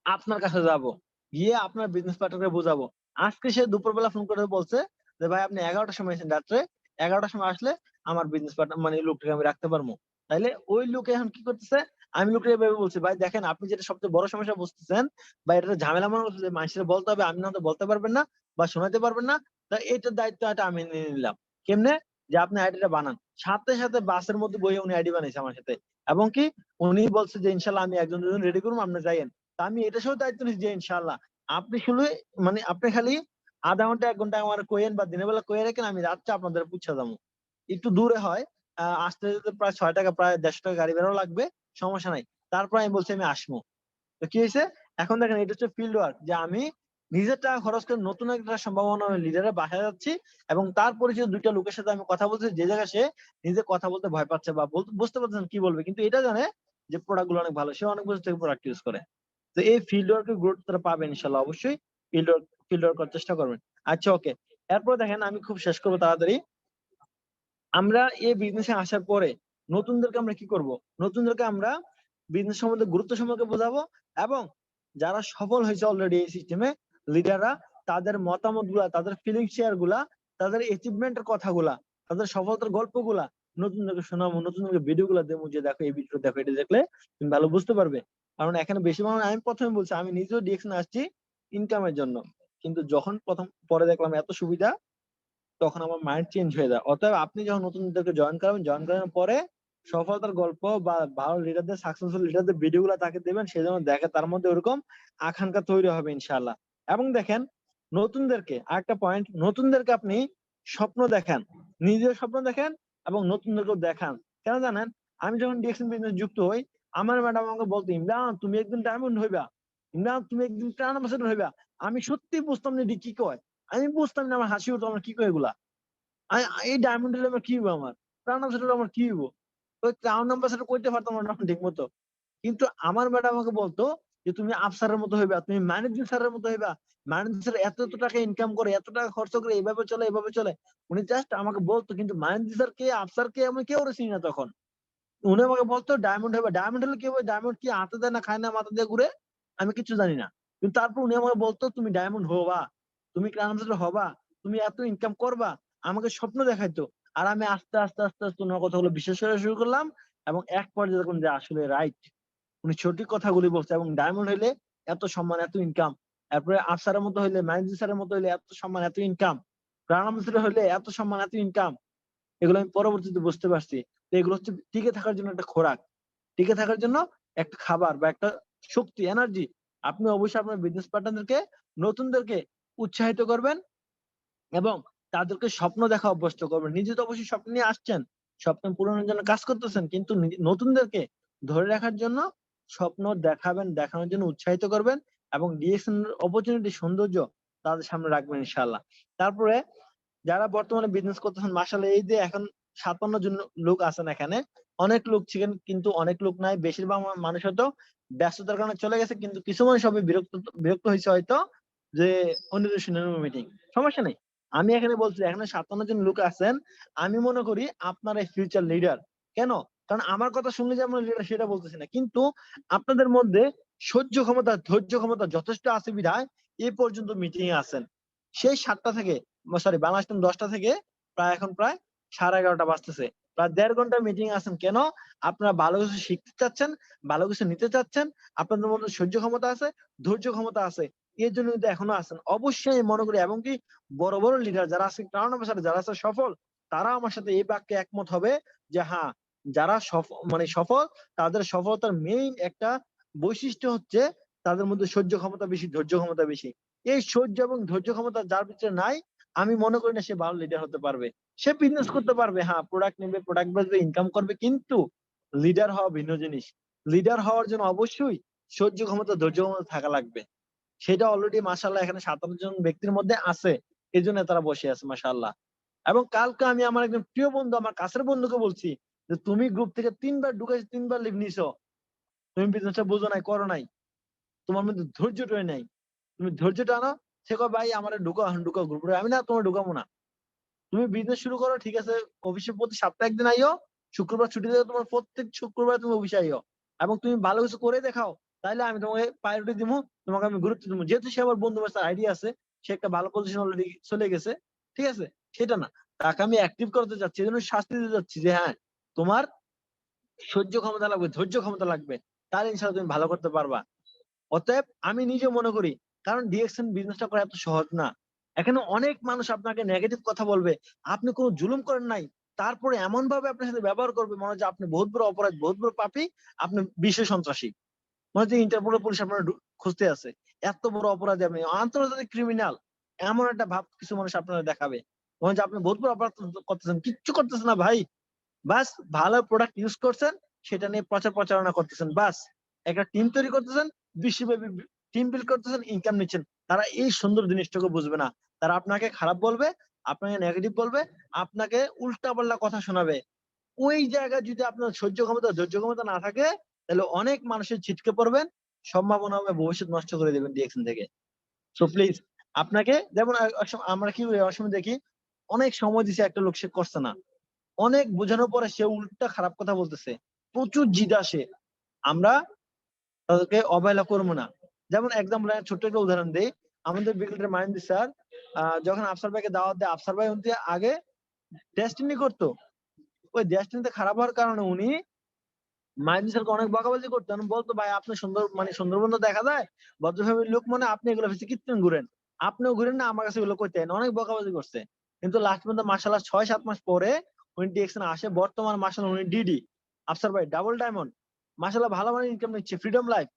আপনার কাছে যাবো। গিয়ে আপনার বিজনেস পার্টনারকে বুঝাবো। আজকে সে দুপুরবেলা ফোন করে বলছে যে, "ভাই আপনি 11টার সময় এসেন রাত্রে। 11টার সময় আসলে আমার বিজনেস পার্টনার মানে এই লোকটাকে আমি রাখতে পারবো।" তাইলে ওই লোক এখন কি করতেছে? আমি লোকটাকে এভাবে বলছি, "ভাই দেখেন আপনি যেটা সবচেয়ে বড় সমস্যা বুঝতেছেন বা এটা ঝামেলা মনে করতেছেন যে মানুষের বলতে হবে, আপনি হয়তো বলতে পারবেন না বা শোনাতে পারবেন না। তো এটার দায়িত্ব এটা আমি নিয়ে নিলাম।" কেমনে? যে আপনি আইডিটা বানান। সাথে, সাথে বাসের মধ্যে বইয়ে উনি আইডি বানাইছে আমার সাথে। এবং কি উনি বলছে যে, "ইনশাআল্লাহ আমি ১ জন ২ জন রেডি করবো, আপনি যাইয়েন।" তা আমি এটা সহ দায়িত্ব নিছি যে ইনশাআল্লাহ আপনি শুধু মানে আপনি খালি ০.৫ ঘন্টা ১ ঘন্টা আমারে কইয়েন বা দিনের বেলা কইয়া রাখেন আমি রাত্রে আপনাদের পুইছা যামু। একটু দূরে হয়। আসতে যেতে প্রায় ৳৬ প্রায় ৳১৫০ গাড়ি ভাড়াও লাগবে। সমস্যা নাই। তারপর আমি বলছি আমি আসমু। তো কি হইছে? এখন দেখেন এটা হচ্ছে ফিল্ড ওয়ার্ক যে আমি নিজের টাকা খরচ করে নতুন একটা সম্ভাবনা লিডারের বাসায় যাচ্ছি এবং তার পরিচিত ২ টা লোকের সাথে আমি কথা বলতেছি যে জায়গায় সে নিজে কথা বলতে ভয় পাচ্ছে বা বুঝতে পারতেছে না কি বলবে। কিন্তু এটা জানে যে প্রোডাক্ট গুলো অনেক ভালো। সে অনেক বছর থেকে প্রোডাক্ট ইউজ করে। তো এই ফিল্ড ওয়ার্ক এর গুরুত্ব তারা পাবেন ইনশাআল্লাহ অবশ্যই। ফিল্ড ওয়ার্ক করার চেষ্টা করবেন। আচ্ছা ওকে। এরপর দেখেন আমি খুব শেষ করব তাড়াতাড়ি। আমরা এই বিজনেসে আসার পরে নতুনদেরকে আমরা কি করব? নতুনদেরকে আমরা বিজনেস সম্বন্ধে গুরুত্ব সম্পর্কে বোঝাবো এবং যারা সফল হয়েছে অলরেডি এই সিস্টেমে লিডাররা তাদের মতামতগুলা, তাদের ফিলিং শেয়ার গুলা, তাদের অ্যাচিভমেন্ট এর কথাগুলা, তাদের সফলতার গল্পগুলা নতুনদেরকে শোনাবো, নতুনদেরকে ভিডিও গুলা দেবো যে দেখো এই ভিডিওটা দেখো, এটা দেখলে তুমি ভালো বুঝতে পারবে। কারণ এখানে বেশির ভাগ আমি ১ম এ বলছি আমি নিজেও ডিরেকশন আসছি ইনকামের জন্য। কিন্তু যখন পরে দেখলাম এত সুবিধা তখন আমার মাইন্ড চেঞ্জ হয়ে যায়। অতএব আপনি যখন নতুনদেরকে জয়েন করাবেন, জয়েন করানোর পরে সফলতার গল্প বা ভালো লিডারদের সাকসেসফুল লিডারদের ভিডিও গুলা তাকে দেবেন, সে যেন দেখে তার মধ্যে ওরকম আকাঙ্খা তৈরি হবে ইনশাআল্লাহ। এবং দেখেন নতুনদেরকে আরেকটা পয়েন্ট, নতুনদেরকে আপনি স্বপ্ন দেখান। নিজেও স্বপ্ন দেখেন এবং নতুনদেরকেও দেখান। কেন জানেন? আমি যখন ডিরেকশন বিজনেস যুক্ত হই, আমার ম্যাডাম আমাকে বলতো, "ইমরান তুমি একদিন ডায়মন্ড হইবা। ইমরান তুমি একদিন ব্র্যান্ড অ্যাম্বাসেডর হইবা।" আমি সত্যিই বুঝতাম না এটি কি কয়। আমি বুঝতাম না, আমার হাসি হতো, আমার কি কয় এগুলা? আ এই ডায়মন্ড হইলে আমার কি হইবো আমার? ক্রাউন অ্যাম্বাসেডর আমার কি হইবো? ওই ক্রাউন অ্যাম্বাসেডর কইতে পারতাম না ঠিক মতো। কিন্তু আমার ম্যাডাম আমাকে বলতো যে, "তুমি আফসারের মতো হইবা, তুমি ম্যানেজিং স্যারের মতো হইবা। ম্যানেজিং স্যার এত টাকা ইনকাম করে, এত টাকা খরচ করে এভাবে চলে, এভাবে চলে।" উনি জাস্ট আমাকে বলতো কিন্তু ম্যানেজিং স্যার কে, আফসার কে আমি কেউ চিনি না তখন। উনি আমাকে বলতো ডায়মন্ড হইবা। ডায়মন্ড হলে কি হবে? ডায়মন্ড কি হাতে দেয় না, খায় না, মাথা দিয়ে ঘুরে? আমি কিচ্ছু জানি না। কিন্তু তারপর উনি আমাকে বলতো, "তুমি ডায়মন্ড হবা। তুমি ক্রাউন অ্যাম্বাসেডর হবা। তুমি এত ইনকাম করবা।" আমাকে স্বপ্ন দেখাইতো। আর আমি আস্তে আস্তে উনার কথাগুলো বিশ্বাস করা শুরু করলাম এবং এক পর্যায়ে দেখলাম যে আসলে রাইট। উনি সঠিক কথাগুলি বলছে এবং ডায়মন্ড হইলে এত সম্মান, এত ইনকাম। এরপরে আফসারের মতো হইলে, ম্যানেজিং স্যারের মতো হইলে এত সম্মান, এত ইনকাম। ক্রাউন অ্যাম্বাসেডর হইলে এত সম্মান, এত ইনকাম। এগুলো আমি পরবর্তীতে বুঝতে পারছি। তো এগুলো হচ্ছে টিকে থাকার জন্য একটা খোরাক। টিকে থাকার জন্য একটা খাবার বা একটা শক্তি, এনার্জি। আপনি অবশ্যই আপনার বিজনেস পার্টনারদেরকে, নতুনদেরকে উৎসাহিত করবেন এবং তাদেরকে স্বপ্ন দেখা অভ্যস্ত করবেন। নিজে তো অবশ্যই স্বপ্ন নিয়ে আসছেন। স্বপ্ন পূরণের জন্য কাজ করতেছেন। কিন্তু নতুনদেরকে ধরে রাখার জন্য স্বপ্ন দেখাবেন, দেখানোর জন্য উৎসাহিত করবেন এবং ডিরেকশন অপরচুনিটি সৌন্দর্য তাদের সামনে রাখবেন ইনশাআল্লাহ। তারপরে যারা বর্তমানে বিজনেস করতেছেন মাশাআল্লাহ এই যে এখন ৫৭ জন লোক আছেন এখানে। অনেক লোক ছিলেন কিন্তু অনেক লোক নাই। বেশিরভাগ মানুষ হয়তো ব্যস্ততার কারণে চলে গেছে। কিন্তু কিছু মানুষ হবে বিরক্ত হইছে হয়তো যে অন্যদের শুনে নেব মিটিং। সমস্যা নাই। আমি এখানে বলছি এখানে ৫৭ জন লোক আছেন। আমি মনে করি আপনারাই ফিউচার লিডার। কেন? কারণ আমার কথা শুনলে যে আমরা লিডার সেটা বলতেছি না। কিন্তু আপনাদের মধ্যে সহ্য ক্ষমতা, ধৈর্য ক্ষমতা যথেষ্ট আছে বিধায় এ পর্যন্ত মিটিং এ আছেন। সেই ৭টা থেকে সরি বাংলাদেশ টাইম ১০টা থেকে প্রায় ১১:৩০ বাজতেছে। প্রায় ১.৫ ঘন্টা মিটিং এ আছেন। কেন? আপনারা ভালো কিছু শিখতে চাচ্ছেন, ভালো কিছু নিতে চাচ্ছেন। আপনাদের মধ্যে সহ্য ক্ষমতা আছে, ধৈর্য ক্ষমতা আছে। এর জন্য কিন্তু এখনো আছেন। অবশ্যই আমি মনে করি এমনকি বড় লিডার যারা আছে ক্রাউন অ্যাম্বাসেডর যারা আছে সফল, তারা আমার সাথে এই বাক্যে একমত হবে যে হ্যাঁ, যারা সফল তাদের সফলতার মেইন একটা বৈশিষ্ট্য হচ্ছে তাদের মধ্যে সহ্য ক্ষমতা বেশি, ধৈর্য ক্ষমতা বেশি। এই সহ্য এবং ধৈর্য ক্ষমতা যার ভিতরে নাই, আমি মনে করি না সে ভালো লিডার হতে পারবে। সে বিজনেস করতে পারবে, হ্যাঁ, প্রোডাক্ট নিবে, প্রোডাক্ট বেচবে, ইনকাম করবে। কিন্তু লিডার হওয়া ভিন্ন জিনিস। লিডার হওয়ার জন্য অবশ্যই সহ্য ক্ষমতা, ধৈর্য ক্ষমতা থাকা লাগবে। সেটা অলরেডি মাশাআল্লাহ এখানে ৫৭ জন ব্যক্তির মধ্যে আছে। এজন্য তারা বসে আছে মাশাআল্লাহ। এবং কালকে আমি আমার একজন প্রিয় বন্ধু, আমার কাছের বন্ধুকে বলছি যে, "তুমি গ্রুপ থেকে ৩ বার ঢুকাইছো, ৩ বার লিভ নিছো। তুমি বিজনেসটা বুঝো নাই, করো নাই। তোমার মধ্যে ধৈর্যটাই নাই। তুমি ধৈর্যটা আনো।" সে কয়, "ভাই আমারে ঢুকাও, এখন ঢুকাও গ্রুপে।" আমি, "না তোমারে ঢুকাবো না। তুমি বিজনেস শুরু করো, ঠিক আছে, অফিসে প্রতি সপ্তাহে একদিন আইও, শুক্রবার ছুটি দেবে তোমার, প্রত্যেক শুক্রবার তুমি অফিসে আইও, এবং তুমি ভালো কিছু করে দেখাও, তাহলে আমি তোমাকে প্রায়োরিটি দিব, তোমাকে আমি গুরুত্ব দিব। যেহেতু সে আমার বন্ধু, আমার আইডিয়া আছে, সে একটা ভালো পজিশন অলরেডি চলে গেছে, ঠিক আছে, সেটা না, তাকে আমি অ্যাক্টিভ করতে চাচ্ছি, এই জন্য শাস্তি দিতে যাচ্ছি যে হ্যাঁ, তোমার সহ্য ক্ষমতা লাগবে, ধৈর্য ক্ষমতা লাগবে, তাহলে ইনশাল্লাহ তুমি ভালো করতে পারবা। অতএব আমি নিজে মনে করি, কারণ ডিএক্সএন বিজনেসটা করা এত সহজ না। এখানে অনেক মানুষ আপনাকে নেগেটিভ কথা বলবে, আপনি কোনো জুলুম করেন নাই, তারপরে এমন ভাবে আপনার সাথে ব্যবহার করবে মনে হচ্ছে আপনি বহুত বড় অপরাধ, বহুত বড় পাপী, আপনি বিশ্ব সন্ত্রাসী, মনে হচ্ছে ইন্টারপোল পুলিশ আপনার খুঁজতে আছে, এত বড় অপরাধী আপনি, আন্তর্জাতিক ক্রিমিনাল, এমন একটা ভাব কিছু মানুষ আপনারা দেখাবে, মনে হচ্ছে আপনি বহুত বড় অপরাধ করতেছেন, কিচ্ছু করতেছেন না ভাই, বাস ভালো প্রোডাক্ট ইউজ করছেন, সেটা নিয়ে প্রচার প্রচারণা করতেছেন, বাস একটা টিম তৈরি করতেছেন, বিশ্বব্যাপী টিম বিল্ড করতেছেন, ইনকাম নিচ্ছেন। তারা এই সুন্দর জিনিসটাকে বুঝবে না, তারা আপনাকে খারাপ বলবে, আপনাকে নেগেটিভ বলবে, আপনাকে উল্টা পাল্টা কথা শোনাবে। ওই জায়গায় যদি আপনার সহ্য ক্ষমতা, ধৈর্য ক্ষমতা না থাকে, তাহলে অনেক মানুষের ছিটকে পড়বেন, সম্ভাবনা হবে ভবিষ্যৎ নষ্ট করে দেবেন ডিএকশন থেকে। সো প্লিজ, আপনাকে যেমন আমরা কি অনেক সময় দেখি, অনেক সময় দিছে একটা লোক, সে করছে না, অনেক বোঝানোর পরে সে উল্টা খারাপ কথা বলতেছে, প্রচুর জিদ আসে, আমরা তাদেরকে অবহেলা করবো না। যেমন একদম ছোট্ট একটা উদাহরণ দিই, আমাদের বিকেলের মাইন্ড স্যার যখন আফসার ভাইকে দাওয়াত দেয়, আফসার ভাই উনি আগে ডেস্টিনি করতো, ওই ডেস্টিনিতে খারাপ হওয়ার কারণে উনি মাইন্ড স্যারকে অনেক বকাবাজি করতো, উনি বলতো ভাই আপনি সুন্দর, মানে সুন্দরবন তো দেখা যায়, ভদ্র ফ্যামিলির লোক, মানে আপনি এগুলো বেশি কীর্তন ঘুরেন, আপনিও ঘুরেন না, আমার কাছে এগুলো করতে হয় না, অনেক বকাবাজি করছে। কিন্তু লাস্ট পর্যন্ত মাশাআল্লাহ 6-7 মাস পরে উনি ডিএকশন আসে, বর্তমান মাশাআল্লাহ উনি ডিডি, আফসার ভাই ডাবল ডায়মন্ড, মাশাআল্লাহ ভালো মানে ইনকাম নিচ্ছে, ফ্রিডম লাইফ,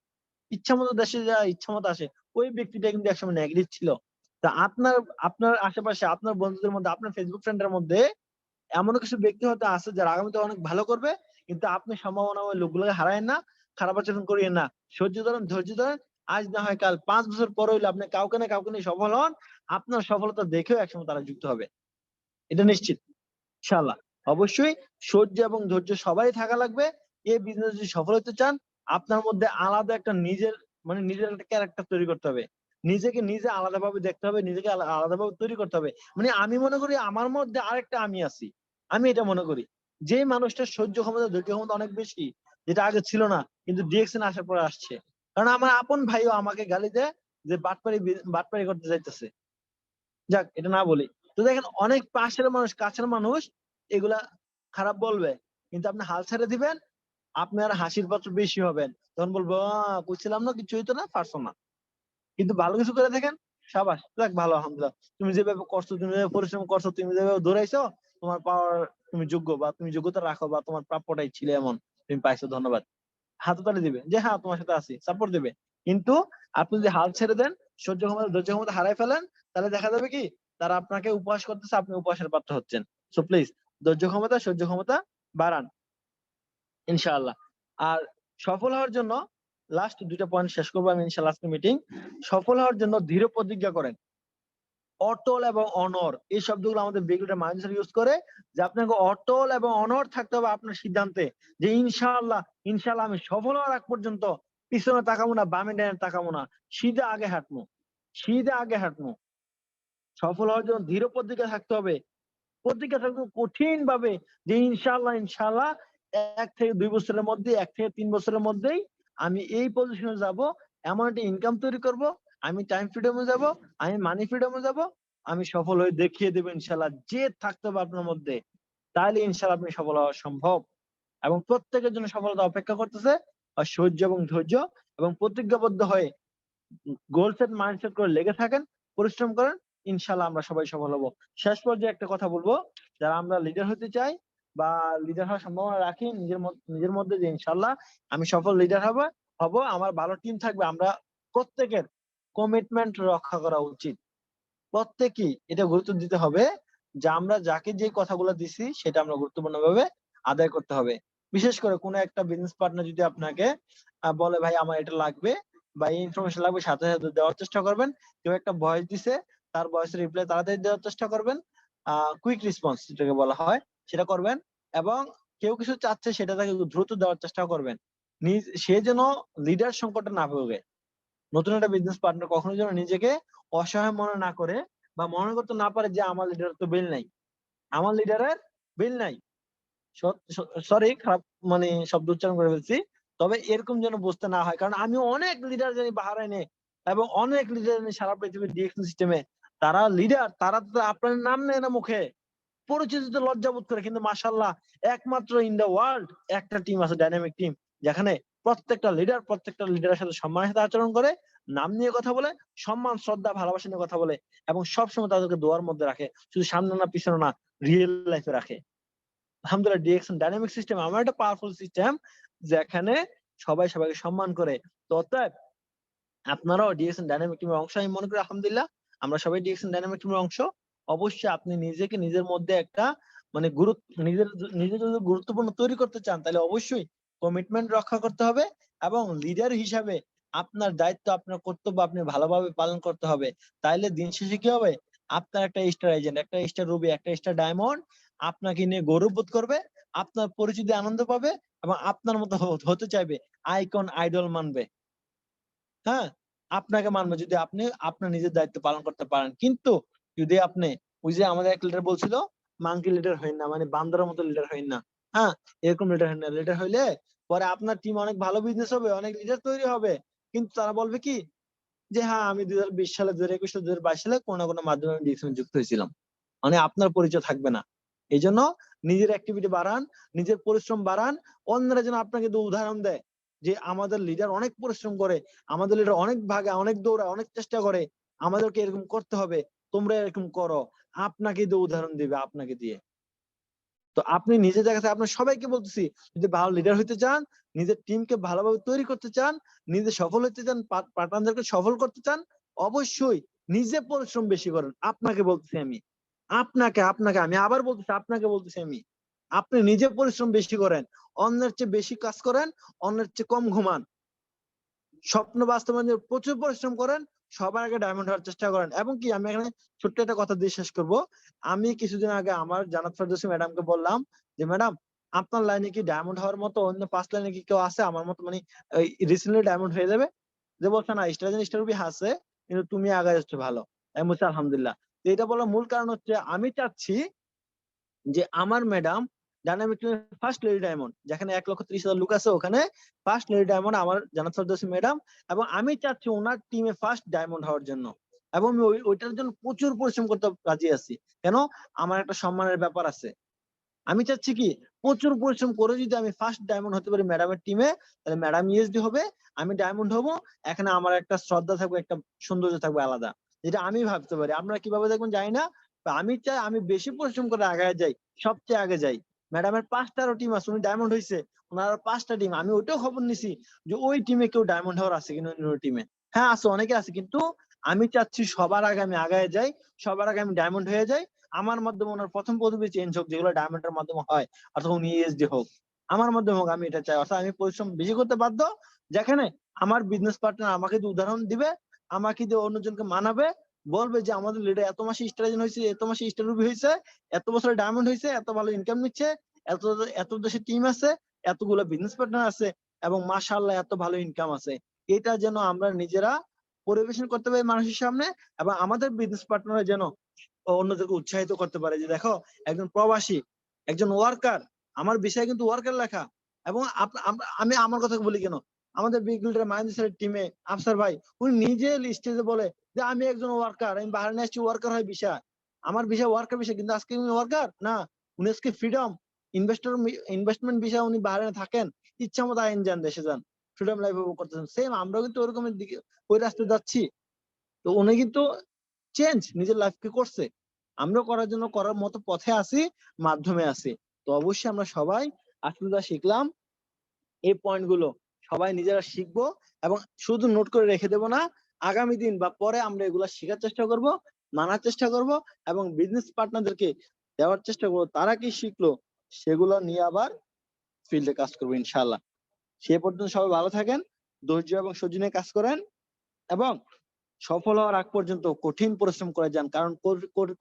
ইচ্ছা মতো দেশে যায়, ইচ্ছা মতো আসে। ওই ব্যক্তিটা কিন্তু একসময় নেগেটিভ ছিল। তা আপনার আপনার আশেপাশে, আপনার বন্ধুদের মধ্যে, আপনার ফেসবুক ফ্রেন্ডের মধ্যে এমন কিছু ব্যক্তি হয়তো আছে যারা আগামীতে অনেক ভালো করবে, কিন্তু আপনি সম্ভাবনা ওই লোকগুলোকে হারায়েন না, খারাপ আচরণ করিয়েন না, সহ্য ধরেন, ধৈর্য ধরেন, আজ না হয় কাল, 5 বছর পরে হইলে আপনি কাউকে না কাউকে নিয়ে সফল হন, আপনার সফলতা দেখেও একসময় তারা যুক্ত হবে, এটা নিশ্চিত ইনশাআল্লাহ। অবশ্যই সহ্য এবং ধৈর্য সবাই থাকা লাগবে। এই বিজনেস যদি সফল হতে চান, আপনার মধ্যে আলাদা একটা নিজের, মানে নিজের একটা ক্যারেক্টার তৈরি করতে হবে, নিজেকে নিজে আলাদাভাবে দেখতে হবে, নিজেকে আলাদাভাবে তৈরি করতে হবে। মানে আমি মনে করি আমার মধ্যে আরেকটা আমি আছি, আমি এটা মনে করি, যে মানুষটার সহ্য ক্ষমতা, ধৈর্য ক্ষমতা অনেক বেশি, যেটা আগে ছিল না, কিন্তু ডিএকশন আসার পরে আসছে। কারণ আমার আপন ভাইও আমাকে গালি দেয় যে বাটপারি বাটপারি করতে যাইতেছে, যাক এটা না বলি। তো দেখেন, অনেক পাশের মানুষ, কাছের মানুষ এগুলা খারাপ বলবে, কিন্তু আপনি হাল ছেড়ে দিবেন, আপনার হাসির পাত্র বেশি হবেন, তখন বলবো কইছিলাম না, কিছু হইতো না, পারছো না। কিন্তু ভালো কিছু করে দেখেন, সাবাস, যাক ভালো, আলহামদুলিল্লাহ, তুমি যেভাবে করছো, তুমি যেভাবে পরিশ্রম করছো, তুমি যেভাবে দৌড়াইছো, তোমার পাওয়ার, তুমি যোগ্য, বা তুমি যোগ্যতা রাখো, বা তোমার প্রাপ্যটাই ছিল এমন, তুমি পাইছো, ধন্যবাদ, হাততালি দিবে যে হ্যাঁ তোমার সাথে আছি, সাপোর্ট দিবে। কিন্তু আপনি যদি হাল ছেড়ে দেন, সহ্য ক্ষমতা, ধৈর্য ক্ষমতা হারাই ফেলেন, তাহলে দেখা যাবে কি, তারা আপনাকে উপহাস করতেছে, আপনি উপহাসের পাত্র হচ্ছেন। সো প্লিজ, ধৈর্য ক্ষমতা, সহ্য ক্ষমতা বাড়ান ইনশাআল্লাহ। আর সফল হওয়ার জন্য লাস্ট 2টা পয়েন্ট শেষ করবো আমি ইনশাআল্লাহ আজকে মিটিং। সফল হওয়ার জন্য দৃঢ় প্রতিজ্ঞা করেন, অটল এবং অনড়, এই শব্দগুলো আমাদের বেগুটা মাইন্ডসেট ইউজ করে, যে আপনাকে অটল এবং অনড় থাকতে হবে আপনার সিদ্ধান্তে, যে ইনশাআল্লাহ, ইনশাআল্লাহ আমি সফল হওয়ার আগ পর্যন্ত পিছনে তাকাবো না, বামে ডানে তাকাবো না, সিধা আগে হাঁটবো, সিধা আগে হাঁটবো। সফল হওয়ার জন্য দৃঢ় প্রতিজ্ঞা থাকতে হবে, প্রতিজ্ঞা থাকবে কঠিন ভাবে, যে ইনশাআল্লাহ, ইনশাআল্লাহ 1 থেকে 2 বছরের মধ্যে, 1 থেকে 3 বছরের মধ্যেই আমি এই পজিশনে যাব, এমন একটা ইনকাম তৈরি করব, আমি টাইম ফ্রিডমে যাব, আমি মানি ফ্রিডমে যাব, আমি সফল হয়ে দেখিয়ে দেবো ইনশাআল্লাহ, যে থাকতে হবে আপনার মধ্যে, তাহলে ইনশাআল্লাহ আপনি সফল হওয়া সম্ভব। এবং প্রত্যেকের জন্য সফলতা অপেক্ষা করতেছে, আর সহ্য এবং ধৈর্য এবং প্রতিজ্ঞাবদ্ধ হয়ে গোল সেট, মাইন্ডসেট করে লেগে থাকেন, পরিশ্রম করেন, ইনশাআল্লাহ আমরা সবাই সফল হব। শেষ পর্যায়ে একটা কথা বলবো, যারা আমরা লিডার হতে চাই বা লিডার হওয়ার সম্ভাবনা রাখি নিজের মধ্যে, যে ইনশাআল্লাহ আমি সফল লিডার হব, আমার ভালো টিম থাকবে, আমরা প্রত্যেকের কমিটমেন্ট রক্ষা করা উচিত। প্রত্যেকেই এটা গুরুত্ব দিতে হবে, যে আমরা যাকে যে কথাগুলো দিছি সেটা আমরা গুরুত্বপূর্ণভাবে আদায় করতে হবে। বিশেষ করে কোনো একটা বিজনেস পার্টনার যদি আপনাকে বলে ভাই আমার এটা লাগবে বা এই ইনফরমেশন লাগবে, সাথে সাথে দেওয়ার চেষ্টা করবেন। কেউ একটা ভয়েস দিছে, তার ভয়েসের রিপ্লাই তাড়াতাড়ি দেওয়ার চেষ্টা করবেন, কুইক রেসপন্স যেটাকে বলা হয় সেটা করবেন। এবং কেউ কিছু চাচ্ছে সেটা তাকে দ্রুত দেওয়ার চেষ্টা করবেন, সে যেন লিডার সংকটে না ভোগে। নতুন একটা বিজনেস পার্টনার কখনো যেন নিজেকে অসহায় মনে না করে, বা মনে করতে না পারে যে আমার লিডার তো বেল নাই, আমার লিডারের বিল নাই। সরি, খারাপ মানে শব্দ উচ্চারণ করে ফেলছি। তবে এরকম যেন বুঝতে না হয়, কারণ আমি অনেক লিডার জানি বাহারাইনে এবং অনেক লিডার জানি সারা পৃথিবীর ডিএকশন সিস্টেমে। তারা লিডার, তারা তো আপনার নাম নেয় না মুখে, পরিচিত লজ্জাবোধ করে, কিন্তু মাশাআল্লাহ একমাত্র ইন দ্য ওয়ার্ল্ড একটা টিম আছে, ডাইনামিক টিম, যেখানে প্রত্যেকটা লিডারের সাথে সম্মানের সাথে আচরণ করে, নাম নিয়ে কথা বলে, সম্মান শ্রদ্ধা ভালোবাসা নিয়ে কথা বলে, এবং সবসময় তাদেরকে দোয়ার মধ্যে রাখে, শুধু সামনে না পিছনে না, রিয়েল লাইফে রাখে। আলহামদুলিল্লাহ, ডিএকশন ডাইনামিক সিস্টেম আমার একটা পাওয়ারফুল সিস্টেম, যেখানে সবাই সবাইকে সম্মান করে। তো অতএব আপনারাও ডিএকশন ডাইনামিক টিমের অংশ, আমি মনে করি আলহামদুলিল্লাহ আমরা সবাই ডিএকশন ডাইনামিক টিমের অংশ। অবশ্যই আপনি নিজেকে নিজের মধ্যে একটা মানে নিজের যদি গুরুত্বপূর্ণ তৈরি করতে চান, তাহলে অবশ্যই কমিটমেন্ট রক্ষা করতে হবে, এবং লিডার হিসাবে আপনার দায়িত্ব, আপনার কর্তব্য আপনি ভালোভাবে পালন করতে হবে। তাইলে দিন শেষে কি হবে, আপনার একটা স্টার এজেন্ট, একটা স্টার রুবি, একটা স্টার ডায়মন্ড আপনাকে নিয়ে গৌরববোধ করবে, আপনার পরিচিতি আনন্দ পাবে, এবং আপনার মতো হতে চাইবে, আইকন আইডল মানবে। হ্যাঁ, আপনাকে মানবে যদি আপনি আপনার নিজের দায়িত্ব পালন করতে পারেন। কিন্তু যদি আপনি, ওই যে আমাদের এক লিডার বলছিল, মাঙ্কি লিডার হইন না, মানে বান্দরের মতো লিডার হইন না। হ্যাঁ, এরকম লিডার হইন না। লিডার হইলে পরে আপনার টিম অনেক ভালো বিজনেস হবে, অনেক লিডার তৈরি হবে, কিন্তু তারা বলবে কি যে হ্যাঁ, আমি 2020 সালে, 2021 সালে, 2022 সালে কোনো না কোনো মাধ্যমে আমি ডিএক্সএম যুক্ত হয়েছিলাম। মানে আপনার পরিচয় থাকবে না। এই জন্য নিজের অ্যাক্টিভিটি বাড়ান, নিজের পরিশ্রম বাড়ান, অন্যরা যেন আপনাকে উদাহরণ দেয় যে আমাদের লিডার অনেক পরিশ্রম করে, আমাদের লিডার অনেক ভাগে, অনেক দৌড়ায়, অনেক চেষ্টা করে, আমাদেরকে এরকম করতে হবে, তোমরা এরকম করো। আপনাকে দিয়ে উদাহরণ দিবে, আপনাকে দিয়ে। তো আপনি নিজে জায়গা, আপনার সবাইকে বলতেছি, যদি ভালো লিডার হইতে চান, নিজের টিমকে ভালোভাবে তৈরি করতে চান, নিজে সফল হতে চান, পার্টনারদেরকে সফল করতে চান, অবশ্যই নিজে পরিশ্রম বেশি করেন। আপনাকে বলতেছি আমি, আপনাকে আমি আবার বলতেছি, আপনাকে বলতেছি আমি, আপনি নিজে পরিশ্রম বেশি করেন, অন্যের চেয়ে বেশি কাজ করেন, অন্যের চেয়ে কম ঘুমান, স্বপ্ন বাস্তবায়নে প্রচুর পরিশ্রম করেন, সবার আগে ডায়মন্ড হওয়ার চেষ্টা করেন। এবং কি, আমি এখানে ছোট্ট একটা কথা দিয়ে শেষ করব। আমি কিছুদিন আগে আমার জানাত ফেরদৌসী ম্যাডামকে বললাম যে ম্যাডাম, আপনার লাইনে কি ডায়মন্ড হওয়ার মতো অন্য 5 লাইনে কি কেউ আছে আমার মতো, মানে রিসেন্টলি ডায়মন্ড হয়ে যাবে? যে বলছে না, স্টার রুবি আছে, কিন্তু তুমি আগে যাচ্ছ ভালো। আমি বলছি আলহামদুলিল্লাহ। তো এটা বলার মূল কারণ হচ্ছে, আমি চাচ্ছি যে আমার ম্যাডাম ডায়নামিক টিমের ফার্স্ট লেডি ডায়মন্ড, যেখানে 1,30,000 লোক আছে, ওখানে ফার্স্ট লেডি ডায়মন্ড আমার জানাত ফেরদৌসী ম্যাডাম, এবং আমি চাচ্ছি ওনার টিমে ফার্স্ট ডায়মন্ড হওয়ার জন্য, এবং আমি ওইটার জন্য প্রচুর পরিশ্রম করতে রাজি আছি। কেন? আমার একটা সম্মানের ব্যাপার আছে। আমি চাচ্ছি কি, প্রচুর পরিশ্রম করে যদি আমি ফার্স্ট ডায়মন্ড হতে পারি ম্যাডামের টিমে, তাহলে ম্যাডাম ইএসডি হবে, আমি ডায়মন্ড হবো। এখানে আমার একটা শ্রদ্ধা থাকবে, একটা সৌন্দর্য থাকবে আলাদা, যেটা আমি ভাবতে পারি। আপনারা কিভাবে দেখবেন জানি না। আমি চাই আমি বেশি পরিশ্রম করে আগে যাই, সবচেয়ে আগে যাই। ম্যাডামের 5টারও টিম আছে, উনি ডায়মন্ড হয়েছে, ওনার 5টা টিম। আমি ওইটাও খবর নিছি যে ওই টিমে কেউ ডায়মন্ড হওয়ার আছে কিনা, অন্য টিমে। হ্যাঁ আছে, অনেকে আছে, কিন্তু আমি চাচ্ছি সবার আগে আমি আগায় যাই, সবার আগে আমি ডায়মন্ড হয়ে যাই। আমার মাধ্যমে ওনার প্রথম পদবি চেঞ্জ হোক, যেগুলো ডায়মন্ডের মাধ্যমে হয়, অথবা উনি ইএসডি হোক, আমার মাধ্যমে হোক, আমি এটা চাই। অর্থাৎ আমি পরিশ্রম বেশি করতে বাধ্য, যেখানে আমার বিজনেস পার্টনার আমাকে দিয়ে উদাহরণ দিবে, আমাকে দিয়ে অন্যজনকে মানাবে, বলবে যে আমাদের লিডার এত মাসে স্টার হয়েছে, এত মাসে স্টার রুবি হয়েছে, এত বছরে ডায়মন্ড হয়েছে, এত ভালো ইনকাম নিচ্ছে, এত এত দেশে টিম আছে, এতগুলো বিজনেস পার্টনার আছে, এবং মাশাআল্লাহ এত ভালো ইনকাম আছে। এটা যেন আমরা নিজেরা পরিবেশন করতে পারি মানুষের সামনে, এবং আমাদের বিজনেস পার্টনার যেন অন্যদেরকে উৎসাহিত করতে পারে যে দেখো, একজন প্রবাসী, একজন ওয়ার্কার, আমার বিষয় কিন্তু ওয়ার্কার লেখা। এবং আমি আমার কথা বলি কেন, আমাদের বিগ লিডার মাহিন্দর স্যারের টিমে আফসার ভাই, উনি নিজে স্টেজে বলে যে আমি একজন ওয়ার্কার, আমি বাহারাইনে আসছি ওয়ার্কার হয় বিষয়, আমার বিষয় ওয়ার্কার বিষয়, কিন্তু আজকে উনি ওয়ার্কার না, উনি আজকে ফ্রিডম ইনভেস্টমেন্ট বিষয়, উনি বাহারাইনে থাকেন, ইচ্ছা মতো আইন যান, দেশে যান, ফ্রিডম লাইফ করতেছেন। সেম আমরাও কিন্তু ওরকমের দিকে, ওই রাস্তায় যাচ্ছি। তো উনি কিন্তু চেঞ্জ নিজের লাইফকে করছে, আমরা করার জন্য করার মতো পথে আছি, মাধ্যমে আছি। তো অবশ্যই আমরা সবাই আজকে যা শিখলাম, এই পয়েন্ট গুলো সবাই নিজেরা শিখবো, এবং শুধু নোট করে রেখে দেবো না, আগামী দিন বা পরে আমরা এগুলা শেখার চেষ্টা করব, মানার চেষ্টা করব, এবং বিজনেস পার্টনারদেরকে দেওয়ার চেষ্টা করবো তারা কি শিখলো সেগুলো নিয়ে আবার ফিল্ডে কাজ করবো ইনশাআল্লাহ। সে পর্যন্ত সবাই ভালো থাকেন, ধৈর্য এবং সহ্য নিয়ে কাজ করেন, এবং সফল হওয়ার আগ পর্যন্ত কঠিন পরিশ্রম করে যান। কারণ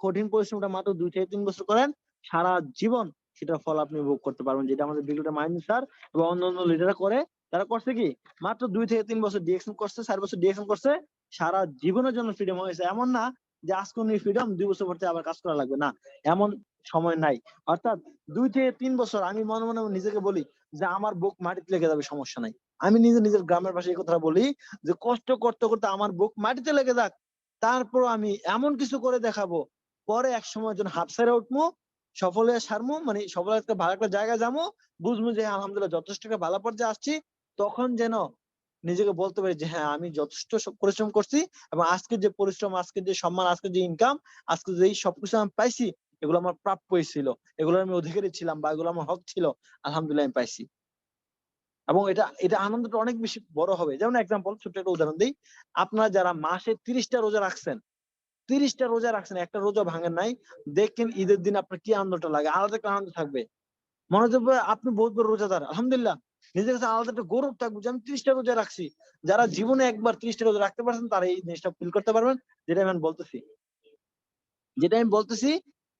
কঠিন পরিশ্রমটা মাত্র 2 থেকে 3 বছর করেন, সারা জীবন সেটার ফল আপনি ভোগ করতে পারবেন। যেটা আমাদের বিগ লিডার মাহিন্দর স্যার এবং অন্যান্য লিডাররা করে, তারা করছে কি, মাত্র 2 থেকে 3 বছর ডিএকশন করছে, 4 বছর ডিএকশন করছে, সারা জীবনের জন্য ফ্রিডম হয়েছে। এমন না যে আজকে উনি ফ্রিডম, 2 বছর পর থেকে আবার কাজ করা লাগবে না, এমন সময় নাই। অর্থাৎ 2 থেকে 3 বছর আমি মনে মনে নিজেকে বলি যে আমার বুক মাটিতে লেগে যাবে, সমস্যা নাই। আমি নিজের গ্রামের ভাষায় এই কথাটা বলি যে কষ্ট করতে করতে আমার বুক মাটিতে লেগে যাক, তারপর আমি এমন কিছু করে দেখাবো, পরে এক সময় যেন হাঁপ ছেড়ে উঠবো, সফল হয়ে সারমু, মানে সফল একটা ভালো একটা জায়গায় যাবো, বুঝবো যে আলহামদুলিল্লাহ যথেষ্ট একটা ভালো পর্যায়ে আসছি। তখন যেন নিজেকে বলতে পারি যে হ্যাঁ, আমি যথেষ্ট পরিশ্রম করছি এবং আজকের যে পরিশ্রম, আজকের যে সম্মান, আজকের যে ইনকাম, আজকে যে এই সবকিছু আমি পাইছি, এগুলো আমার প্রাপ্যই ছিল। এগুলোর আমি অধিকারী ছিলাম বা এগুলো আমার হক ছিল। আলহামদুলিল্লাহ আমি পাইছি। এবং এটা আনন্দটা অনেক বেশি বড় হবে। যেমন এক্সাম্পল, ছোট্ট একটা উদাহরণ দেই। আপনারা যারা মাসে ৩০ টা রোজা রাখছেন, ৩০ টা রোজা রাখছেন, একটা রোজা ভাঙেন নাই। দেখেন ঈদের দিন আপনার কি আনন্দটা লাগে। আলাদা একটা আনন্দ থাকবে। মনে হচ্ছে আপনি বহুত বড় রোজাদার। আলহামদুলিল্লাহ। নিজের কাছে আলাদা একটা গৌরব থাকবে যে আমি ৩০ টা রোজা রাখছি। যারা জীবনে একবার ৩০ টা রোজা রাখতে পারছেন তারা এই জিনিসটা ফিল করতে পারবেন। যেটা আমি বলতেছি। যেটা আমি বলতেছি,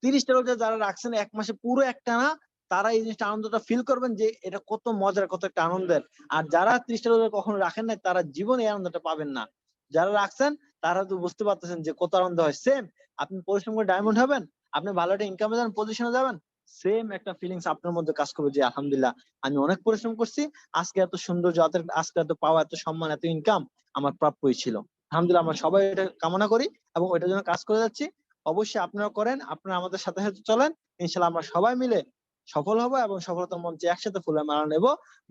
৩০ টা রোজা যারা রাখছেন ১ মাসে পুরো একটানা, তারা এই জিনিসটা আনন্দটা ফিল করবেন যে এটা কত মজার, কত একটা আনন্দের। আর যারা ৩০ টা রোজা কখনো রাখেন নাই তারা জীবনে এই আনন্দটা পাবেন না। যারা রাখছেন তারা তো বুঝতে পারতেছেন যে কত আনন্দ হয়। সেম আপনি পরিশ্রম করে ডায়মন্ড হবেন, আপনি ভালো একটা ইনকামে যাবেন, পজিশনে যাবেন। সেম একটা ফিলিংস আপনার মধ্যে কাজ করবে যে আলহামদুলিল্লাহ আমি অনেক পরিশ্রম করছি। আজকে এত সৌন্দর্য, আজকে এত পাওয়া, এত সম্মান, এত ইনকাম আমার প্রাপ্যই ছিল। আলহামদুলিল্লাহ আমরা সবাই এটা কামনা করি এবং ওইটার জন্য কাজ করে যাচ্ছি। অবশ্যই আপনারা করেন, আপনারা আমাদের সাথে সাথে চলেন। ইনশাআল্লাহ আমরা সবাই মিলে সফল হবো এবং সফলতার মঞ্চে একসাথে ফুলে মালা নেব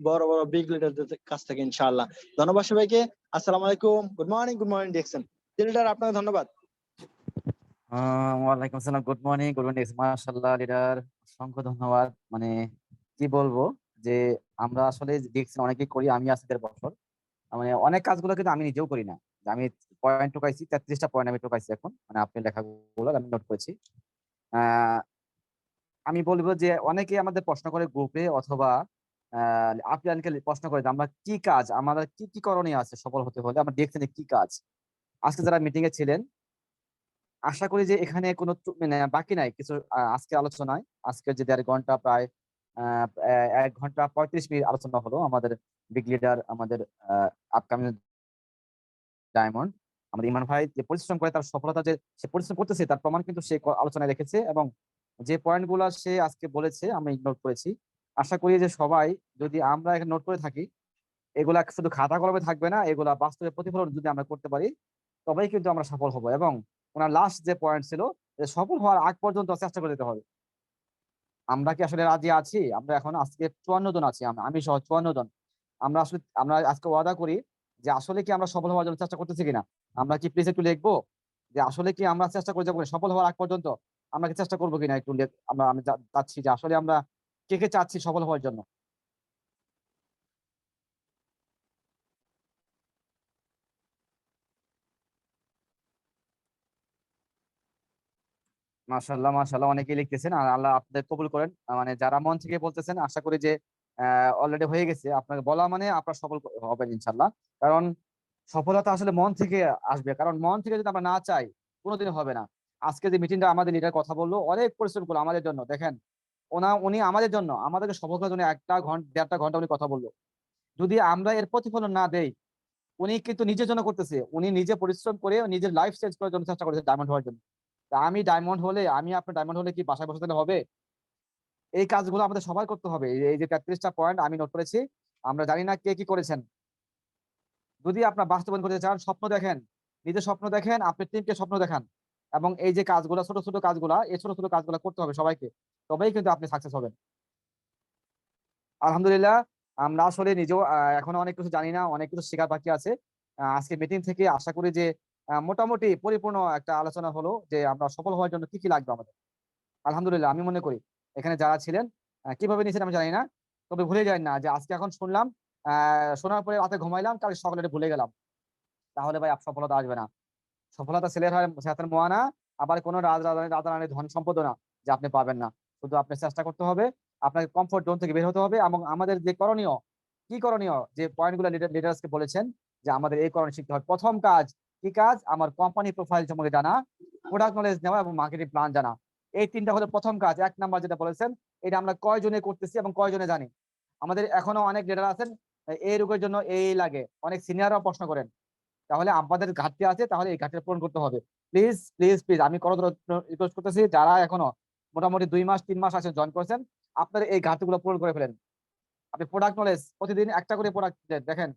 বড় বড় বিগ লিডারদের কাছ থেকে ইনশাআল্লাহ। ধন্যবাদ সবাইকে। আসসালামু আলাইকুম। গুড মর্নিং ডিরেকশন লিডার, আপনাকে ধন্যবাদ। ওয়ালাইকুম আসসালাম, গুড মর্নিং মাশাআল্লাহ লিডার, অসংখ্য ধন্যবাদ। মানে কি বলবো যে আমরা আসলে দেখছি অনেকেই করি, আমি আছি ১.৫ বছর। মানে অনেক কাজগুলো কিন্তু আমি নিজেও করি না। যে আমি পয়েন্ট টোকাইছি, ৩৩টা পয়েন্ট আমি টোকাইছি এখন, মানে আপনি লেখাগুলো আমি নোট করেছি। আহ আমি বলবো যে অনেকে আমাদের প্রশ্ন করে গ্রুপে অথবা আপনি প্রশ্ন করে যে আমরা কি কাজ, আমাদের কি কি করণীয় আছে সফল হতে হলে, আমরা দেখছেন যে কি কাজ। আজকে যারা মিটিং এ ছিলেন, আশা করি যে এখানে কোনো মানে বাকি নাই কিছু। আজকে আলোচনায়, আজকে যে ১.৫ ঘন্টা প্রায় ১ ঘন্টা ৩৫ মিনিট আলোচনা হলো আমাদের বিগ লিডার, আমাদের আপকামিং ডায়মন্ড, আমাদের ইমান ভাই যে পরিশ্রম করে তার সফলতা, যে সে পরিশ্রম করতেছে তার প্রমাণ কিন্তু সে আলোচনায় রেখেছে। এবং যে পয়েন্ট গুলা সে আজকে বলেছে আমি নোট করেছি। আশা করি যে সবাই যদি আমরা এখানে নোট করে থাকি, এগুলা শুধু খাতা কলমে থাকবে না, এগুলা বাস্তবে প্রতিফলন যদি আমরা করতে পারি, তবেই কিন্তু আমরা সফল হব। এবং ওনার লাস্ট যে পয়েন্ট ছিল যে সফল হওয়ার আগ পর্যন্ত চেষ্টা করে যেতে হবে। আমরা কি আসলে রাজি আছি? আমরা এখন আজকে ৫৪ জন আছি, আমি সহ ৫৪ জন। আমরা আজকে ওয়াদা করি যে আসলে কি আমরা সফল হওয়ার জন্য চেষ্টা করতেছি কিনা। আমরা কি প্লিজ একটু লিখবো যে আসলে কি আমরা চেষ্টা করে যাবো সফল হওয়ার আগ পর্যন্ত, আমরা কি চেষ্টা করবো কিনা একটু আমি চাচ্ছি যে আসলে আমরা কে কে চাচ্ছি সফল হওয়ার জন্য। মাশাআল্লাহ মাশাআল্লাহ, অনেকেই লিখতেছেন, আর আল্লাহ আপনাদের কবুল করেন। মানে যারা মন থেকে বলতেছেন, আশা করি যে অলরেডি হয়ে গেছে। আপনাকে বলা মানে আপনার সফল হবেন ইনশাল্লাহ। কারণ সফলতা আসলে মন থেকে আসবে, কারণ মন থেকে যদি আমরা না চাই কোনোদিন হবে না। আজকে যে মিটিংটা আমাদের লিডার কথা বললো, অনেক পরিশ্রম করলো আমাদের জন্য। দেখেন উনি আমাদের জন্য, আমাদেরকে সফল করার জন্য ১ ঘন্টা ১.৫ ঘন্টা উনি কথা বললো। যদি আমরা এর প্রতিফলন না দেই, উনি কিন্তু নিজের জন্য করতেছে, উনি নিজে পরিশ্রম করে নিজের লাইফ চেঞ্জ করার জন্য চেষ্টা করেছে ডায়মন্ড হওয়ার জন্য। তা আমি ডায়মন্ড হলে, আমি আপনার ডায়মন্ড হলে কি বাসায় বসে থাকলে হবে? এই কাজগুলো আমাদের সবাই করতে হবে। এই যে ৩৩টা পয়েন্ট আমি নোট করেছি, আমরা জানি না কে কি করেছেন। যদি আপনার বাস্তবায়ন করতে চান, স্বপ্ন দেখেন, নিজের স্বপ্ন দেখেন, আপনি টিমকে স্বপ্ন দেখান। এবং এই যে কাজগুলো, ছোট ছোট কাজগুলা, এই ছোট ছোট কাজগুলো করতে হবে সবাইকে, তবেই কিন্তু আপনি সাকসেস হবেন। আলহামদুলিল্লাহ। আমরা আসলে নিজেও এখনো অনেক কিছু জানি না, অনেক কিছু শেখার বাকি আছে। আজকে মিটিং থেকে আশা করি যে মোটামুটি পরিপূর্ণ একটা আলোচনা হলো যে আমরা সফল হওয়ার জন্য কি কি লাগবে আমাদের। আলহামদুলিল্লাহ আমি মনে করি এখানে যারা ছিলেন, কিভাবে নিয়েছেন আমি জানি না, তবে ভুলে যাই না যে আজকে এখন শুনলাম, শোনার পরে রাতে ঘুমাইলাম, কাল সকালে এটা ভুলে গেলাম, তাহলে ভাই সফলতা আসবে না। সফলতা ছেলের হয় হাতের মোয়া না, আবার কোনো রাজা রানীর ধন সম্পদও না যে আপনি পাবেন না। শুধু আপনি চেষ্টা করতে হবে, আপনাকে কমফোর্ট জোন থেকে বের হতে হবে। এবং আমাদের যে করণীয়, কি করণীয়, যে পয়েন্ট গুলো লিডার্সকে বলেছেন যে আমাদের এই করণীয় শিখতে হবে। প্রথম কাজ, কি কাজ? আমার কোম্পানি প্রোফাইল সম্পর্কে জানা, প্রোডাক্ট নলেজ নেওয়া এবং মার্কেটিং প্ল্যান জানা। এই তিনটা হলো প্রথম কাজ। ১ নাম্বার যেটা বলেছেন, এটা আমরা কয়জনে করতেছি এবং কয়জনে জানি। আমাদের এখনো অনেক লিডার আছেন এই রোগের জন্য এই লাগে, অনেক সিনিয়ররাও প্রশ্ন করেন। তাহলে আমাদের ঘাটতি আছে, তাহলে এই ঘাটতি পূরণ করতে হবে। প্লিজ প্লিজ প্লিজ, আমি করজোড়ে রিকোয়েস্ট করতেছি, যারা এখনো মোটামুটি 2 মাস 3 মাস আসেন জয়েন করেছেন, আপনার এই ঘাটতিগুলো পূরণ করে ফেলেন। আপনি প্রোডাক্ট নলেজ প্রতিদিন একটা করে প্রোডাক্ট দেখেন,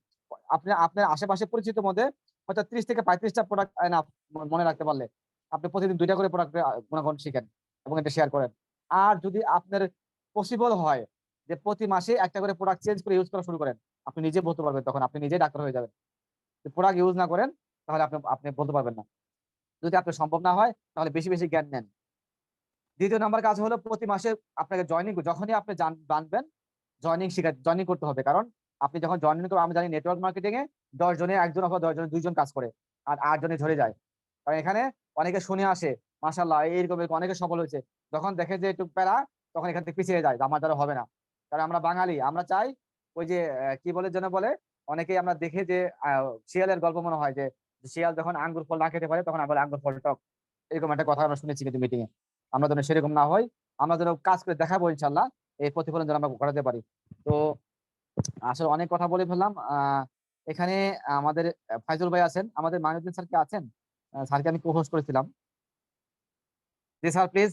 আপনি আপনার আশেপাশে পরিচিত মধ্যে হয়তো 30 থেকে 35টা প্রোডাক্ট না মনে রাখতে পারলে আপনি প্রতিদিন 2টা করে প্রোডাক্ট গুণাগুণ শিখেন এবং এটা শেয়ার করেন। আর যদি আপনার পসিবল হয় যে প্রতি মাসে একটা করে প্রোডাক্ট চেঞ্জ করে ইউজ করা শুরু করেন, আপনি নিজে বলতে পারবেন, তখন আপনি নিজেই ডাক্তার হয়ে যাবেন। যদি প্রোডাক্ট ইউজ না করেন তাহলে আপনি আপনি বলতে পারবেন না। যদি আপনার সম্ভব না হয় তাহলে বেশি বেশি জ্ঞান নেন। দ্বিতীয় নাম্বার কাজ হলো প্রতি মাসে আপনাকে জয়েনিং, যখনই আপনি জানবেন জয়েনিং করতে হবে। কারণ আপনি যখন জয়েনিং করবেন, আমি জানি নেটওয়ার্ক মার্কেটিং এ 10 জনে একজন অথবা 10 জনে 2 জন কাজ করে আর 8 জনে ঝরে যায়। কারণ এখানে অনেকে শুনে আসে মাশাআল্লাহ এইরকম এরকম অনেকে সফল হয়েছে, যখন দেখে যে একটু প্যারা তখন এখান থেকে পিছিয়ে যায় যে আমার দ্বারা হবে না। কারণ আমরা বাঙালি, আমরা চাই ওই যে কি বলে যেন বলে, অনেকেই আমরা দেখে যে শিয়ালের গল্প মনে হয় যে শিয়াল যখন আঙ্গুর ফল না খেতে পারে তখন আমরা বলে আঙ্গুর ফল টক, এরকম একটা কথা আমরা শুনেছি কিন্তু মিটিং এ। আমরা যেন সেরকম না হয়, আমরা যেন কাজ করে দেখাবো ইনশাল্লাহ, এই প্রতিফলন যেন আমরা ঘটাতে পারি। তো আসলে অনেক কথা বলে ফেললাম। এখানে আমাদের ফাইজুল ভাই আছেন, আমাদের মাইনুদ্দিন স্যার কি আছেন? স্যারকে আমি কো-হোস্ট করেছিলাম। জি স্যার প্লিজ,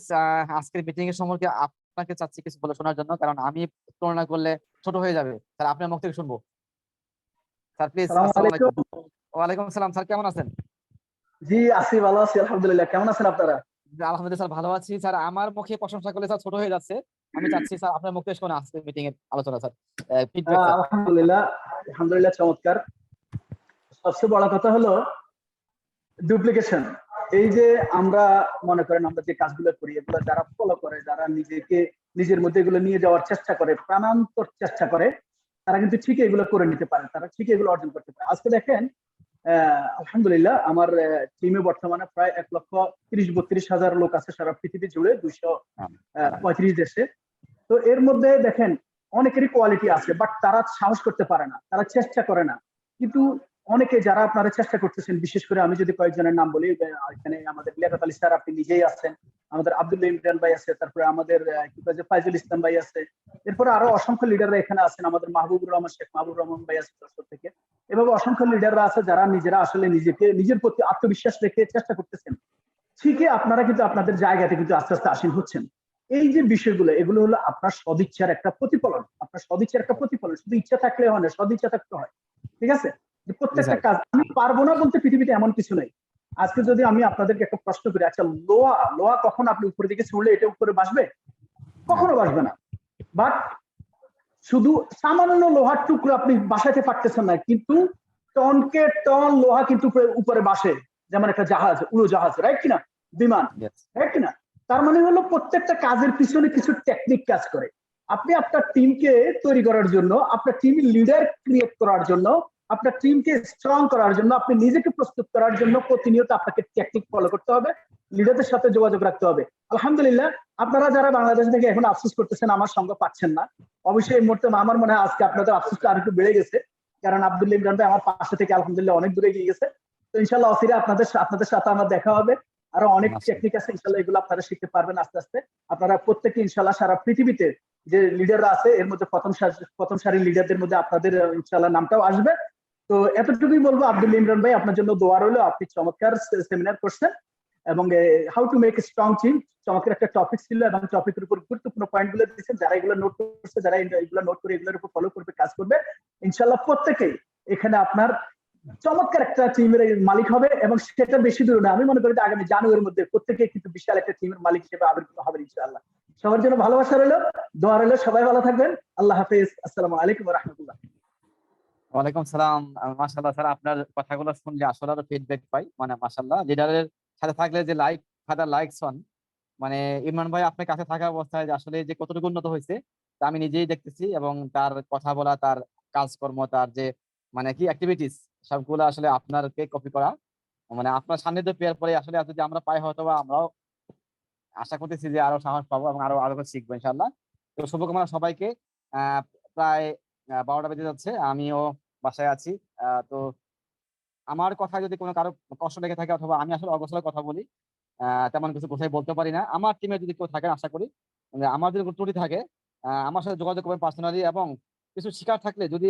আজকের মিটিং এর সম্পর্কে আপনাকে চাচ্ছি কিছু বলে শোনার জন্য, কারণ আমি তুলনা করলে ছোট হয়ে যাবে। স্যার আপনার মুখ থেকে শুনবো। Sir please. সালাম আসসালামু আলাইকুম। আলাইকুম। ওয়ালাইকুম সালাম। স্যার কেমন আছেন? জি আছি, ভালো আছি আলহামদুলিল্লাহ। কেমন আছেন আপনারা? আলহামদুলিল্লাহ স্যার ভালো আছি। স্যার আমার মুখে প্রশংসা করলে স্যার ছোট হয়ে যাচ্ছে। আমি চাচ্ছি স্যার আপনার মুখ থেকে শোনা আজকের মিটিং এর আলোচনা স্যার, ফিডব্যাক স্যার। আলহামদুলিল্লাহ, আলহামদুলিল্লাহ চমৎকার। সবচেয়ে বড় কথা হলো ডুপ্লিকেশন। এই যে আমরা মনে করেন আমরা যে কাজগুলো করি এগুলো যারা ফলো করে, যারা নিজেকে নিজের মধ্যে এগুলো নিয়ে যাওয়ার চেষ্টা করে, প্রাণান্তর চেষ্টা করে, তারা কিন্তু ঠিক এগুলো করে নিতে পারে, তারা ঠিক এগুলো অর্জন করতে পারে। আজকে দেখেন আলহামদুলিল্লাহ আমার টিমে বর্তমানে প্রায় 1,30,32,000 লোক আছে সারা পৃথিবী জুড়ে 235 দেশে। তো এর মধ্যে দেখেন অনেকেরই কোয়ালিটি আছে, বাট তারা সাহস করতে পারে না, তারা চেষ্টা করে না। কিন্তু অনেকে যারা আপনারা চেষ্টা করতেছেন, বিশেষ করে আমি যদি কয়েকজনের নাম বলি, এখানে আমাদের লিয়াকত আলী স্যার আপনি নিজেই আছেন, আমাদের আব্দুল্লাহ ইমরান ভাই আছে, তারপরে আমাদের ফাইজুল ইসলাম ভাই আছে, এরপরে আরো অসংখ্য লিডাররা এখানে আছেন, আমাদের মাহবুবুর রহমান শেখ মাহবুবুর রহমান ভাই আছে যশোর থেকে। এভাবে অসংখ্য লিডাররা আছে যারা নিজেরা আসলে নিজেকে নিজের প্রতি আত্মবিশ্বাস রেখে চেষ্টা করতেছেন। ঠিকই আপনারা কিন্তু আপনাদের জায়গাতে কিন্তু আস্তে আস্তে আসীন হচ্ছেন। এই যে বিষয়গুলো, এগুলো হলো আপনার সদিচ্ছার একটা প্রতিফলন, আপনার সদিচ্ছার একটা প্রতিফলন। শুধু ইচ্ছা থাকলে হয় না, সদিচ্ছা থাকতে হয়। ঠিক আছে? যে জি প্রত্যেকটা স্যার। কাজ আমি পারবো না বলতে পৃথিবীতে এমন কিছু নেই। আজকে যদি আমি আপনাদেরকে একটা প্রশ্ন করি, আচ্ছা লোহা লোহা কখন আপনি উপরের দিকে ছুড়লে এটা উপরে বাসবে? কখনো বাসবে না। বাট শুধু সামান্য লোহার টুকরো আপনি বাসাতে পারতেছেন না, কিন্তু টনকে টন লোহা কিন্তু উপরে বাসে, যেমন একটা জাহাজ, উড়োজাহাজ, রাইট কিনা? বিমান, Yes. রাইট কিনা? তার মানে হলো প্রত্যেকটা কাজের পিছনে কিছু টেকনিক কাজ করে। আপনি আপনার টিমকে তৈরি করার জন্য, আপনার টিম লিডার ক্রিয়েট করার জন্য, আপনার টিমকে স্ট্রং করার জন্য, আপনি নিজেকে প্রস্তুত করার জন্য প্রতিনিয়ত আপনাকে টেকনিক ফলো করতে হবে, লিডারদের সাথে যোগাযোগ রাখতে হবে। আলহামদুলিল্লাহ আপনারা যারা বাংলাদেশ থেকে এখন আফসোস করতেছেন আমার সঙ্গ পাচ্ছেন না, অবশ্যই এই মুহূর্তে আমার মনে হয় আজকে আপনাদের আফসোসটা আর একটু বেড়ে গেছে, কারণ আব্দুল্লাহ ইমরান ভাই আমার পাশে থেকে আলহামদুলিল্লাহ অনেক দূরে গিয়ে গেছে। তো ইনশাল্লাহ অচিরে আপনাদের সাথে আমার দেখা হবে। আরো অনেক টেকনিক আছে ইনশাল্লাহ, এগুলো আপনারা শিখতে পারবেন আস্তে আস্তে। আপনারা প্রত্যেকে ইনশাল্লাহ সারা পৃথিবীতে যে লিডাররা আছে এর মধ্যে প্রথম সারির লিডারদের মধ্যে আপনাদের ইনশাল্লাহ নামটাও আসবে। তো এতটুকুই বলবো, আব্দুল্লাহ ইমরান ভাই আপনার জন্য দোয়া রইলো, আপনি চমৎকার সেমিনার করছেন এবং how to make a strong team, চমৎকার একটা টপিক ছিল এবং টপিকের উপর গুরুত্বপূর্ণ পয়েন্ট গুলো দিচ্ছেন। যারা এগুলো নোট করছে, যারা এগুলো নোট করে এগুলোর উপর ফলো করবে, কাজ করবে, ইনশাল্লাহ প্রত্যেকেই এখানে আপনার চমৎকার একটা টিমের মালিক হবে। এবং সেটা বেশি দূর না, আমি মনে করি আগামী জানুয়ারির মধ্যে প্রত্যেকে কিন্তু বিশাল একটা টিমের মালিক হিসেবে আবির্ভূত হবে ইনশাআল্লাহ। সবার জন্য ভালোবাসা রইলো, দোয়া রইলো, সবাই ভালো থাকবেন। আল্লাহ হাফেজ, আসসালামু আলাইকুম ওয়া রাহমাতুল্লাহ। ওয়ালাইকুম সালাম। মাশাআল্লাহ স্যার আপনার কথাগুলো শুনলে আসলে আরো ফিডব্যাক পাই। মানে মাশাআল্লাহ লিডারের সাথে থাকলে যে ফাদার লাইকস অন, মানে ইমরান ভাই আপনার কাছে থাকা অবস্থায় যে আসলে যে কতটুকু উন্নত হয়েছে তা আমি নিজেই দেখতেছি, এবং তার কথা বলা, তার কাজকর্ম, তার যে মানে কি অ্যাক্টিভিটিস সবগুলো আসলে আপনারকে কপি করা। মানে আপনার সান্নিধ্য পেয়ার পরে আসলে যদি আমরা পাই হয়তো বা আমরাও আশা করতেছি যে আরো সাহস পাবো এবং আরো আরো শিখবো ইনশাআল্লাহ। তো শুভকামনা সবাইকে। প্রায় 12টা বেজে যাচ্ছে, আমিও বাসায় আছি। তো আমার কথা যদি কোনো কারো কষ্ট লেগে থাকে অথবা আমি আসলে অগোছালো কথা বলি, তেমন কিছু গোছাই বলতে পারি না। আমার টিমে যদি কেউ থাকেন আশা করি, আমার যদি কোনো ত্রুটি থাকে আমার সাথে যোগাযোগ করবেন পার্সোনালি, এবং কিছু শিকার থাকলে যদি